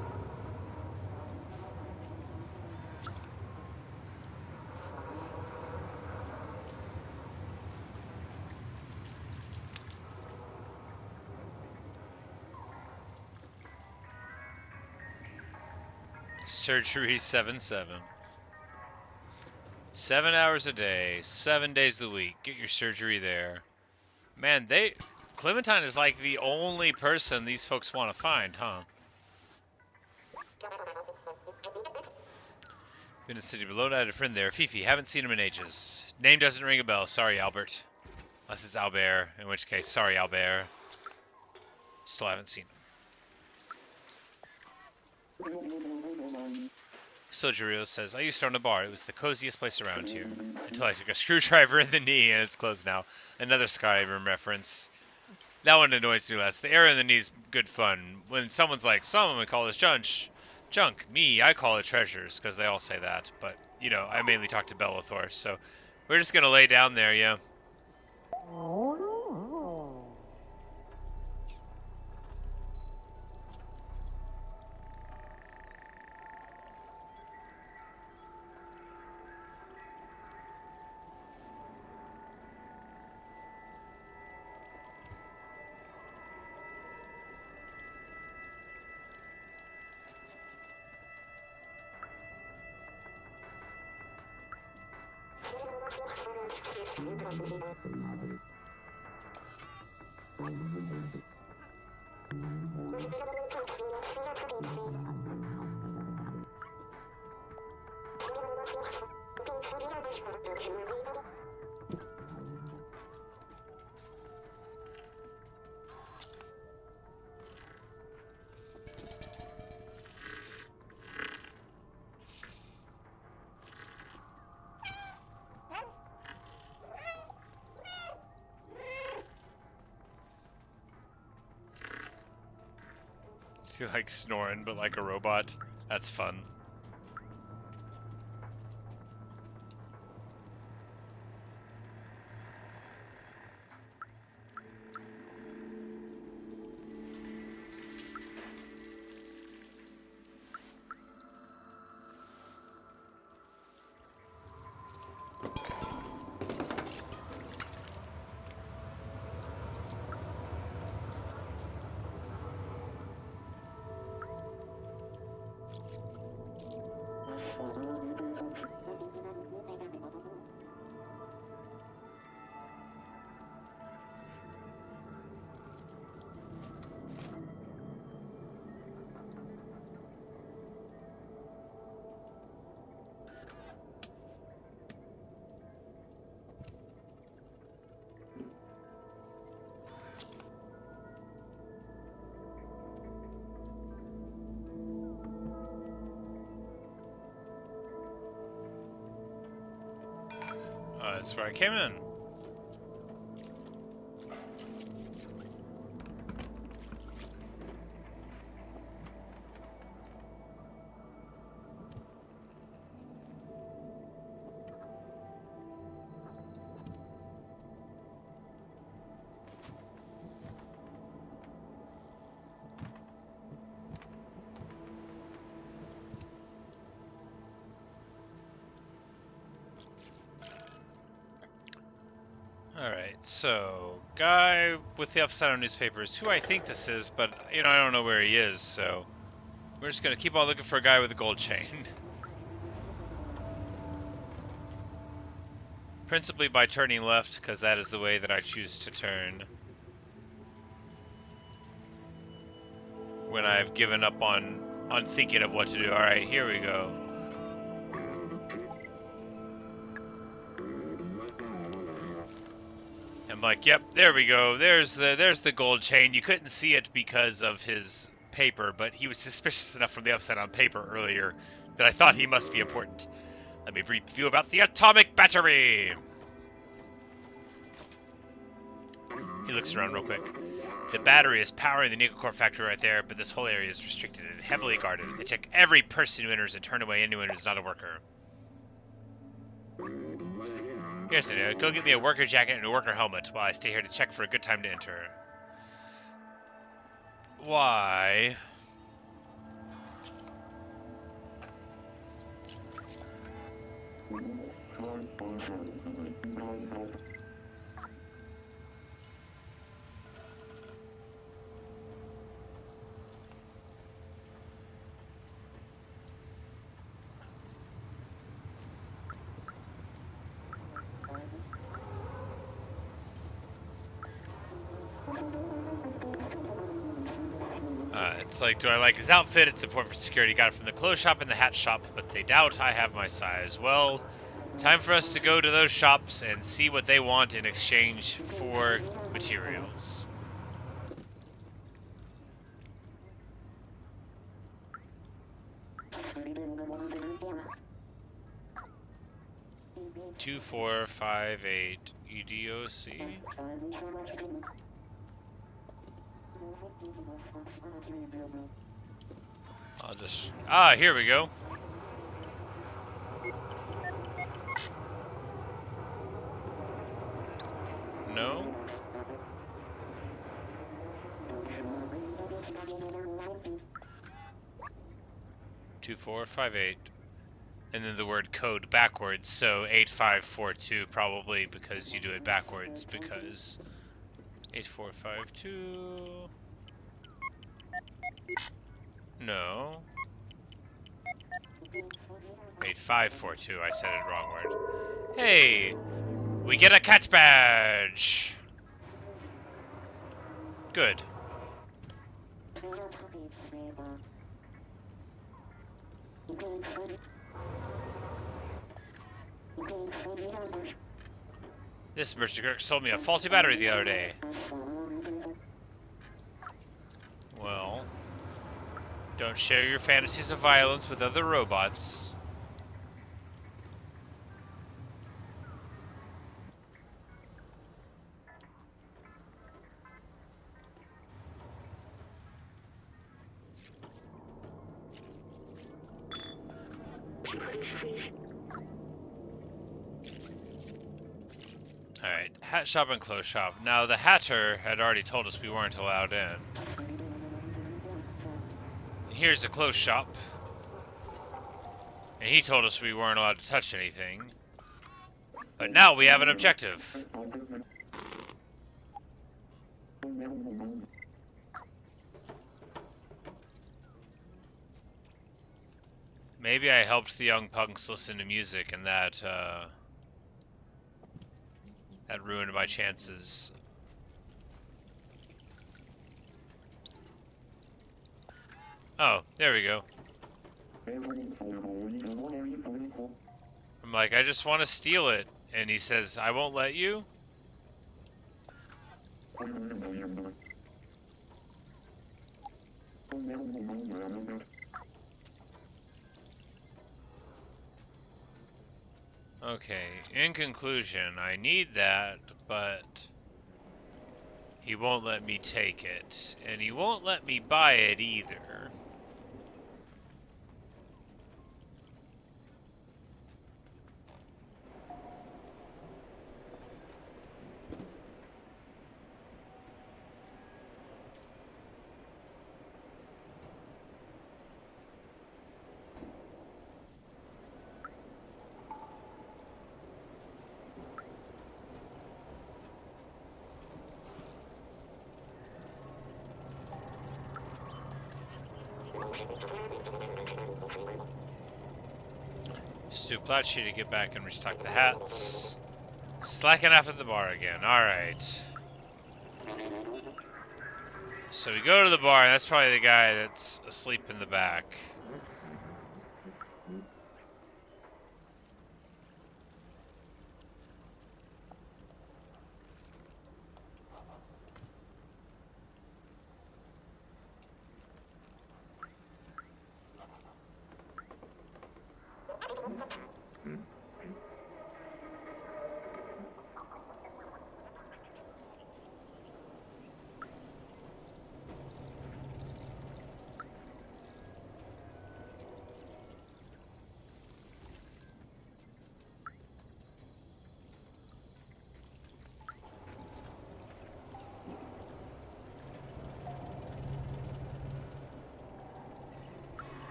Surgery 7-7. 7 hours a day, 7 days a week. Get your surgery there. Man, Clementine is like the only person these folks want to find, huh? Been in the city below, I had a friend there. Fifi, haven't seen him in ages. Name doesn't ring a bell. Sorry, Albert. Unless it's Albert, in which case, sorry, Albert. Still haven't seen him. Sojirio says, I used to own a bar. It was the coziest place around here. Until I took a screwdriver in the knee, and it's closed now. Another Skyrim reference. That one annoys me less. The arrow in the knee is good fun. When someone's like, some would call this junk. Me, I call it treasures, because they all say that. But, you know, I mainly talk to Bellathor, so we're just going to lay down there, yeah. Is he like snoring, but like a robot? That's fun. That's where I came in. Alright, so, guy with the upside down newspapers, who I think this is, but, you know, I don't know where he is, so we're just gonna keep on looking for a guy with a gold chain. Principally by turning left, because that is the way that I choose to turn when I've given up on thinking of what to do. Alright, here we go. I'm like, yep, there we go. There's the gold chain. You couldn't see it because of his paper, but he was suspicious enough from the upside down paper earlier that I thought he must be important. Let me brief you about the atomic battery. He looks around real quick. The battery is powering the nickel core factory right there, but this whole area is restricted and heavily guarded. They check every person who enters and turn away anyone who's not a worker. Here's the deal. Go get me a worker jacket and a worker helmet while I stay here to check for a good time to enter. Why? It's like, do I like his outfit? It's important for security. Got it from the clothes shop and the hat shop, but they doubt I have my size. Well, time for us to go to those shops and see what they want in exchange for materials. Two, 4, 5, 8 EDOC. I'll just... here we go. No? 2, 4, 5, 8. And then the word code backwards, so 8542 probably because you do it backwards, because 8452... No. 8542, I said it wrong word. Hey! We get a catch badge! Good. This merchant sold me a faulty battery the other day. Well, don't share your fantasies of violence with other robots. Alright, hat shop and clothes shop. Now, the hatter had already told us we weren't allowed in. Here's the clothes shop. And he told us we weren't allowed to touch anything. But now we have an objective. Maybe I helped the young punks listen to music and that ruined my chances. Oh, there we go. I'm like, I just want to steal it. And he says, I won't let you? Okay, in conclusion, I need that, but he won't let me take it. And he won't let me buy it either. Stu Platchy to get back and restock the hats. Slacking off at the bar again. Alright. So we go to the bar, and that's probably the guy that's asleep in the back.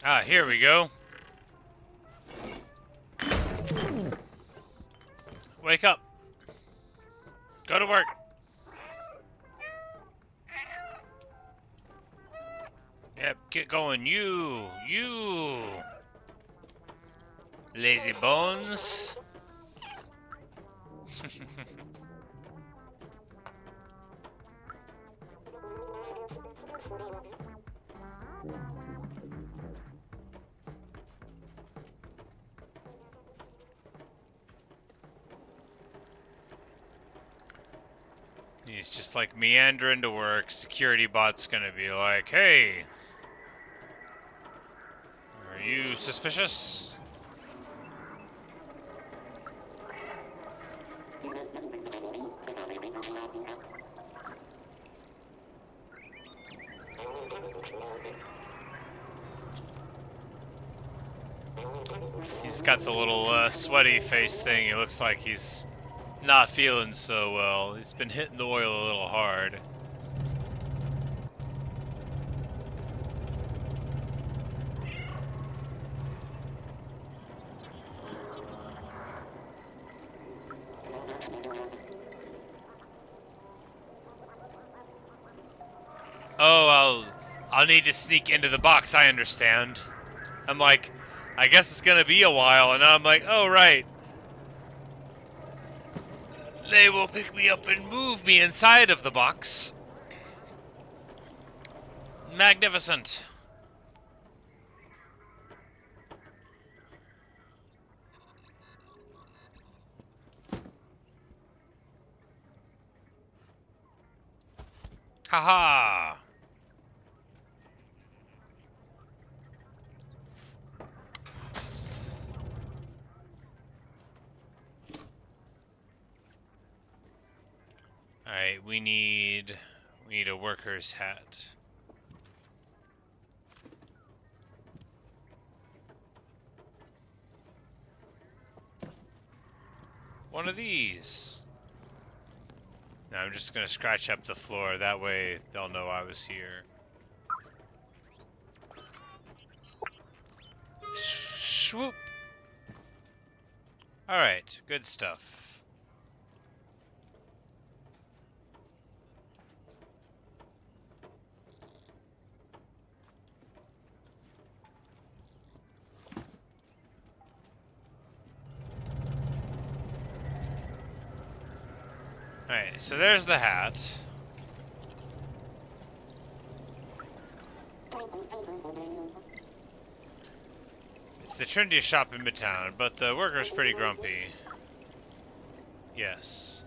Ah, here we go. Wake up. Go to work. Yep, get going. You. Lazy bones. He's just like meandering to work. Security bot's gonna be like, hey, are you suspicious? He's got the little sweaty face thing. He looks like he's not feeling so well. He's been hitting the oil a little hard. Oh, I'll need to sneak into the box, I understand. I'm like, I guess it's gonna be a while, and I'm like, oh right. They will pick me up and move me inside of the box. Magnificent. Haha. Alright, we need a worker's hat. One of these. Now I'm just gonna scratch up the floor, that way they'll know I was here. Swoop! Alright, good stuff. Alright, so there's the hat. It's the trendiest shop in Midtown, but the worker's pretty grumpy. Yes.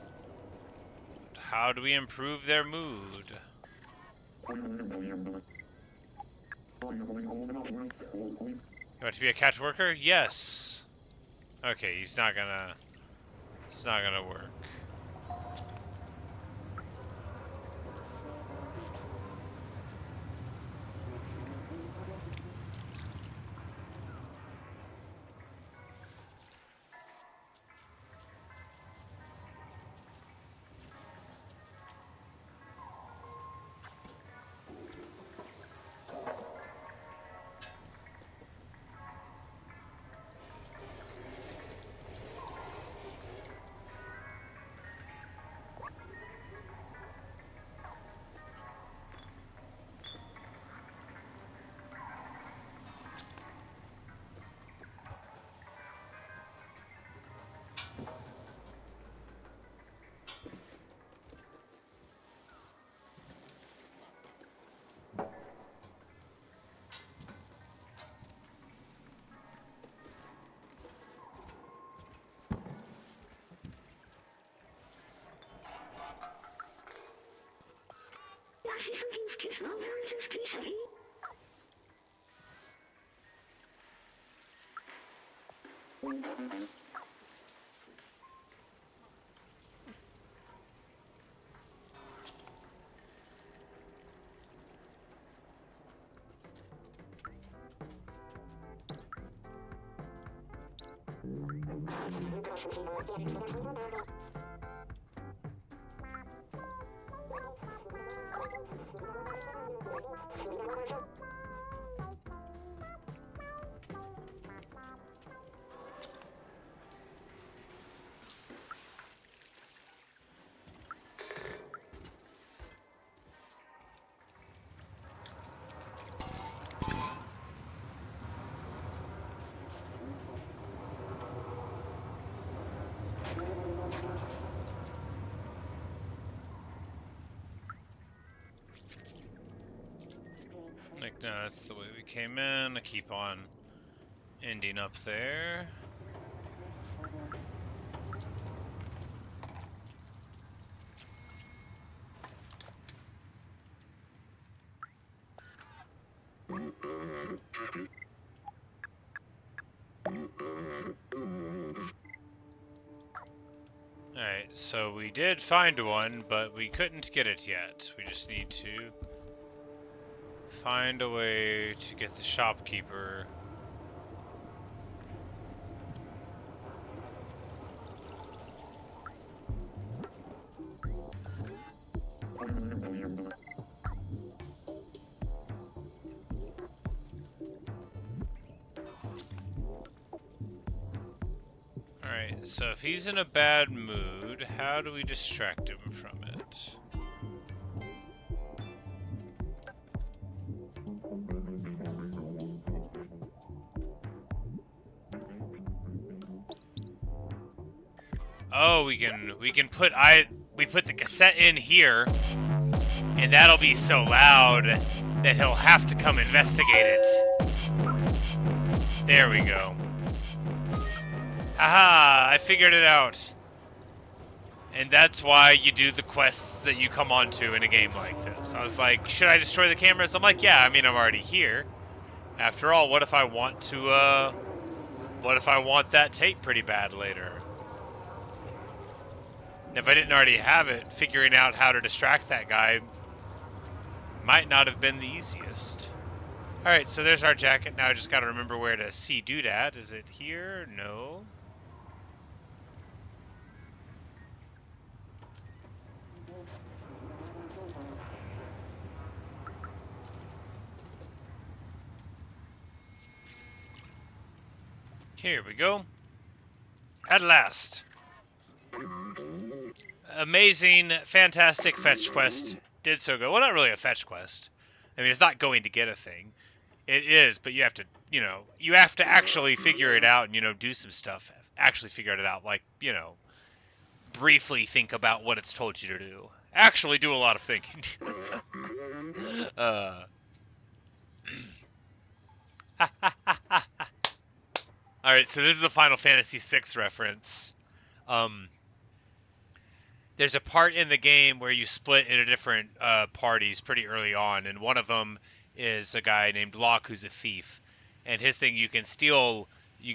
But how do we improve their mood? You want to be a cat worker? Yes. Okay, it's not gonna work. Like, no, that's the way we came in. I keep on ending up there. Alright, so we did find one, but we couldn't get it yet. We just need to find a way to get the shopkeeper. Alright, so if he's in a bad mood, how do we distract him from it? Oh, we can put we put the cassette in here, and that'll be so loud that he'll have to come investigate it. There we go. Aha! I figured it out. And that's why you do the quests that you come onto in a game like this. I was like, should I destroy the cameras? I'm like, yeah, I mean, I'm already here. After all, what if I want to, what if I want that tape pretty bad later? If I didn't already have it, figuring out how to distract that guy might not have been the easiest. Alright, so there's our jacket. Now I just gotta remember where to see Doodad. Is it here? No. Here we go. At last. Amazing, fantastic fetch quest. Did so good. Well, not really a fetch quest. I mean, it's not going to get a thing. It is, but you have to, you have to actually figure it out and, do some stuff. Actually figure it out. Like, briefly think about what it's told you to do. Actually do a lot of thinking. Alright, so this is a Final Fantasy VI reference. There's a part in the game where you split into different parties pretty early on, and one of them is a guy named Locke who's a thief. And his thing, you can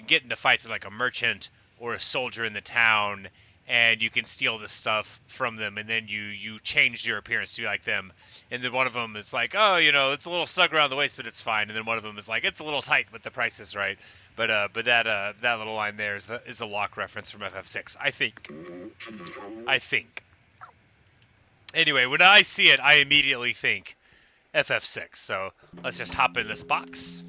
get into fights with like a merchant or a soldier in the town, and you can steal the stuff from them, and then you change your appearance to be like them. And then one of them is like, oh, it's a little snug around the waist, but it's fine. And then one of them is like, it's a little tight, but the price is right. But that little line there is a Locke reference from FF6, I think. Anyway, when I see it, I immediately think FF6. So let's just hop in this box.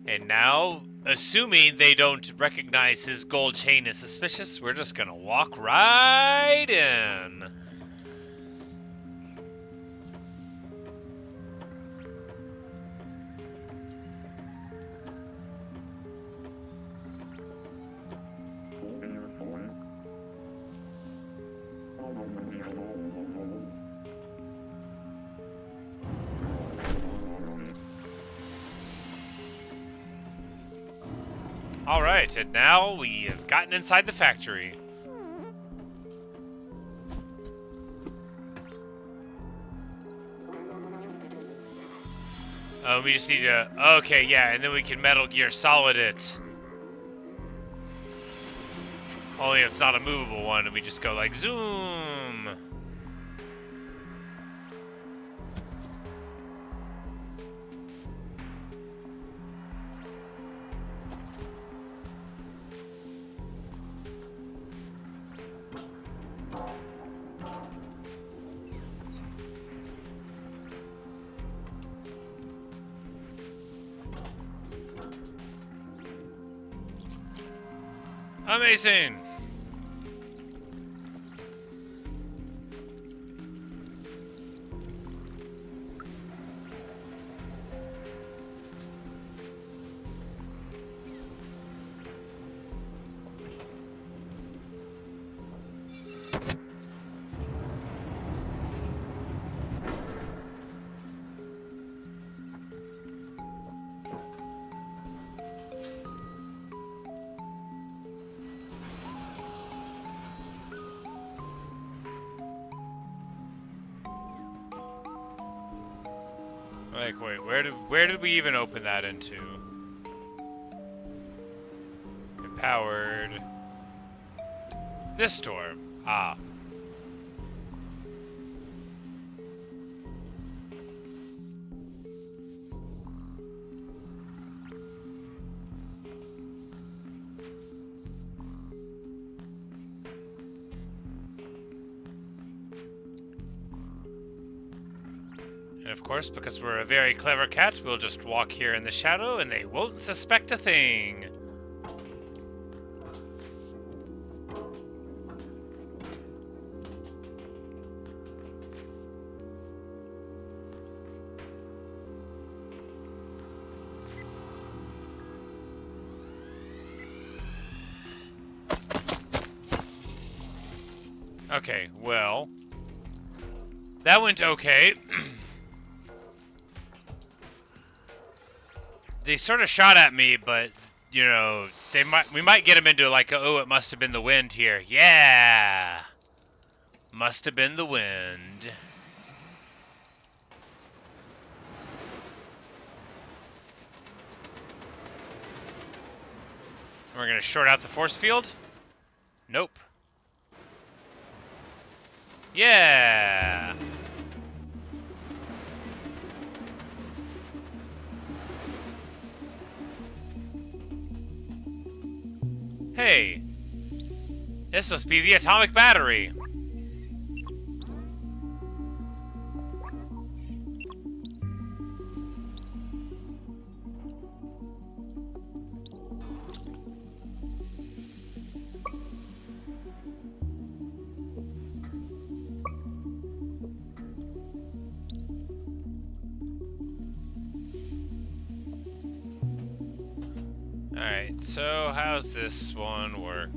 And now, assuming they don't recognize his gold chain as suspicious, we're just gonna walk right in. Alright, and now we have gotten inside the factory. We just need to... Okay, yeah, and then we can Metal Gear Solid it. Only it's not a movable one, and we just go like, zoom! Amazing! Like, wait, where did we even open that into? Empowered. This door. Ah. And of course, because we're a very clever cat, we'll just walk here in the shadow and they won't suspect a thing. Okay, well, that went okay. They sort of shot at me, but you know, we might get them into like, oh, it must have been the wind here. Yeah, must have been the wind. We're gonna short out the force field. Nope. Yeah. Hey, this must be the atomic battery. Alright, so how's this one work?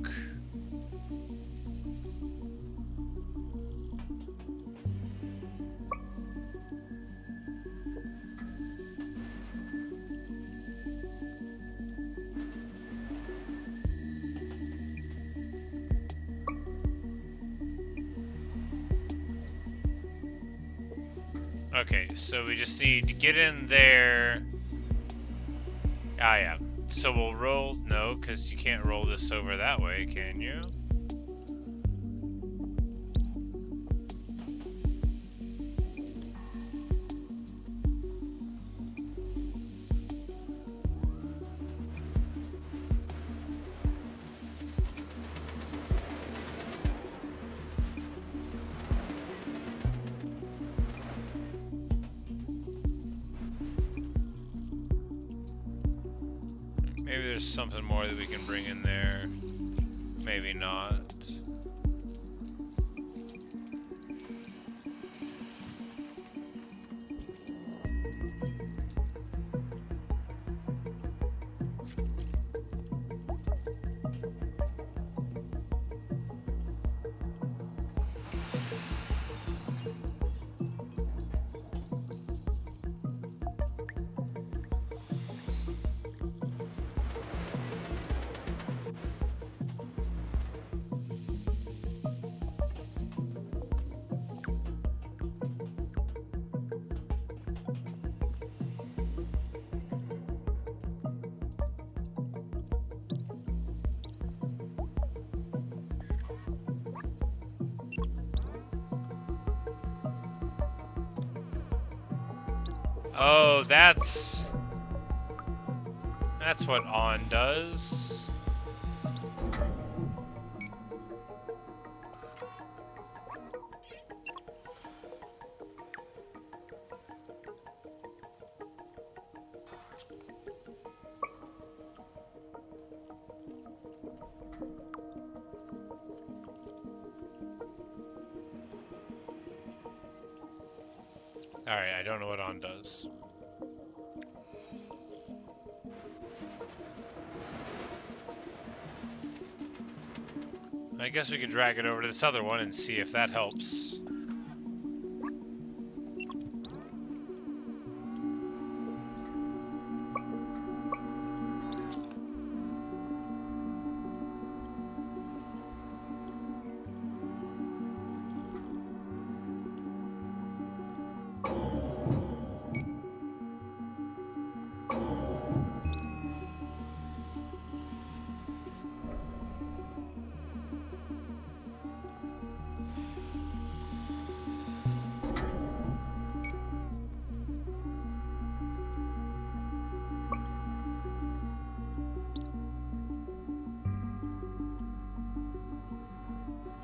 Okay, so we just need to get in there. Ah, yeah. So we'll roll... No, because you can't roll this over that way, can you? Maybe there's something more that we can bring in there. Maybe not. Oh, that's what on does. Alright, I don't know what on does. I guess we could drag it over to this other one and see if that helps.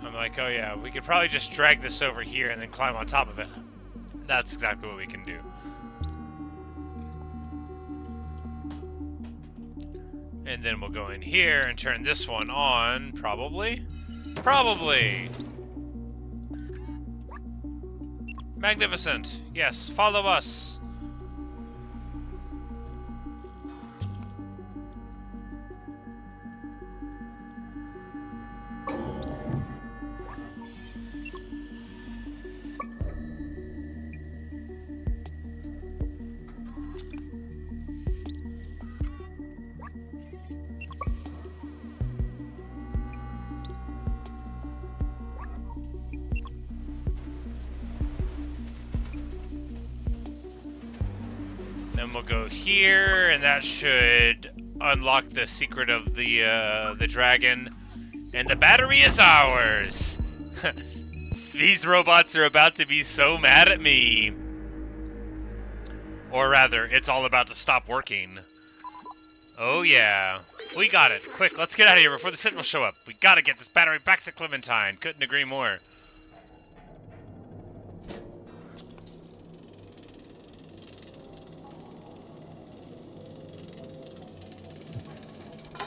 I'm like, oh yeah, we could probably just drag this over here and then climb on top of it. That's exactly what we can do. And then we'll go in here and turn this one on, probably. Probably! Magnificent! Yes, follow us! Then we'll go here, and that should unlock the secret of the dragon. And the battery is ours! These robots are about to be so mad at me. Or rather, it's all about to stop working. Oh yeah. We got it. Quick, let's get out of here before the Sentinels show up. We gotta get this battery back to Clementine. Couldn't agree more.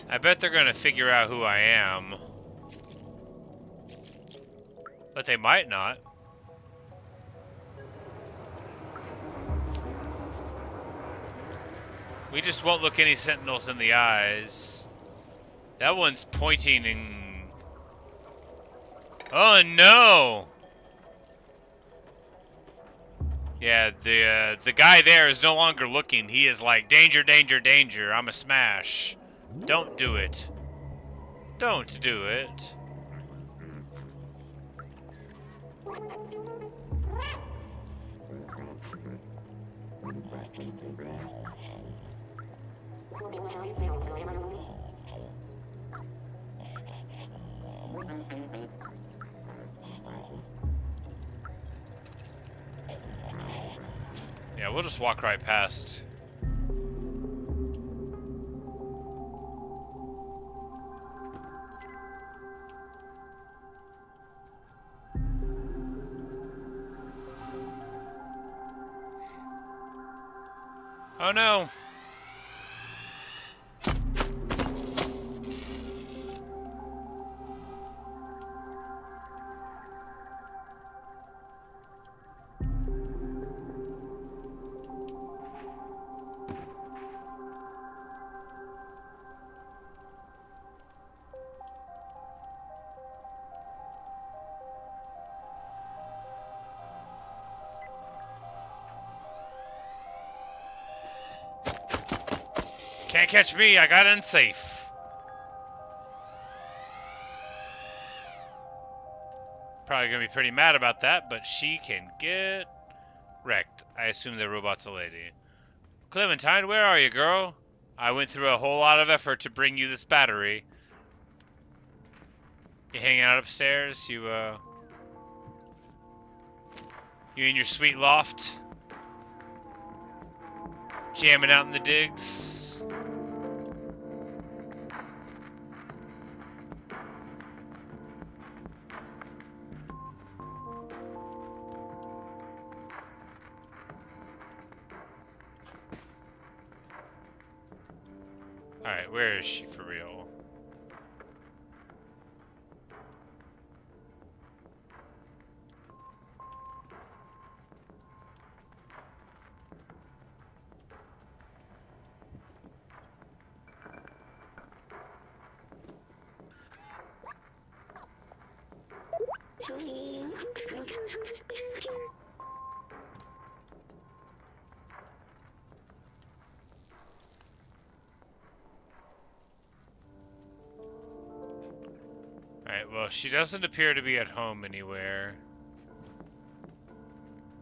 I bet they're gonna figure out who I am. But they might not. We just won't look any sentinels in the eyes. That one's pointing and... Oh no! Yeah, the guy there is no longer looking. He is like, danger, danger, danger. I'm a smash. Don't do it. Don't do it. Yeah, we'll just walk right past. Oh no! Can't catch me, I got unsafe. Probably gonna be pretty mad about that, but she can get wrecked. I assume the robot's a lady. Clementine, where are you, girl? I went through a whole lot of effort to bring you this battery. You hanging out upstairs? You in your sweet loft? jamming out in the digs. Alright, where is she for real? Alright, well, she doesn't appear to be at home anywhere.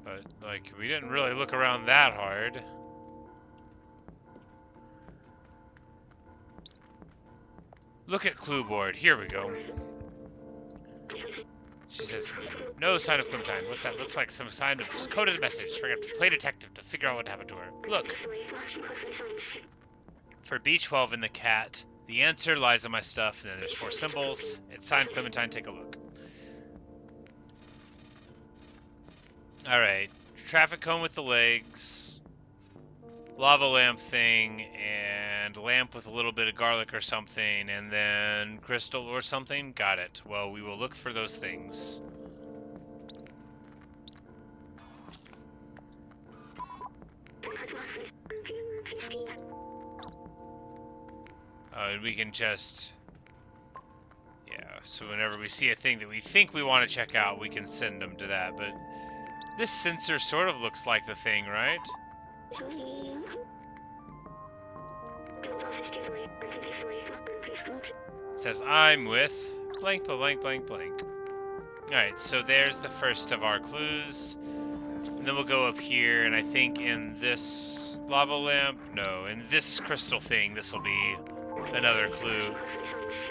But, like, we didn't really look around that hard. Look at clue board. Here we go. She says, no sign of Clementine. What's that? Looks like some kind of coded message. We're gonna have to play detective to figure out what happened to her. Look. For B12 in the cat, the answer lies in my stuff, and then there's 4 symbols. It's signed Clementine. Take a look. Alright. Traffic cone with the legs. Lava lamp thing, and lamp with a little bit of garlic or something, and then crystal or something. Got it. Well, we will look for those things. And we can just... Yeah, so whenever we see a thing that we think we want to check out, we can send them to that, but... This sensor sort of looks like the thing, right? It says, I'm with blank, blank, blank, blank. Alright, so there's the first of our clues. And then we'll go up here, and I think in this lava lamp, no, in this crystal thing, this will be another clue.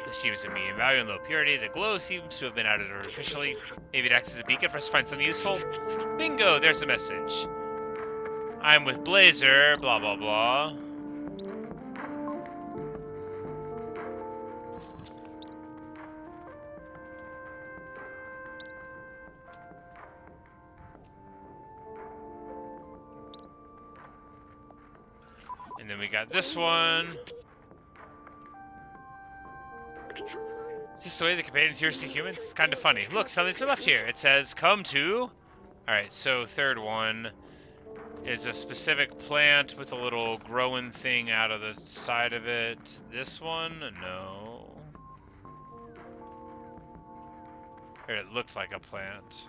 The steam is of medium value and low purity. The glow seems to have been added artificially. Maybe it acts as a beacon for us to find something useful. Bingo, there's a message. I'm with Blazer, blah, blah, blah. And then we got this one. Is this the way the companions here see humans? It's kind of funny. Look, something's been left here. It says, come to... Alright, so third one is a specific plant with a little growing thing out of the side of it. This one? No. Or it looked like a plant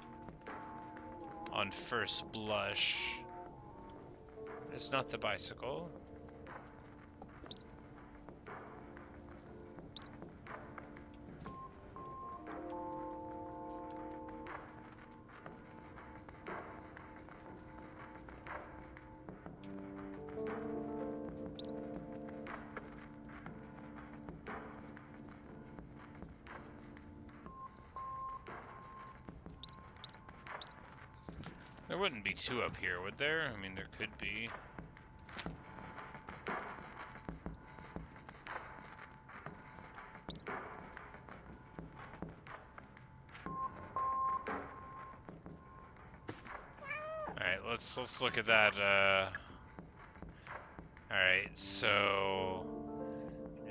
on first blush. It's not the bicycle. There wouldn't be 2 up here, would there? I mean, there could be. Alright, let's look at that. Alright, so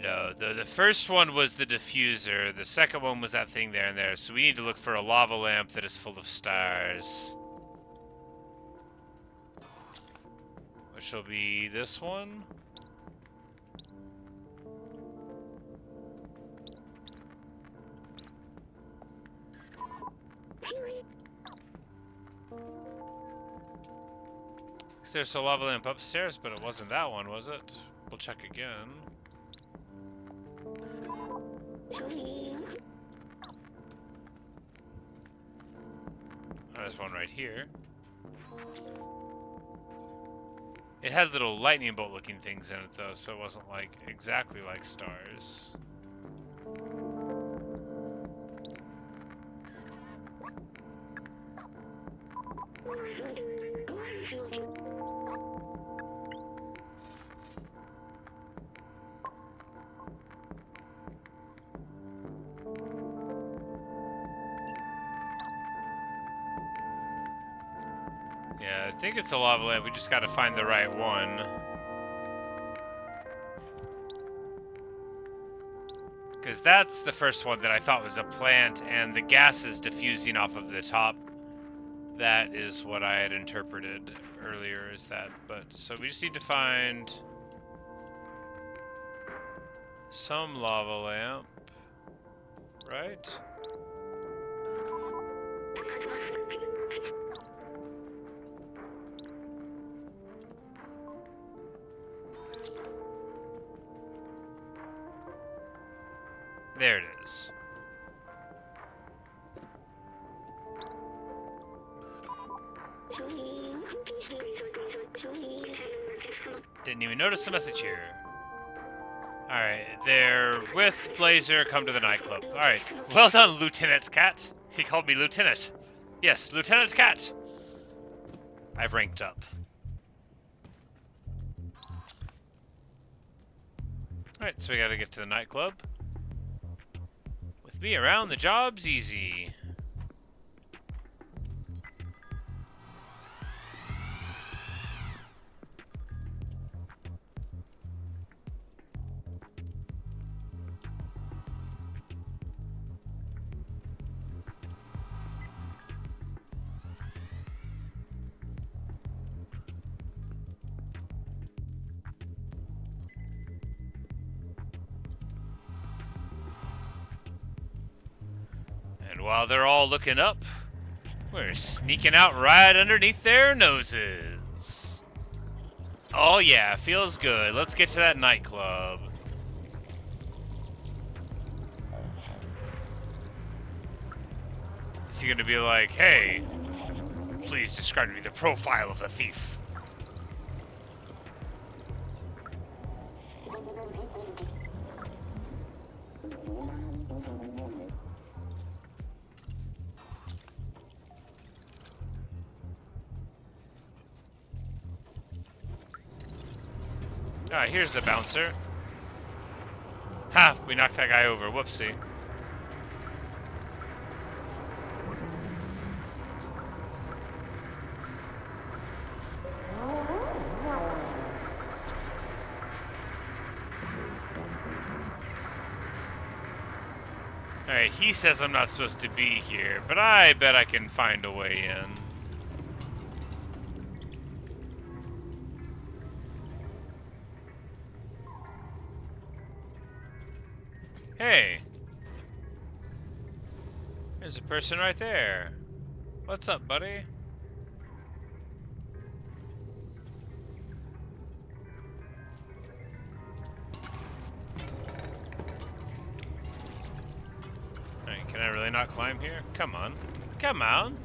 no, the first one was the diffuser. The second one was that thing there and there. So we need to look for a lava lamp that is full of stars. Which will be this one. There's a lava lamp upstairs, but it wasn't that one, was it? We'll check again. Oh, there's one right here. It had little lightning bolt looking things in it though, so it wasn't like exactly like stars. Yeah, I think it's a lava lamp. We just gotta find the right one. Because that's the first one that I thought was a plant, and the gas is diffusing off of the top. That is what I had interpreted earlier as that. But so we just need to find some lava lamp, right? There it is. Didn't even notice the message here. Alright, they're with Blazer, come to the nightclub. Alright, well done, Lieutenant Cat. He called me Lieutenant. Yes, Lieutenant Cat. I've ranked up. Alright, so we gotta get to the nightclub. With me around, the job's easy. And while they're all looking up, we're sneaking out right underneath their noses. Oh yeah, feels good. Let's get to that nightclub. Is he gonna be like, hey, please describe to me the profile of the thief? Alright, here's the bouncer. Ha! We knocked that guy over. Whoopsie. Alright, he says I'm not supposed to be here, but I bet I can find a way in. Hey! There's a person right there. What's up, buddy? Alright, can I really not climb here? Come on. Come on!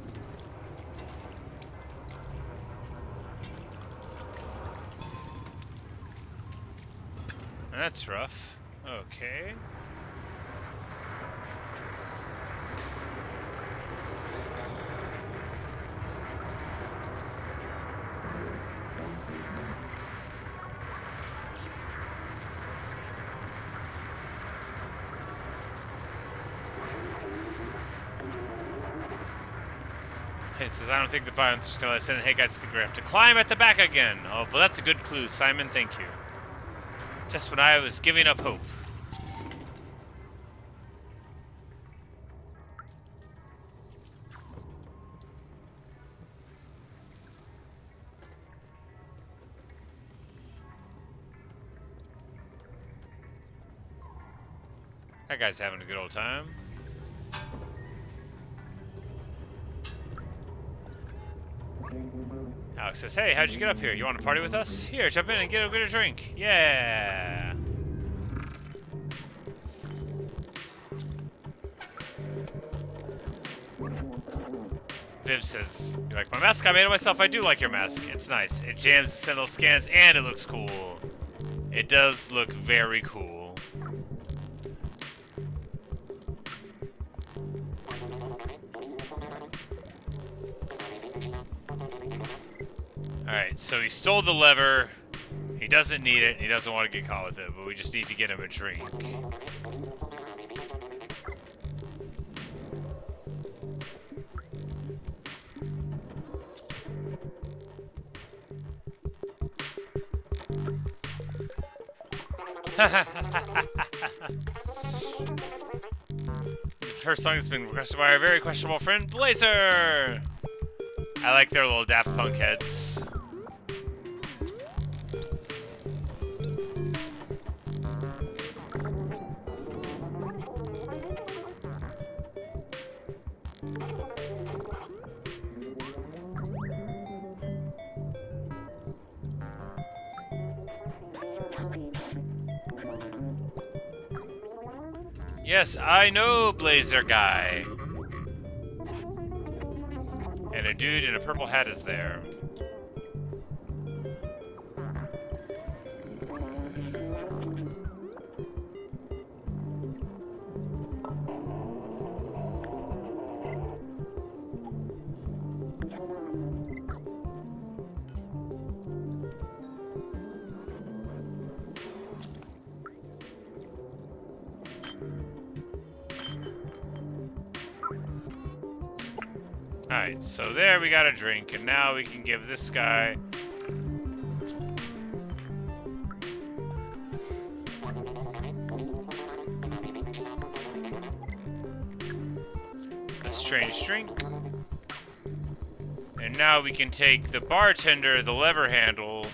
That's rough. Okay. It says, I don't think the biome's just gonna let us in. Hey guys, I think we have to climb at the back again. Oh, well that's a good clue, Simon, thank you. Just when I was giving up hope. That guy's having a good old time. Alex says, hey, how'd you get up here? You want to party with us? Here, jump in and get a drink. Yeah. Viv says, you like my mask? I made it myself. I do like your mask. It's nice. It jams the sentinel scans and it looks cool. It does look very cool. Alright, so he stole the lever. He doesn't need it. He doesn't want to get caught with it, but we just need to get him a drink. The first song has been requested by our very questionable friend, Blazer! I like their little Daft Punk heads. Yes, I know, Blazer guy. And a dude in a purple hat is there. Alright, so there we got a drink, and now we can give this guy a strange drink. And now we can take the bartender, the lever handle,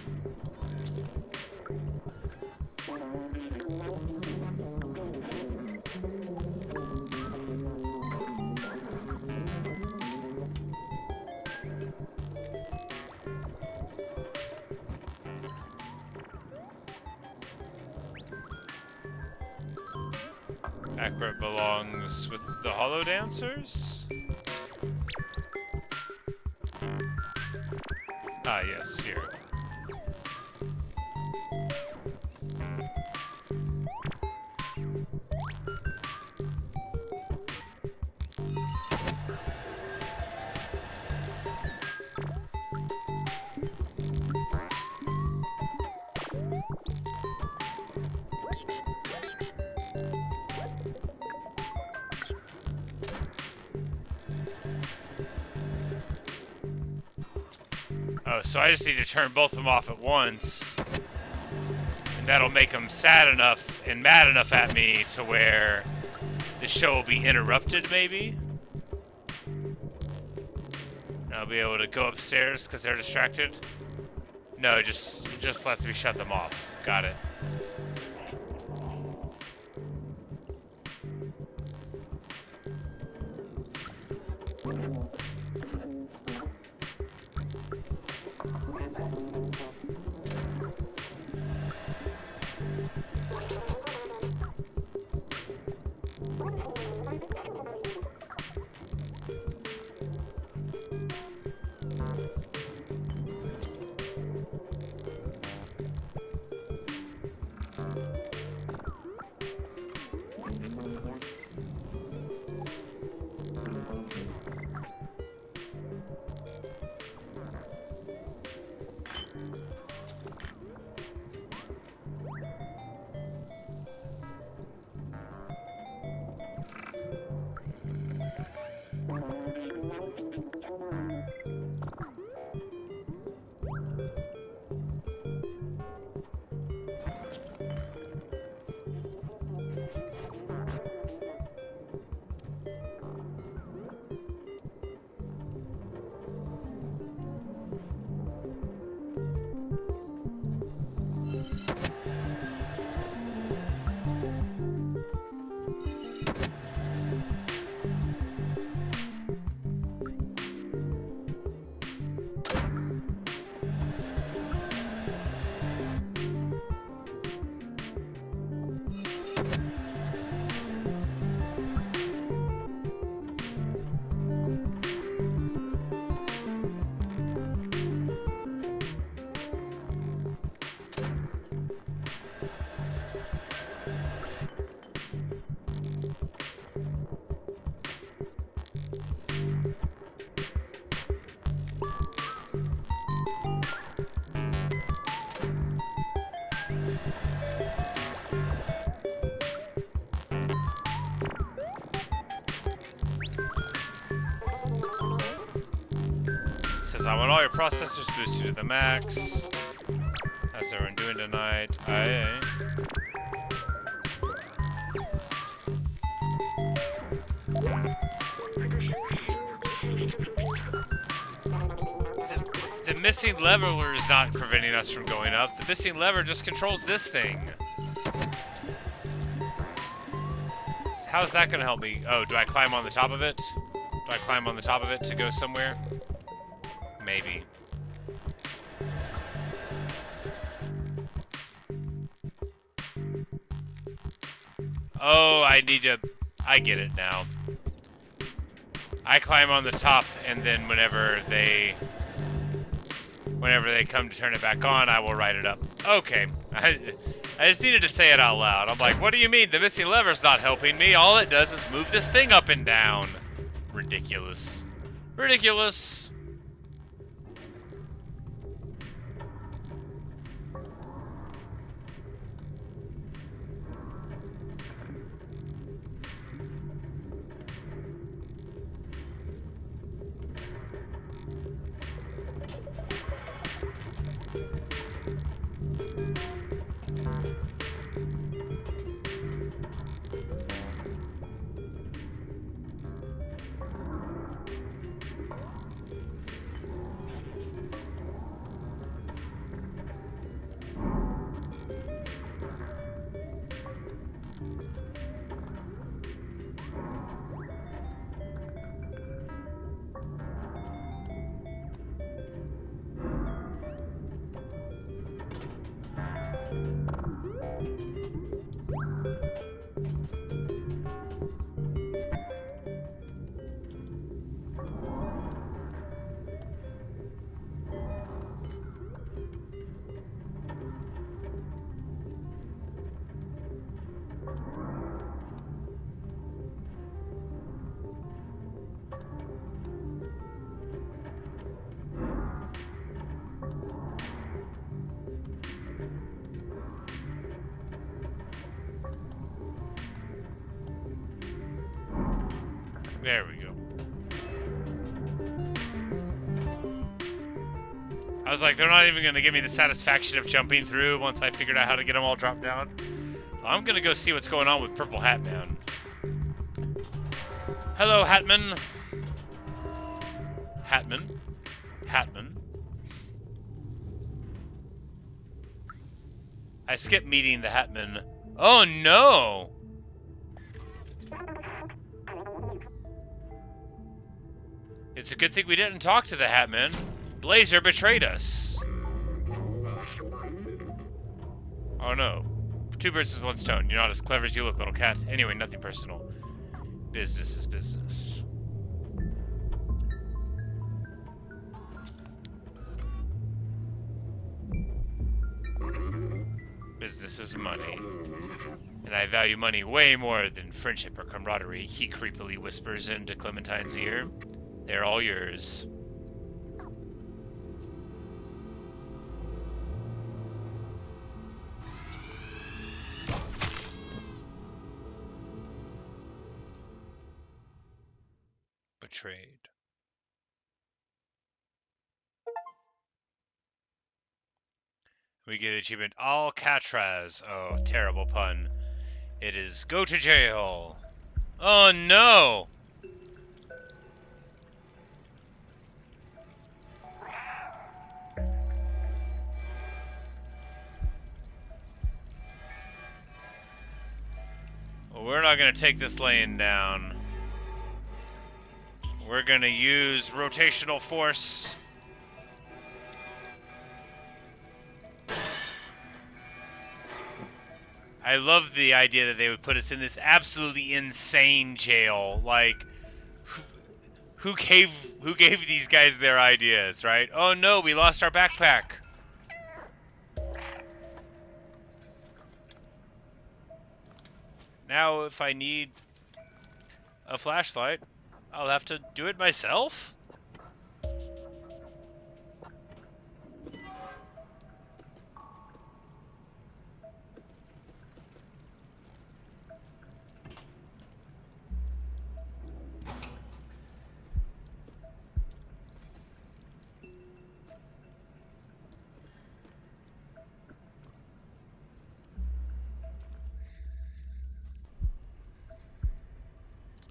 back where it belongs with the hollow dancers. Ah, yes, here. Oh, so I just need to turn both of them off at once. And that'll make them sad enough and mad enough at me to where the show will be interrupted, maybe? And I'll be able to go upstairs because they're distracted. No, just lets me shut them off. Got it. Says I want all your processors boosted to the max. How's everyone doing tonight? Aye. missing lever is not preventing us from going up. The missing lever just controls this thing. How's that gonna help me? Oh, do I climb on the top of it? Do I climb on the top of it to go somewhere? Maybe. Oh, I need to... I get it now. I climb on the top, and then whenever they come to turn it back on, I will ride it up. Okay. I just needed to say it out loud. I'm like, what do you mean? The missing lever's not helping me. All it does is move this thing up and down. Ridiculous. Ridiculous. There we go. I was like, they're not even going to give me the satisfaction of jumping through once I figured out how to get them all dropped down. I'm going to go see what's going on with Purple Hat Man. Hello, Hatman. Hatman. Hatman. I skipped meeting the Hatman. Oh, no! It's a good thing we didn't talk to the Hatman. Blazer betrayed us. Oh no. Two birds with one stone. You're not as clever as you look, little cat. Anyway, nothing personal. Business is business. Business is money. And I value money way more than friendship or camaraderie, he creepily whispers into Clementine's ear. They're all yours. Betrayed. We get achievement Alcatraz. Oh, terrible pun. It is go to jail. Oh no! Well, we're not going to take this lane down. We're going to use rotational force. I love the idea that they would put us in this absolutely insane jail. Like, who gave these guys their ideas, right? Oh no, we lost our backpack. Now, if I need a flashlight, I'll have to do it myself?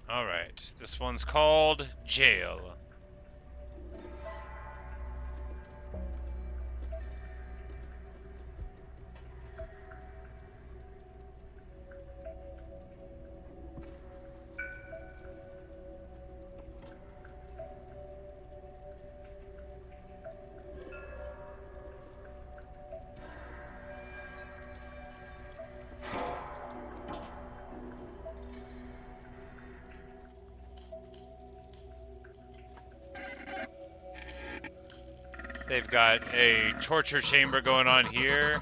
Alright, this one's called Jail. They've got a torture chamber going on here.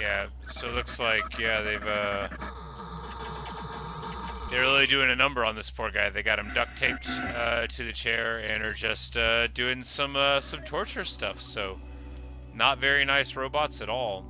Yeah, so it looks like, yeah, they're really doing a number on this poor guy. They got him duct taped to the chair and are just doing some torture stuff. So, not very nice robots at all.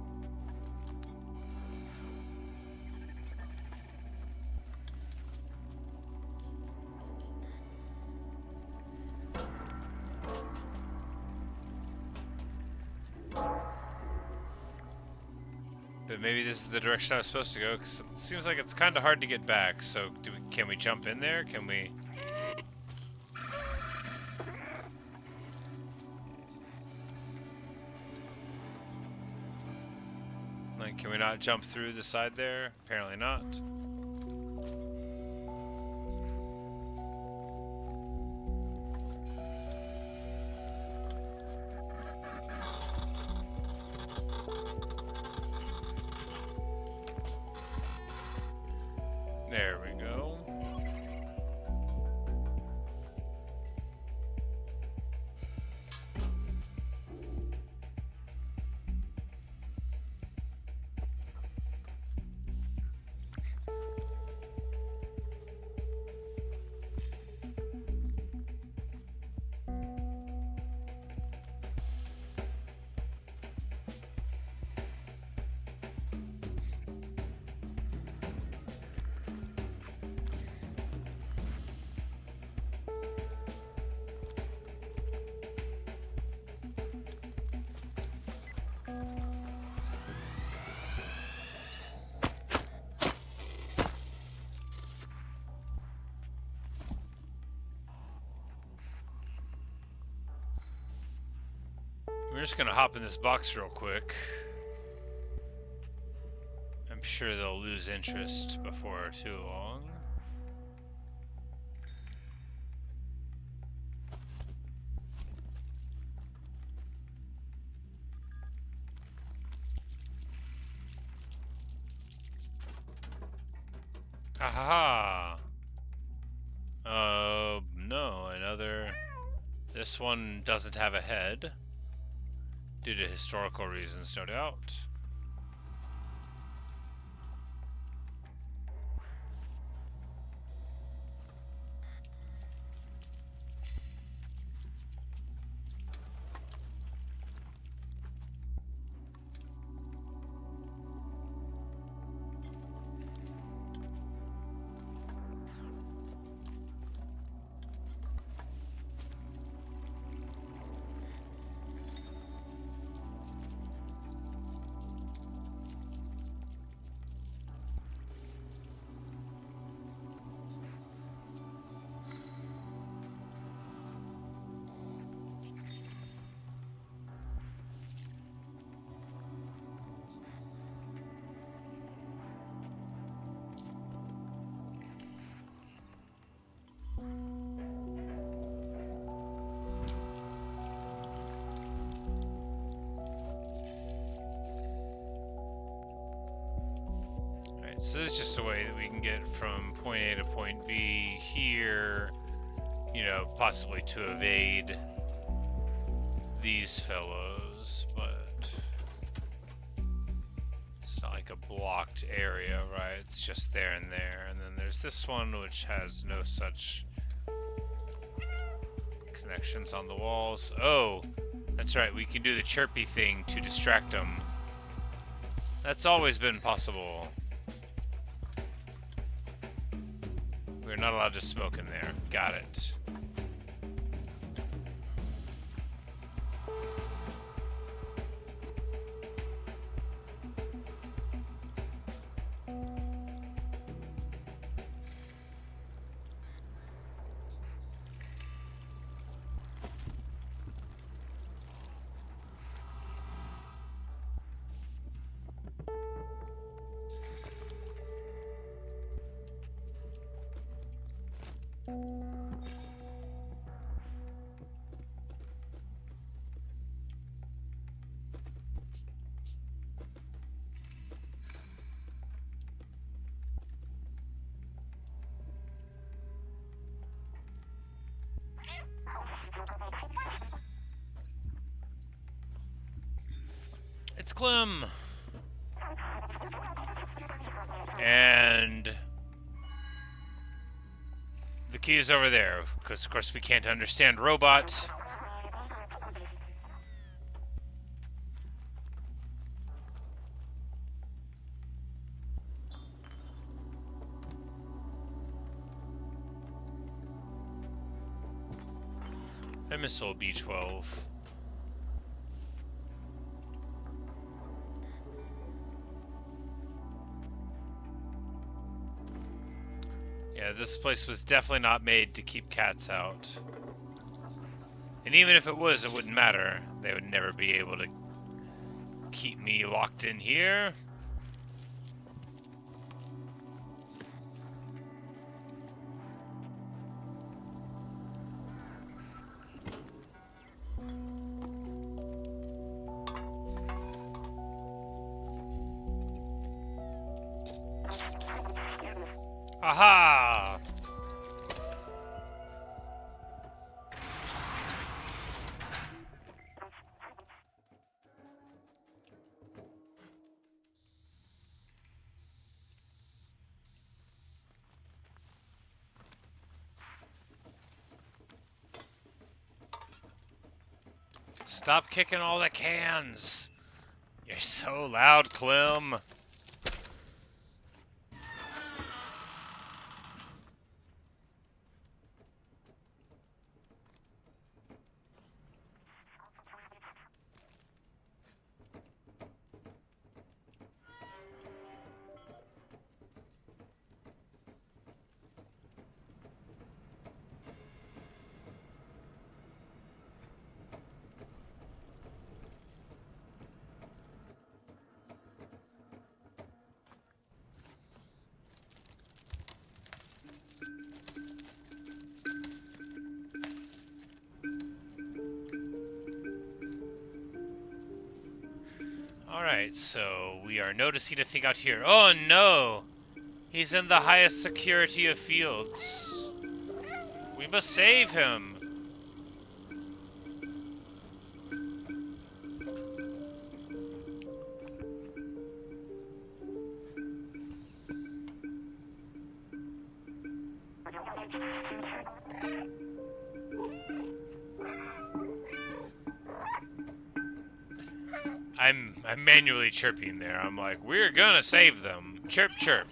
But maybe this is the direction I was supposed to go, because it seems like it's kind of hard to get back. So, can we jump in there? Can we? Like, can we not jump through the side there? Apparently not. There we go. We're just gonna hop in this box real quick. I'm sure they'll lose interest before too long. Aha! No, another... This one doesn't have a head. Due to historical reasons, no doubt. So this is just a way that we can get from point A to point B here, you know, possibly to evade these fellows, but it's not like a blocked area, right? It's just there and there. And then there's this one which has no such connections on the walls. Oh, that's right, we can do the chirpy thing to distract them. That's always been possible. We're not allowed to smoke in there. Got it. Clem! And the key is over there, because of course we can't understand robot. I miss old B12. Yeah, this place was definitely not made to keep cats out. And even if it was, it wouldn't matter. They would never be able to keep me locked in here. Aha! Stop kicking all the cans! You're so loud, Clem! Alright, so we are noticing a thing out here. Oh no! He's in the highest security of fields. We must save him! I'm manually chirping there. I'm like, we're gonna save them. Chirp, chirp.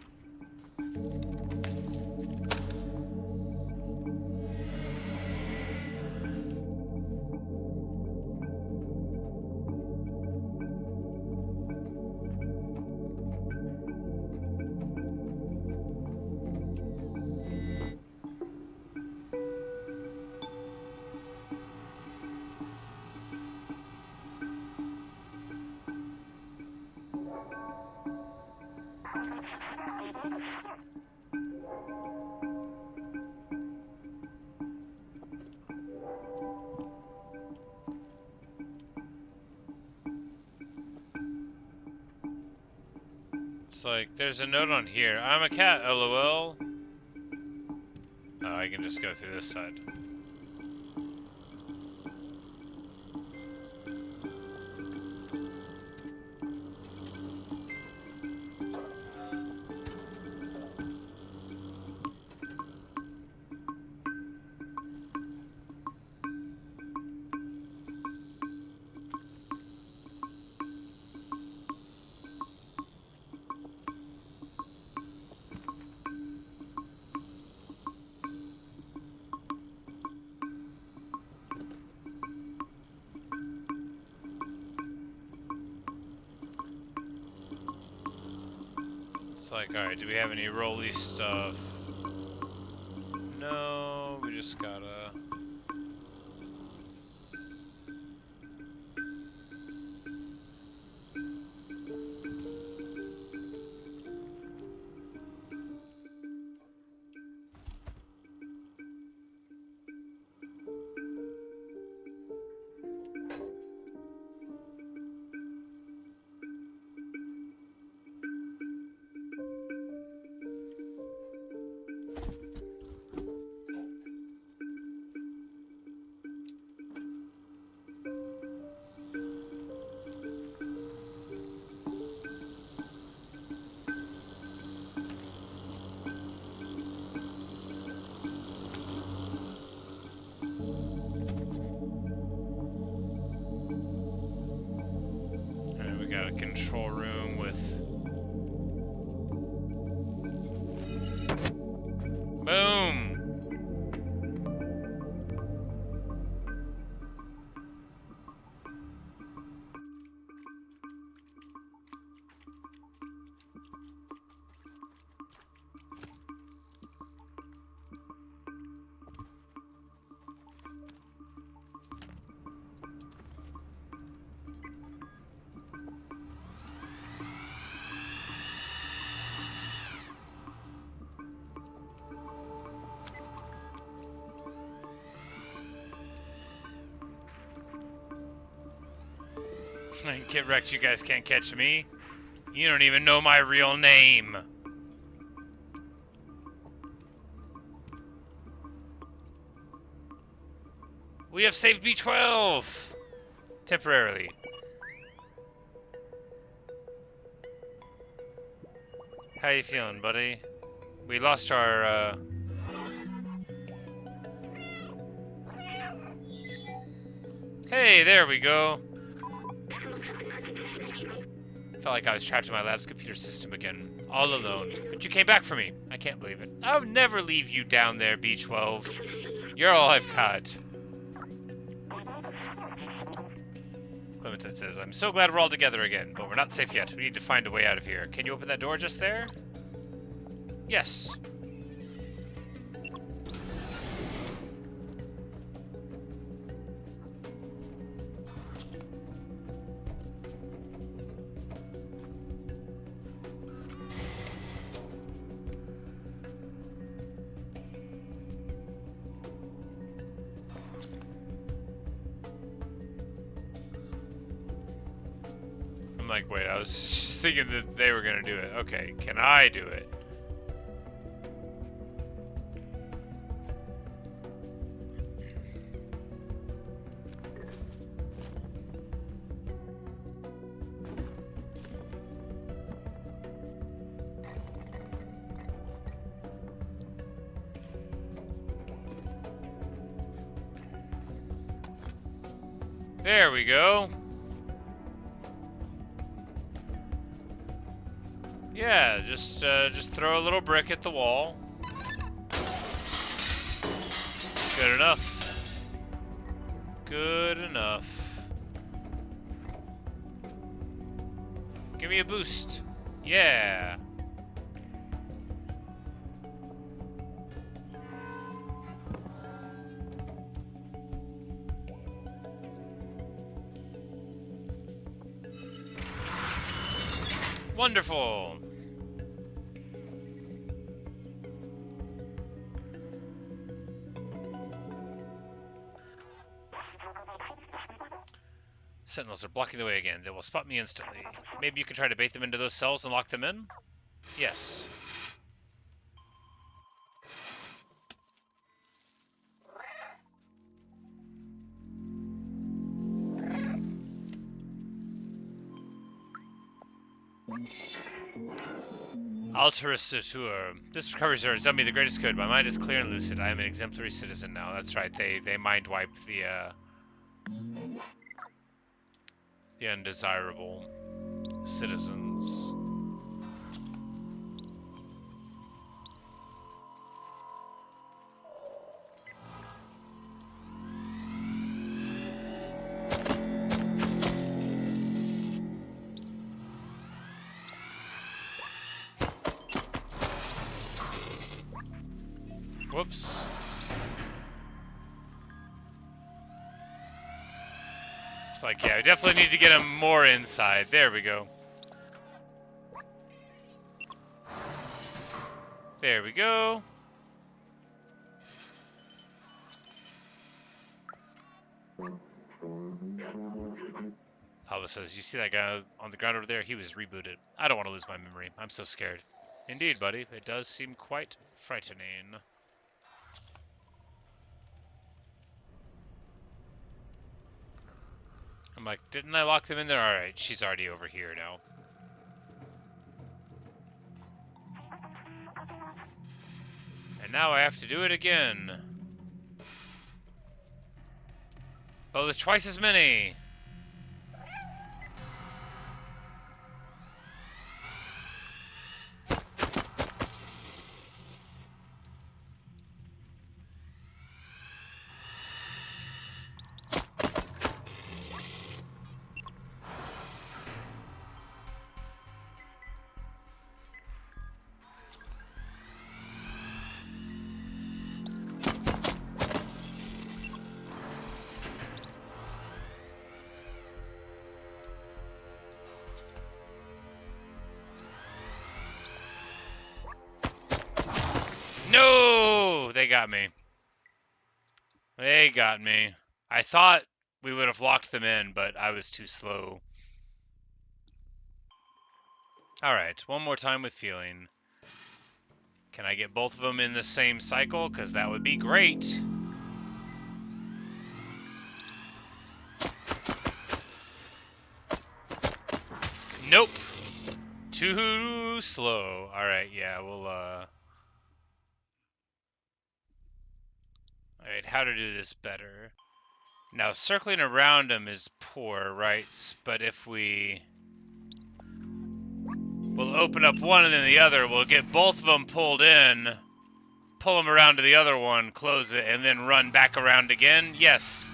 It's like, there's a note on here. I'm a cat, lol. Oh, I can just go through this side. It's like, alright, do we have any rolly stuff? No, we just gotta... control room with... Boom! Get wrecked, you guys can't catch me. You don't even know my real name. We have saved B12! Temporarily. How you feeling, buddy? We lost our, Hey, there we go. Felt like I was trapped in my lab's computer system again, all alone. But you came back for me. I can't believe it. I'll never leave you down there, B12. You're all I've got. Clementon says, I'm so glad we're all together again, but we're not safe yet. We need to find a way out of here. Can you open that door just there? Yes. I'm like, wait, I was just thinking that they were gonna do it. Okay, can I do it? There we go. Yeah, just throw a little brick at the wall. Good enough. Good enough. Give me a boost. Yeah. Wonderful. Sentinels are blocking the way again. They will spot me instantly. Maybe you can try to bait them into those cells and lock them in? Yes. Alterasatur. This recovers or done me the greatest good. My mind is clear and lucid. I am an exemplary citizen now. That's right. They mind wipe the undesirable citizens. Whoops. It's like, yeah, we definitely need to get him more inside. There we go. There we go. Pablo says, you see that guy on the ground over there? He was rebooted. I don't want to lose my memory. I'm so scared. Indeed, buddy. It does seem quite frightening. I'm like, didn't I lock them in there? Alright, she's already over here now. And now I have to do it again. Oh, there's twice as many. No! They got me. They got me. I thought we would have locked them in, but I was too slow. Alright, one more time with feeling. Can I get both of them in the same cycle? Because that would be great. Nope. Too slow. Alright, yeah, we'll, Alright, how to do this better. Now, circling around them is poor, right? But if we'll open up one and then the other, we'll get both of them pulled in, pull them around to the other one, close it, and then run back around again. Yes,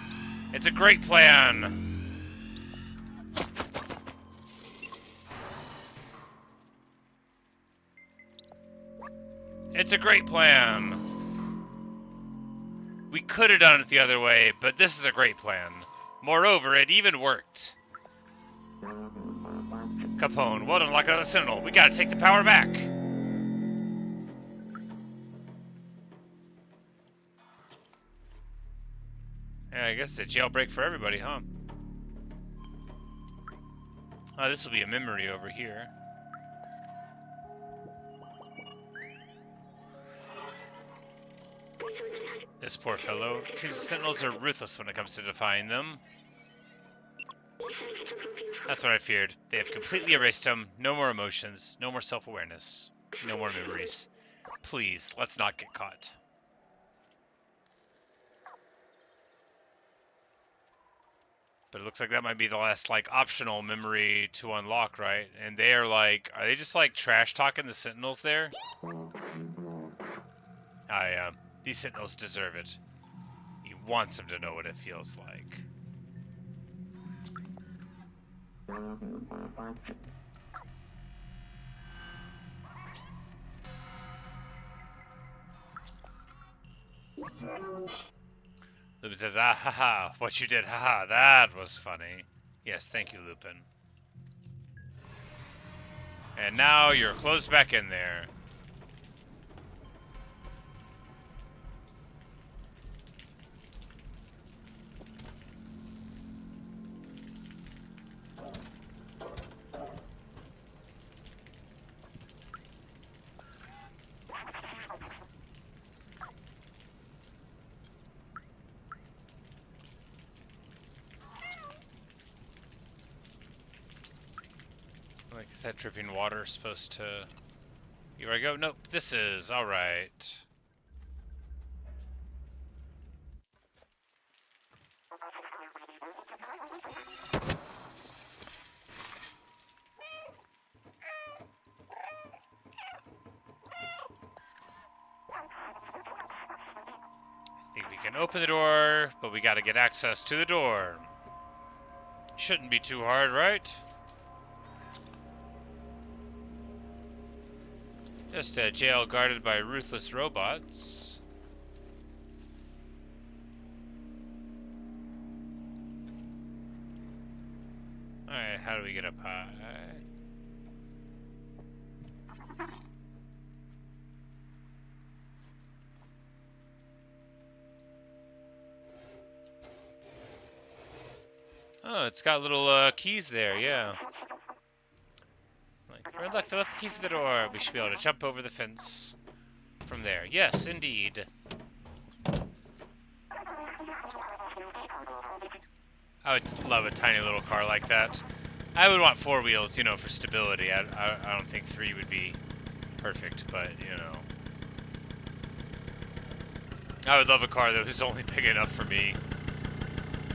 it's a great plan. It's a great plan. We could have done it the other way, but this is a great plan. Moreover, it even worked. Capone, well done, like another Sentinel. We gotta take the power back. Yeah, I guess it's a jailbreak for everybody, huh? Oh, this will be a memory over here. This poor fellow. It seems the Sentinels are ruthless when it comes to defying them. That's what I feared. They have completely erased him. No more emotions, no more self-awareness, no more memories. Please, let's not get caught. But it looks like that might be the last, like, optional memory to unlock, right? And they are like, are they just, like, trash-talking the Sentinels there? These Sentinels deserve it. He wants them to know what it feels like. Lupin says, ah, haha, what you did, haha, that was funny. Yes, thank you, Lupin. And now you're closed back in there. Like, is that dripping water supposed to... Here I go? Nope, this is. Alright. I think we can open the door, but we gotta get access to the door. Shouldn't be too hard, right? Just a jail guarded by ruthless robots. Alright, how do we get up high? Oh, it's got little keys there, yeah. Like, right left, the keys to the door. We should be able to jump over the fence from there. Yes, indeed. I would love a tiny little car like that. I would want 4 wheels, you know, for stability. I don't think 3 would be perfect, but, you know. I would love a car that was only big enough for me.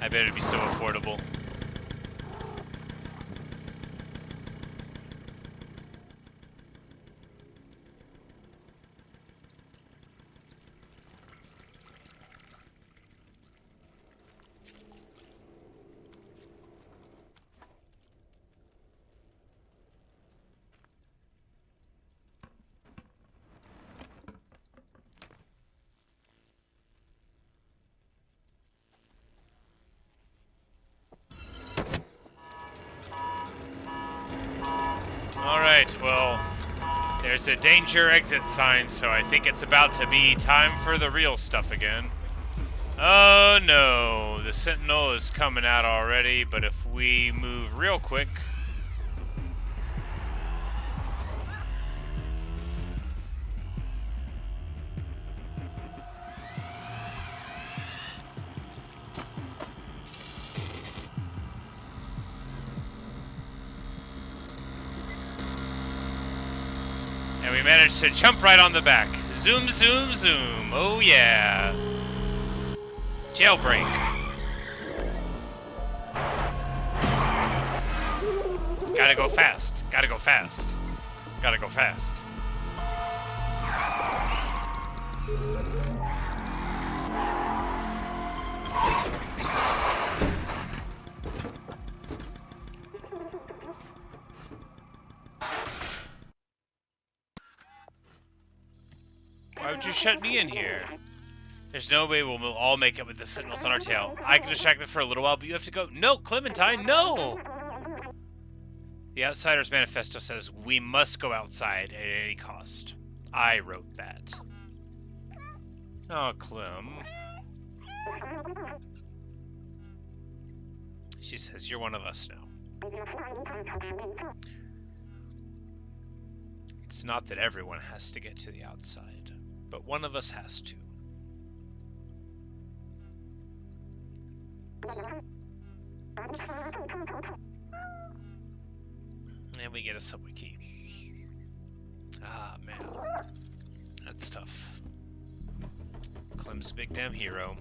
I bet it'd be so affordable. There's a danger exit sign, so I think it's about to be time for the real stuff again. Oh no, the Sentinel is coming out already, but if we move real quick... And we managed to jump right on the back. Zoom, zoom, zoom. Oh yeah. Jailbreak. Gotta go fast. Gotta go fast. Gotta go fast. Why would you shut me in here? There's no way we'll all make it with the Sentinels on our tail. I can distract them for a little while, but you have to go. No, Clementine, no! The Outsider's Manifesto says we must go outside at any cost. I wrote that. Oh, Clem. She says you're one of us now. It's not that everyone has to get to the outside, but one of us has to. And we get a subway key. Ah, man. That's tough. Clem's a big damn hero.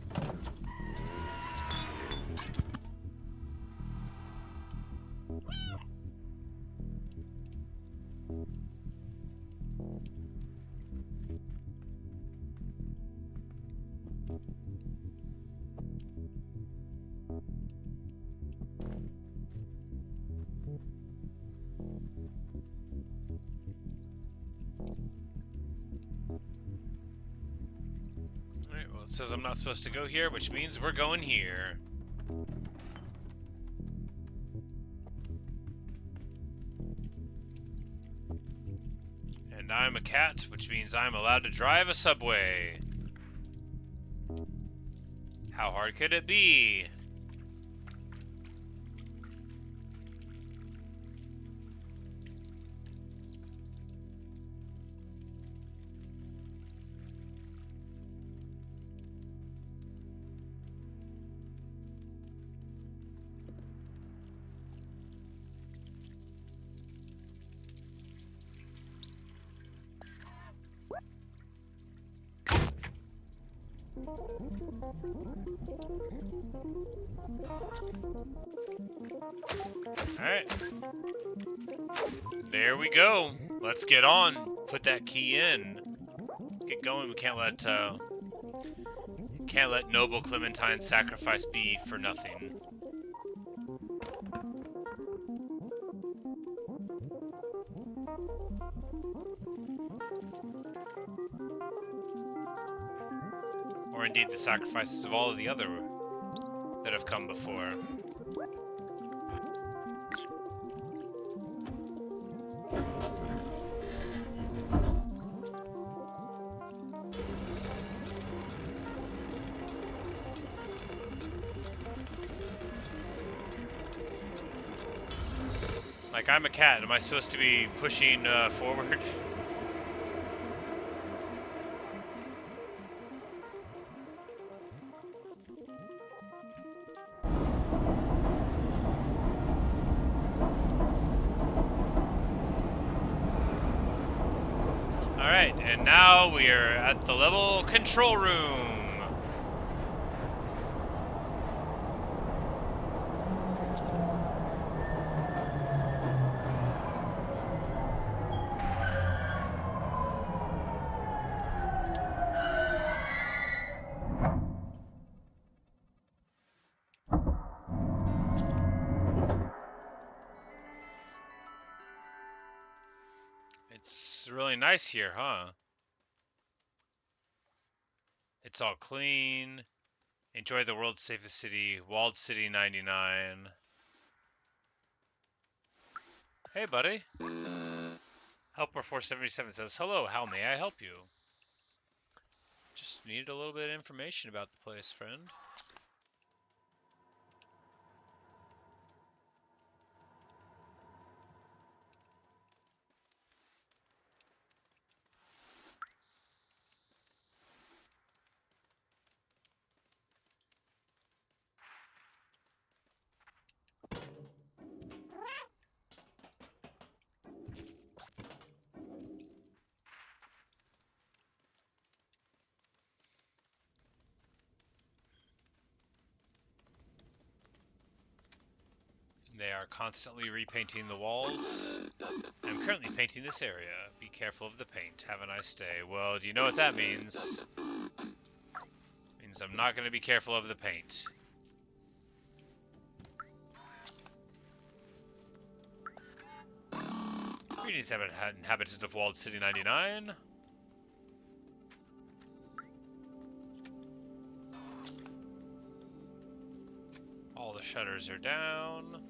Alright, well, it says I'm not supposed to go here, which means we're going here. And I'm a cat, which means I'm allowed to drive a subway. How hard could it be? Alright. There we go. Let's get on. Put that key in. Get going. We can't let noble Clementine's sacrifice be for nothing. Or indeed the sacrifices of all of the other that have come before. Like, I'm a cat. Am I supposed to be pushing forward? Alright, and now we are at the level control room. It's really nice here, huh? It's all clean. Enjoy the world's safest city, Walled City 99. Hey, buddy. Helper 477 says, "Hello, how may I help you?" Just needed a little bit of information about the place, friend. They are constantly repainting the walls. I'm currently painting this area. Be careful of the paint. Have a nice day. Well, do you know what that means? It means I'm not going to be careful of the paint. Greetings, inhabitants of Walled City 99. All the shutters are down.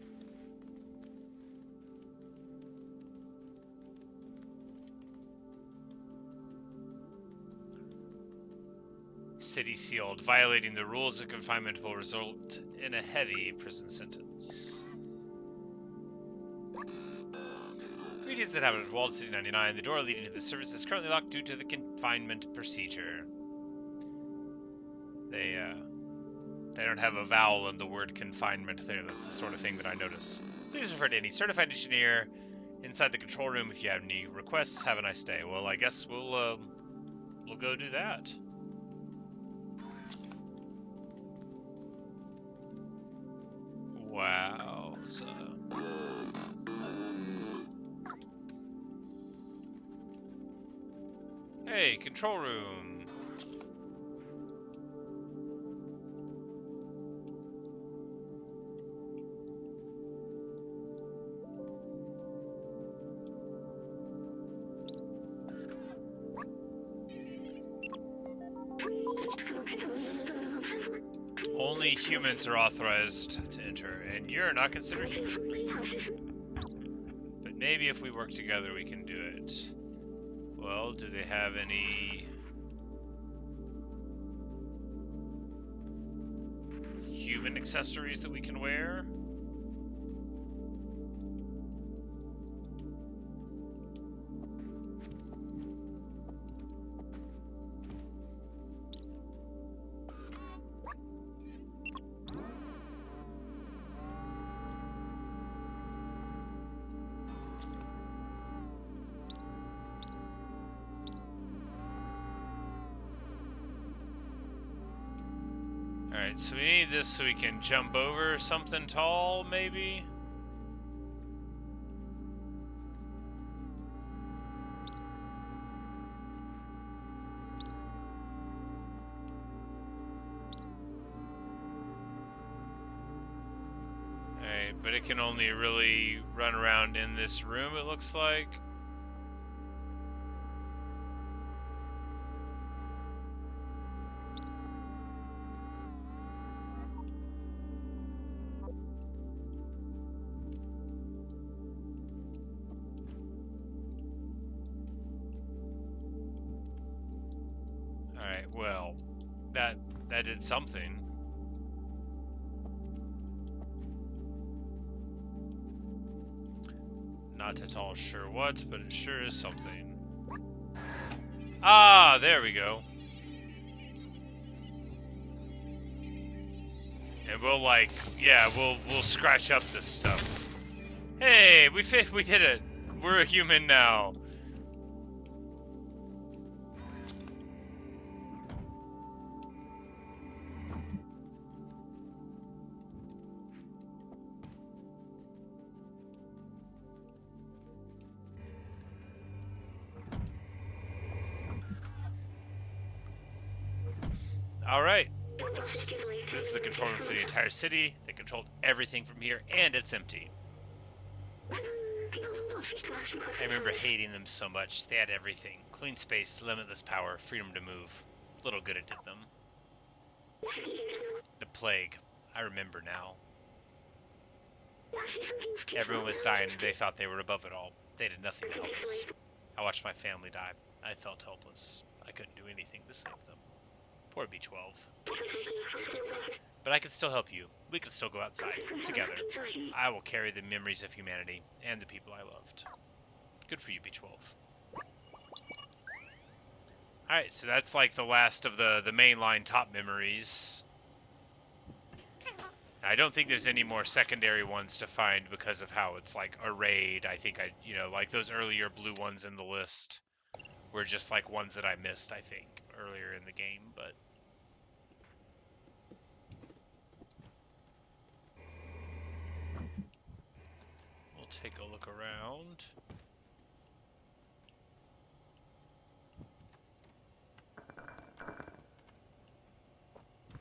City sealed. Violating the rules of confinement will result in a heavy prison sentence. Greetings, inhabitants of Walled City 99. The door leading to the service is currently locked due to the confinement procedure. They don't have a vowel in the word confinement there. That's the sort of thing that I notice. Please refer to any certified engineer inside the control room if you have any requests. Have a nice day. Well, I guess we'll go do that. Wow. Hey, control room. Only humans are authorized to enter, and you're not considered human. But maybe if we work together, we can do it. Well, do they have any human accessories that we can wear? Alright, so we need this so we can jump over something tall, maybe? Alright, but it can only really run around in this room, it looks like. Alright, well, that did something. Not at all sure what, but it sure is something. Ah, there we go. And we'll we'll scratch up this stuff. Hey, we did it. We're a human now. Alright. This is the control room for the entire city. They controlled everything from here, and it's empty. I remember hating them so much. They had everything. Clean space, limitless power, freedom to move. Little good it did them. The plague. I remember now. Everyone was dying and they thought they were above it all. They did nothing to help us. I watched my family die. I felt helpless. I couldn't do anything to save them. Poor B12. But I can still help you. We can still go outside, together. I will carry the memories of humanity, and the people I loved. Good for you, B12. Alright, so that's like the last of the mainline top memories. I don't think there's any more secondary ones to find because of how it's like arrayed. I think like those earlier blue ones in the list were just like ones that I missed, I think, earlier in the game, but we'll take a look around.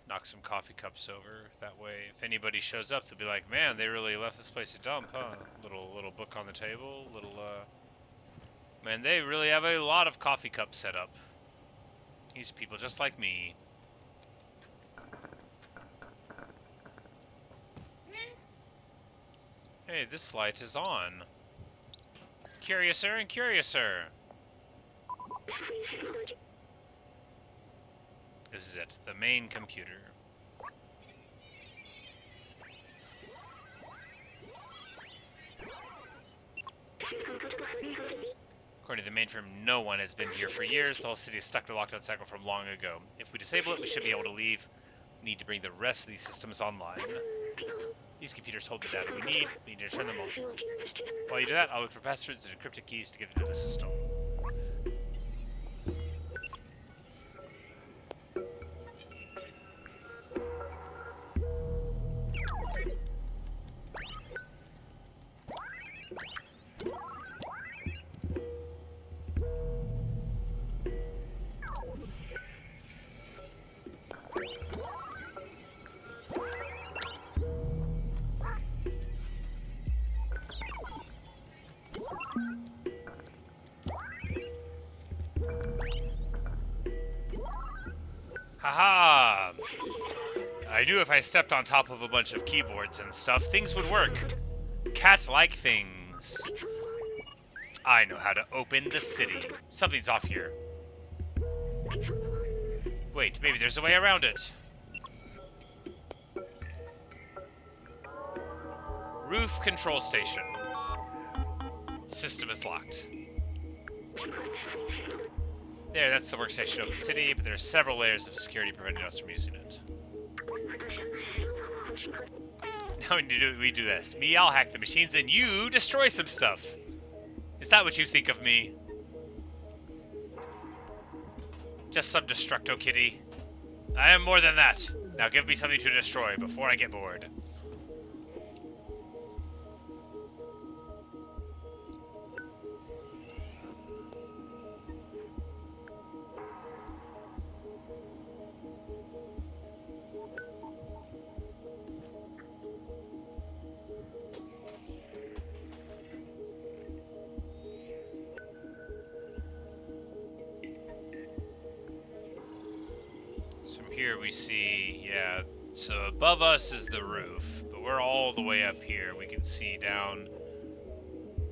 Knock some coffee cups over. That way, if anybody shows up, they'll be like, "Man, they really left this place a dump, huh?" Little book on the table. Man, they really have a lot of coffee cups set up. These people just like me. Hey, this light is on. Curiouser and curiouser. This is it, the main computer. According to the mainframe, no one has been here for years. The whole city is stuck to a lockdown cycle from long ago. If we disable it, we should be able to leave. We need to bring the rest of these systems online. These computers hold the data we need. We need to turn them on. While you do that, I'll look for passwords and encrypted keys to get into the system. Haha! I knew if I stepped on top of a bunch of keyboards and stuff, things would work. Cat-like things. I know how to open the city. Something's off here. Wait, maybe there's a way around it. Roof control station. System is locked. There, that's the workstation of the city, but there are several layers of security preventing us from using it. Now we do this. Me, I'll hack the machines, and you destroy some stuff. Is that what you think of me? Just some destructo kitty. I am more than that. Now give me something to destroy before I get bored. Here we see, yeah, so above us is the roof, but we're all the way up here. We can see down,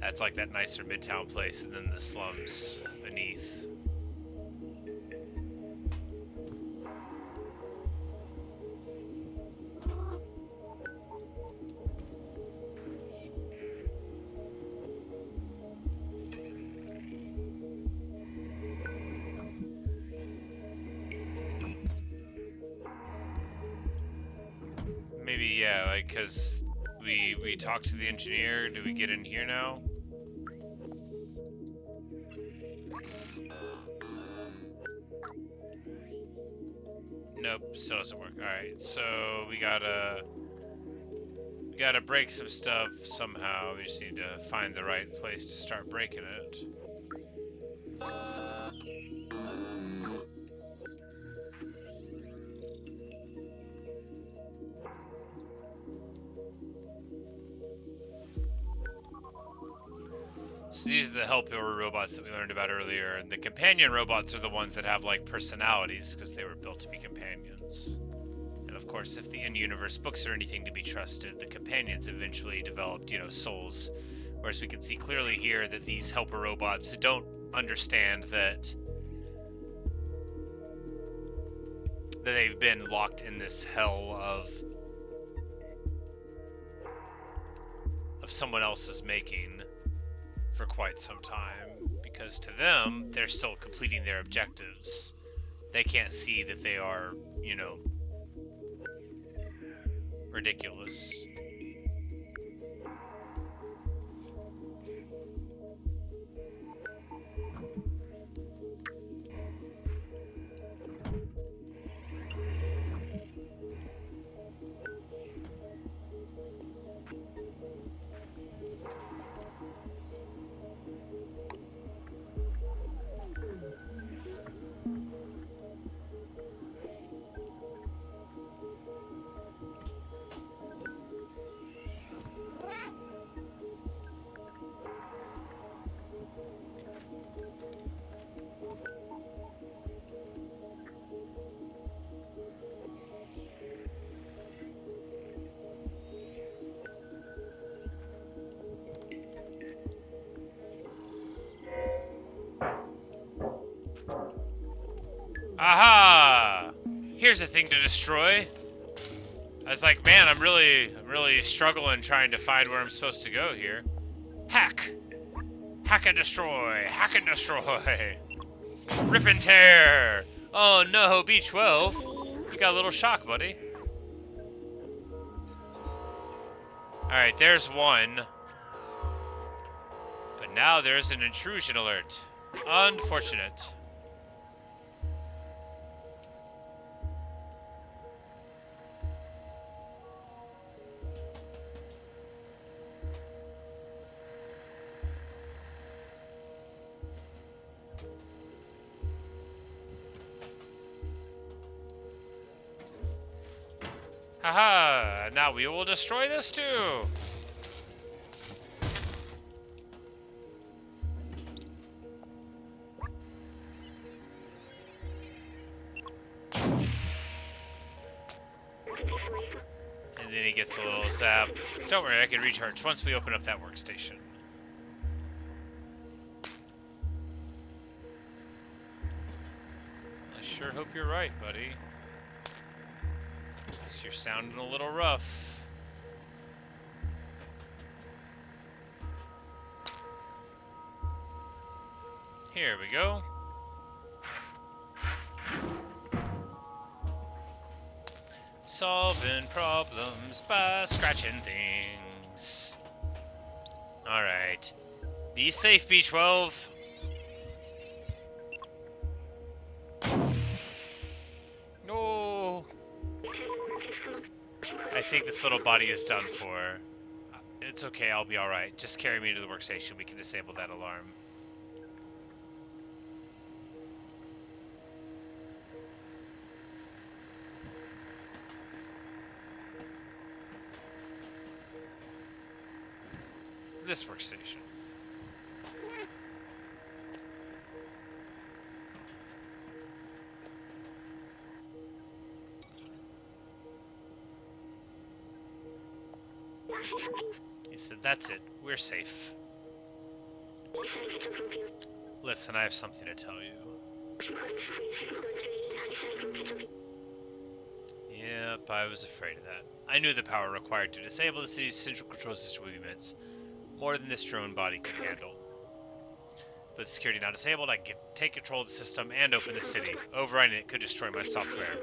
that's like that nicer midtown place, and then the slums beneath. Maybe, yeah, like, because we talked to the engineer. Do we get in here now? Nope, still doesn't work. Alright, so we gotta break some stuff somehow. We just need to find the right place to start breaking it. So these are the helper robots that we learned about earlier, and the companion robots are the ones that have like personalities because they were built to be companions. And of course, if the in-universe books are anything to be trusted, the companions eventually developed, souls. Whereas we can see clearly here that these helper robots don't understand that they've been locked in this hell of someone else's making for quite some time, because to them, they're still completing their objectives. They can't see that they are, you know, ridiculous. Aha! Here's a thing to destroy. I was like, man, I'm really struggling trying to find where I'm supposed to go here. Hack! Hack and destroy! Hack and destroy! Rip and tear! Oh no, B12. You got a little shock, buddy. Alright, there's one. But now there's an intrusion alert. Unfortunate. Haha, now we will destroy this too. And then he gets a little zap. Don't worry, I can recharge once we open up that workstation. I sure hope you're right, buddy. You're sounding a little rough. Here we go. Solving problems by scratching things. Alright. Be safe, B12. No. I think this little body is done for. It's okay, I'll be alright. Just carry me to the workstation. We can disable that alarm. This workstation. He said, that's it. We're safe. Listen, I have something to tell you. Yep, I was afraid of that. I knew the power required to disable the city's central control system would be immense. More than this drone body could handle. With security now disabled, I could take control of the system and open the city. Overriding it could destroy my software.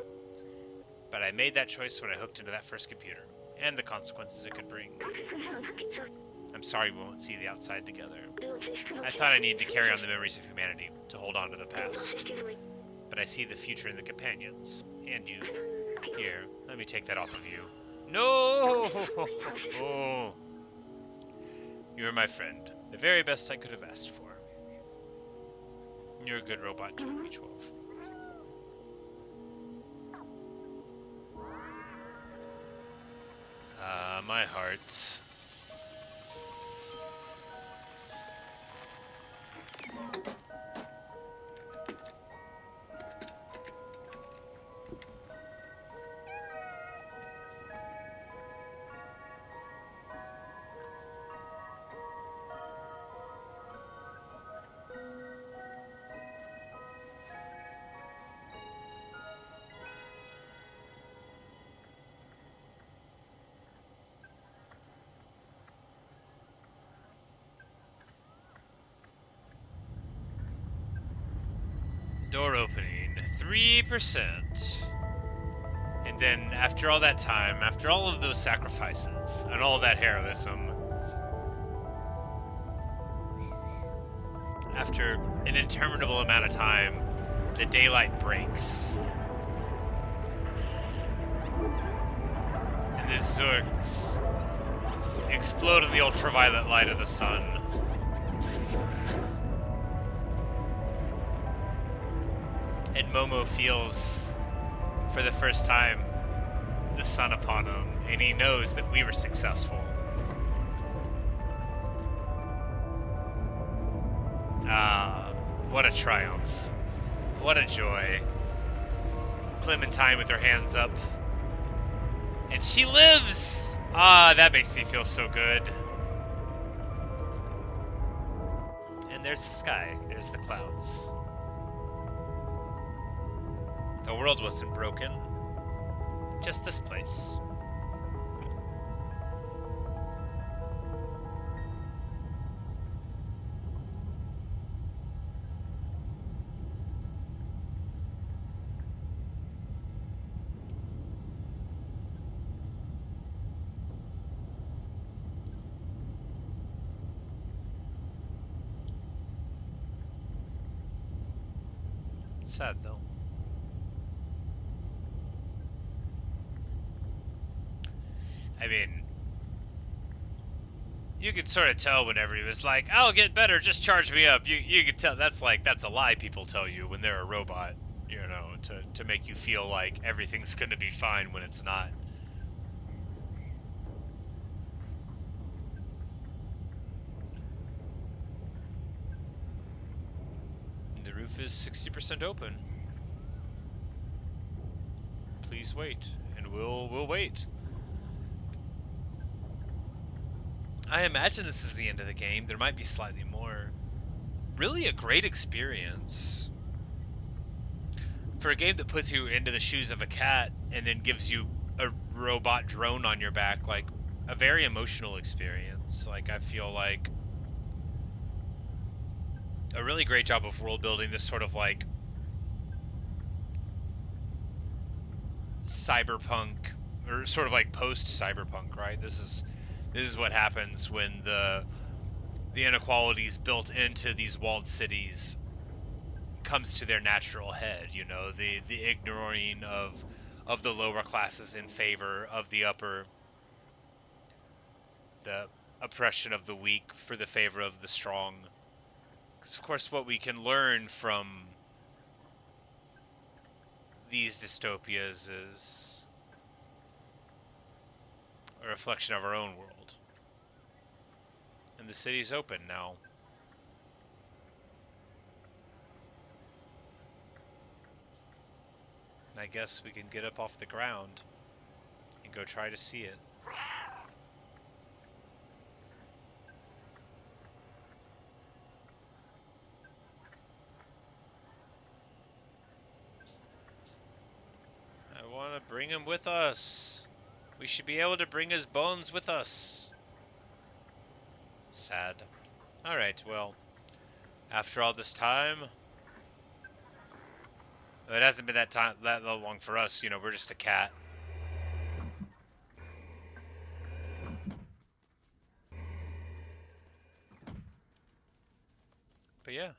But I made that choice when I hooked into that first computer, and the consequences it could bring. I'm sorry we won't see the outside together. I thought I needed to carry on the memories of humanity, to hold on to the past. But I see the future in the companions, and you. Here, let me take that off of you. No! Oh. You're my friend, the very best I could have asked for. You're a good robot too, B12. My heart. Door opening, 3%. And then after all that time, after all of those sacrifices and all that heroism, after an interminable amount of time, the daylight breaks. And the Zurks explode in the ultraviolet light of the sun. And Momo feels, for the first time, the sun upon him, and he knows that we were successful. Ah, what a triumph. What a joy. Clementine with her hands up. And she lives! Ah, that makes me feel so good. And there's the sky. There's the clouds. The world wasn't broken. Just this place. Sad though. I mean, you could sort of tell whenever he was like, "I'll get better, just charge me up." You could tell that's a lie people tell you when they're a robot, you know, to make you feel like everything's gonna be fine when it's not. The roof is 60% open. Please wait, and we'll wait. I imagine this is the end of the game. There might be slightly more. Really a great experience. For a game that puts you into the shoes of a cat and then gives you a robot drone on your back, like, a very emotional experience. Like, I feel like a really great job of world building, this sort of like cyberpunk, or sort of like post-cyberpunk, right? This is what happens when the inequalities built into these walled cities comes to their natural head, you know, the ignoring of the lower classes in favor of the upper, the oppression of the weak for the favor of the strong. Because of course what we can learn from these dystopias is a reflection of our own world. And the city's open now. I guess we can get up off the ground and go try to see it. I want to bring him with us. We should be able to bring his bones with us. Sad. Alright, well, after all this time, it hasn't been that long for us, you know, we're just a cat. But yeah.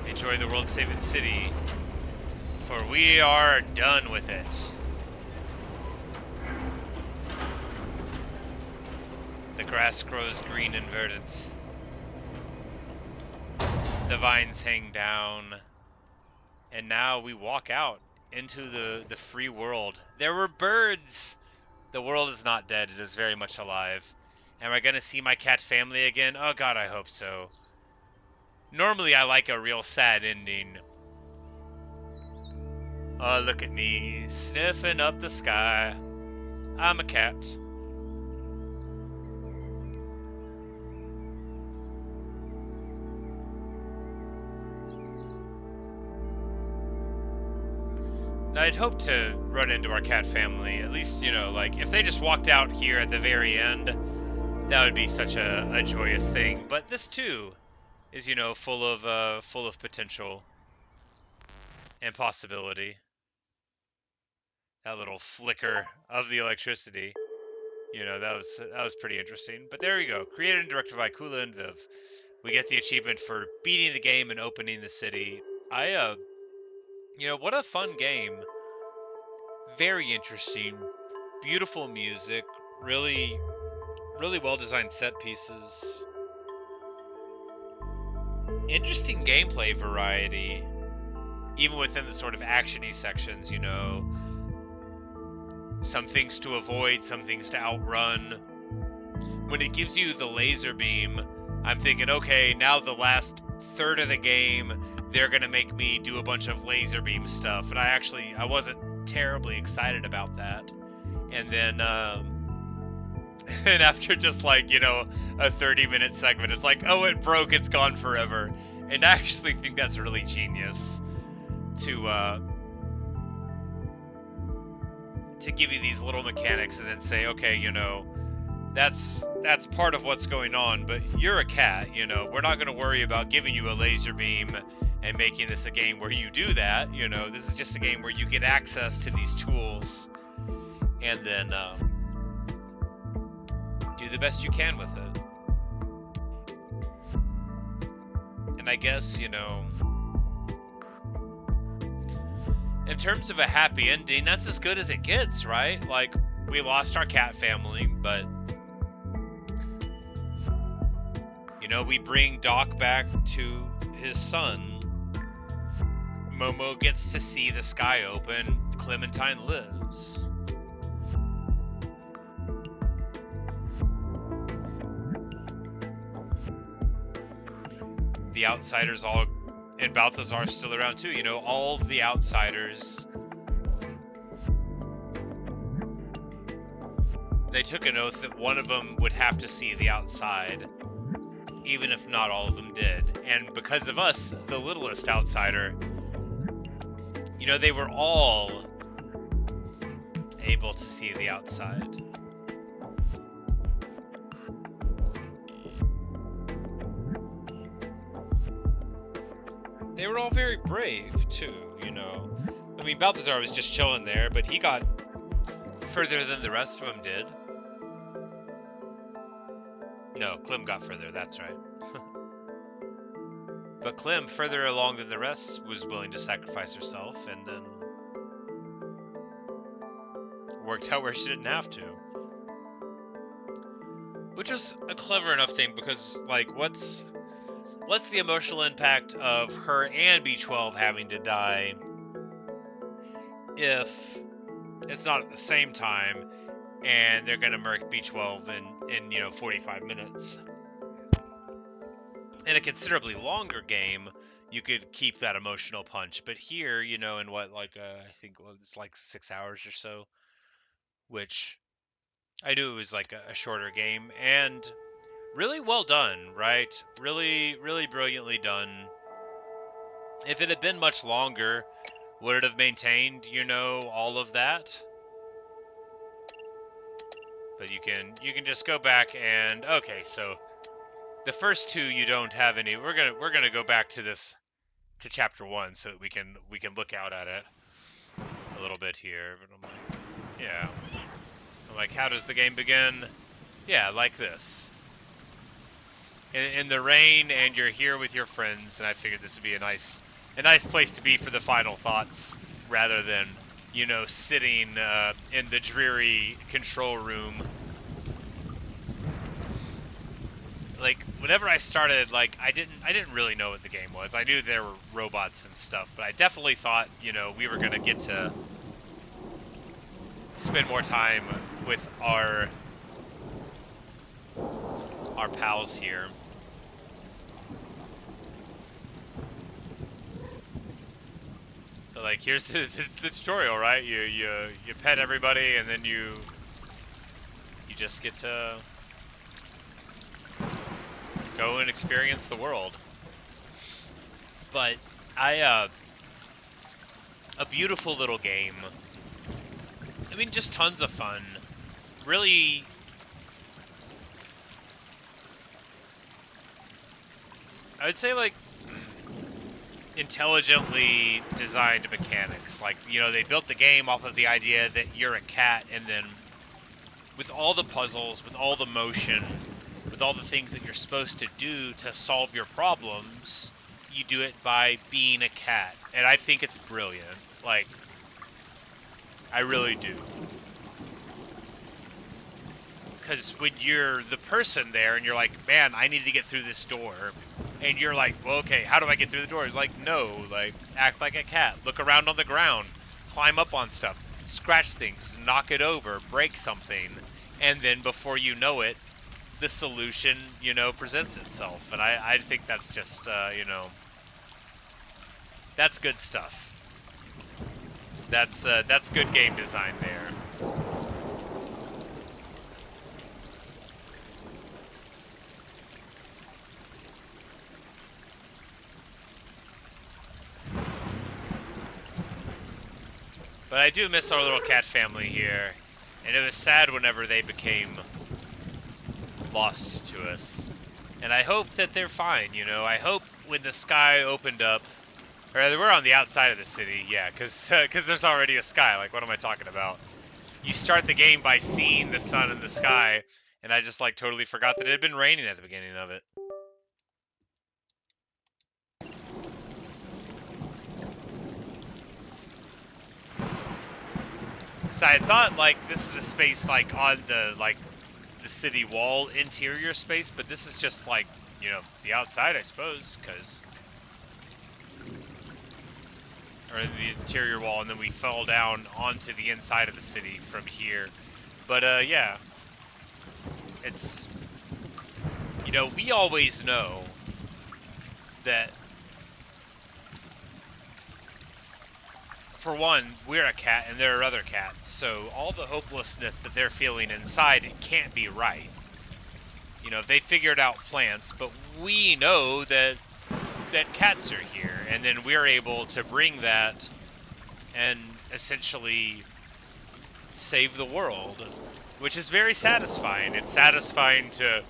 Enjoy the world-saving city, for we are done with it. The grass grows green and verdant. The vines hang down. And now we walk out into the free world. There were birds! The world is not dead, it is very much alive. Am I gonna see my cat family again? Oh god, I hope so. Normally I like a real sad ending. Oh, look at me, sniffing up the sky. I'm a cat. I'd hope to run into our cat family, at least, you know, like, if they just walked out here at the very end, that would be such a joyous thing. But this too is, full of potential and possibility. That little flicker of the electricity, that was pretty interesting. But there we go. Created and directed by Kula and Viv. We get the achievement for beating the game and opening the city. What a fun game. Very interesting. Beautiful music. Really, really well designed set pieces. Interesting gameplay variety. Even within the sort of actiony sections, some things to avoid, some things to outrun. When it gives you the laser beam, I'm thinking, okay, now the last third of the game, they're going to make me do a bunch of laser beam stuff. And I wasn't terribly excited about that. And then, and after just like, a 30-minute segment, it's like, oh, it broke, it's gone forever. And I actually think that's really genius to give you these little mechanics and then say, okay, that's part of what's going on, but you're a cat, we're not going to worry about giving you a laser beam and making this a game where you do that. This is just a game where you get access to these tools and then do the best you can with it. And I guess, in terms of a happy ending, that's as good as it gets, right? Like, we lost our cat family, but we bring Doc back to his son. Momo gets to see the sky open. Clementine lives. The outsiders all, and Balthazar's still around too. All of the outsiders. They took an oath that one of them would have to see the outside, even if not all of them did. And because of us, the littlest outsider, they were all able to see the outside. They were all very brave, too, I mean, Balthazar was just chilling there, but he got further than the rest of them did. No, Clem got further, that's right. But Clem, further along than the rest, was willing to sacrifice herself, and then worked out where she didn't have to. Which is a clever enough thing, because, like, what's the emotional impact of her and B12 having to die if it's not at the same time and they're going to murk B12 in 45 minutes? In a considerably longer game, you could keep that emotional punch, but here, in what, I think it's like 6 hours or so, which I knew it was like a shorter game, and really well done, right? Really, really brilliantly done. If it had been much longer, would it have maintained, all of that? But you can just go back and, okay, so the first two you don't have any. We're gonna go back to chapter 1 so that we can look out at it a little bit here. But I'm like, yeah. I'm like, how does the game begin? Yeah, like this. In the rain, and you're here with your friends, and I figured this would be a nice place to be for the final thoughts, rather than, sitting in the dreary control room. Like, whenever I started, like, I didn't really know what the game was. I knew there were robots and stuff, but I definitely thought, we were gonna get to spend more time with our pals here. But, like, here's the tutorial, right? You pet everybody, and then you just get to go and experience the world. But a beautiful little game. I mean, just tons of fun. Really, I would say like intelligently designed mechanics. Like, you know, they built the game off of the idea that you're a cat, and then with all the puzzles, with all the motion, with all the things that you're supposed to do to solve your problems, you do it by being a cat. And I think it's brilliant. Like, I really do. Because when you're the person there and you're like, man, I need to get through this door, and you're like, well, okay, how do I get through the door? Like, no, like, act like a cat. Look around on the ground. Climb up on stuff. Scratch things. Knock it over. Break something. And then before you know it, the solution, you know, presents itself. And I think that's just, you know, that's good stuff. That's good game design there. But I do miss our little cat family here, and it was sad whenever they became lost to us. And I hope that they're fine, you know. I hope when the sky opened up, or we're on the outside of the city, yeah, because there's already a sky. Like, what am I talking about? You start the game by seeing the sun in the sky, and I just, like, totally forgot that it had been raining at the beginning of it. So I thought, like, this is a space, like, on the, like, the city wall interior space, but this is just, like, you know, the outside, I suppose, because... or the interior wall, and then we fell down onto the inside of the city from here. But, yeah. It's... You know, we always know that... For one, we're a cat and there are other cats, so all the hopelessness that they're feeling inside, it can't be right. You know, they figured out plants, but we know that cats are here, and then we're able to bring that and essentially save the world, which is very satisfying. It's satisfying to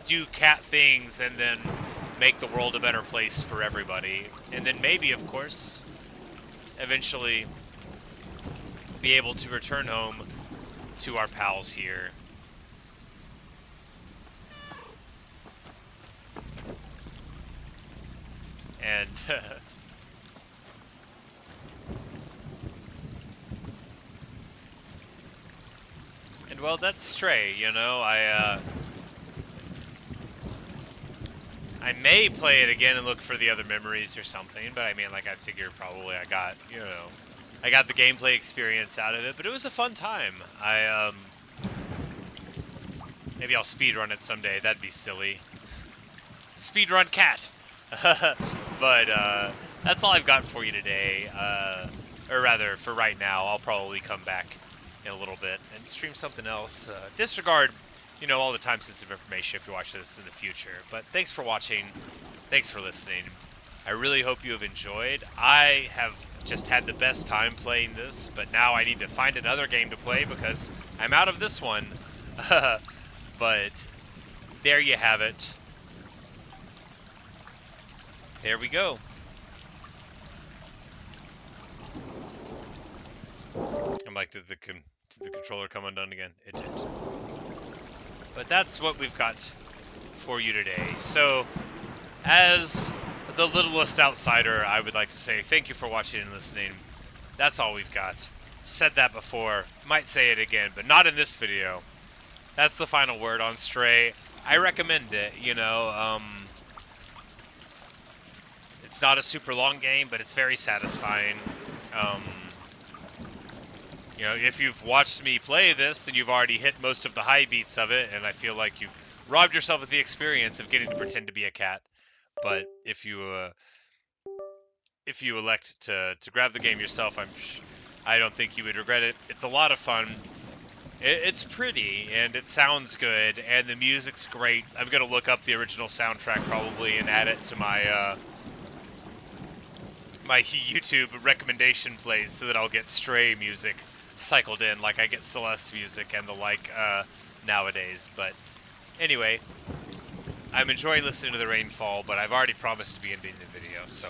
do cat things and then make the world a better place for everybody, and then maybe, of course, eventually be able to return home to our pals here. And and well, that's Stray, you know. I may play it again and look for the other memories or something, but I mean, like, I figure probably I got, you know, I got the gameplay experience out of it, but it was a fun time. Maybe I'll speedrun it someday. That'd be silly. Speedrun cat! But, that's all I've got for you today. Or rather, for right now, I'll probably come back in a little bit and stream something else. Disregard, you know, all the time-sensitive information if you watch this in the future. But thanks for watching. Thanks for listening. I really hope you have enjoyed. I have just had the best time playing this, but now I need to find another game to play because I'm out of this one. But there you have it. There we go. I'm like, did the controller come undone again? It did. But that's what we've got for you today. So, as the littlest outsider, I would like to say thank you for watching and listening. That's all we've got. Said that before, might say it again, but not in this video. That's the final word on Stray. I recommend it, you know. It's not a super long game, but it's very satisfying. You know, if you've watched me play this, then you've already hit most of the high beats of it, and I feel like you've robbed yourself of the experience of getting to pretend to be a cat. But if you elect to grab the game yourself, I don't think you would regret it. It's a lot of fun. It's pretty, and it sounds good, and the music's great. I'm gonna look up the original soundtrack probably and add it to my my YouTube recommendation plays so that I'll get Stray music cycled in like I get Celeste music and the like nowadays. But anyway, I'm enjoying listening to the rainfall, but I've already promised to be ending the video, so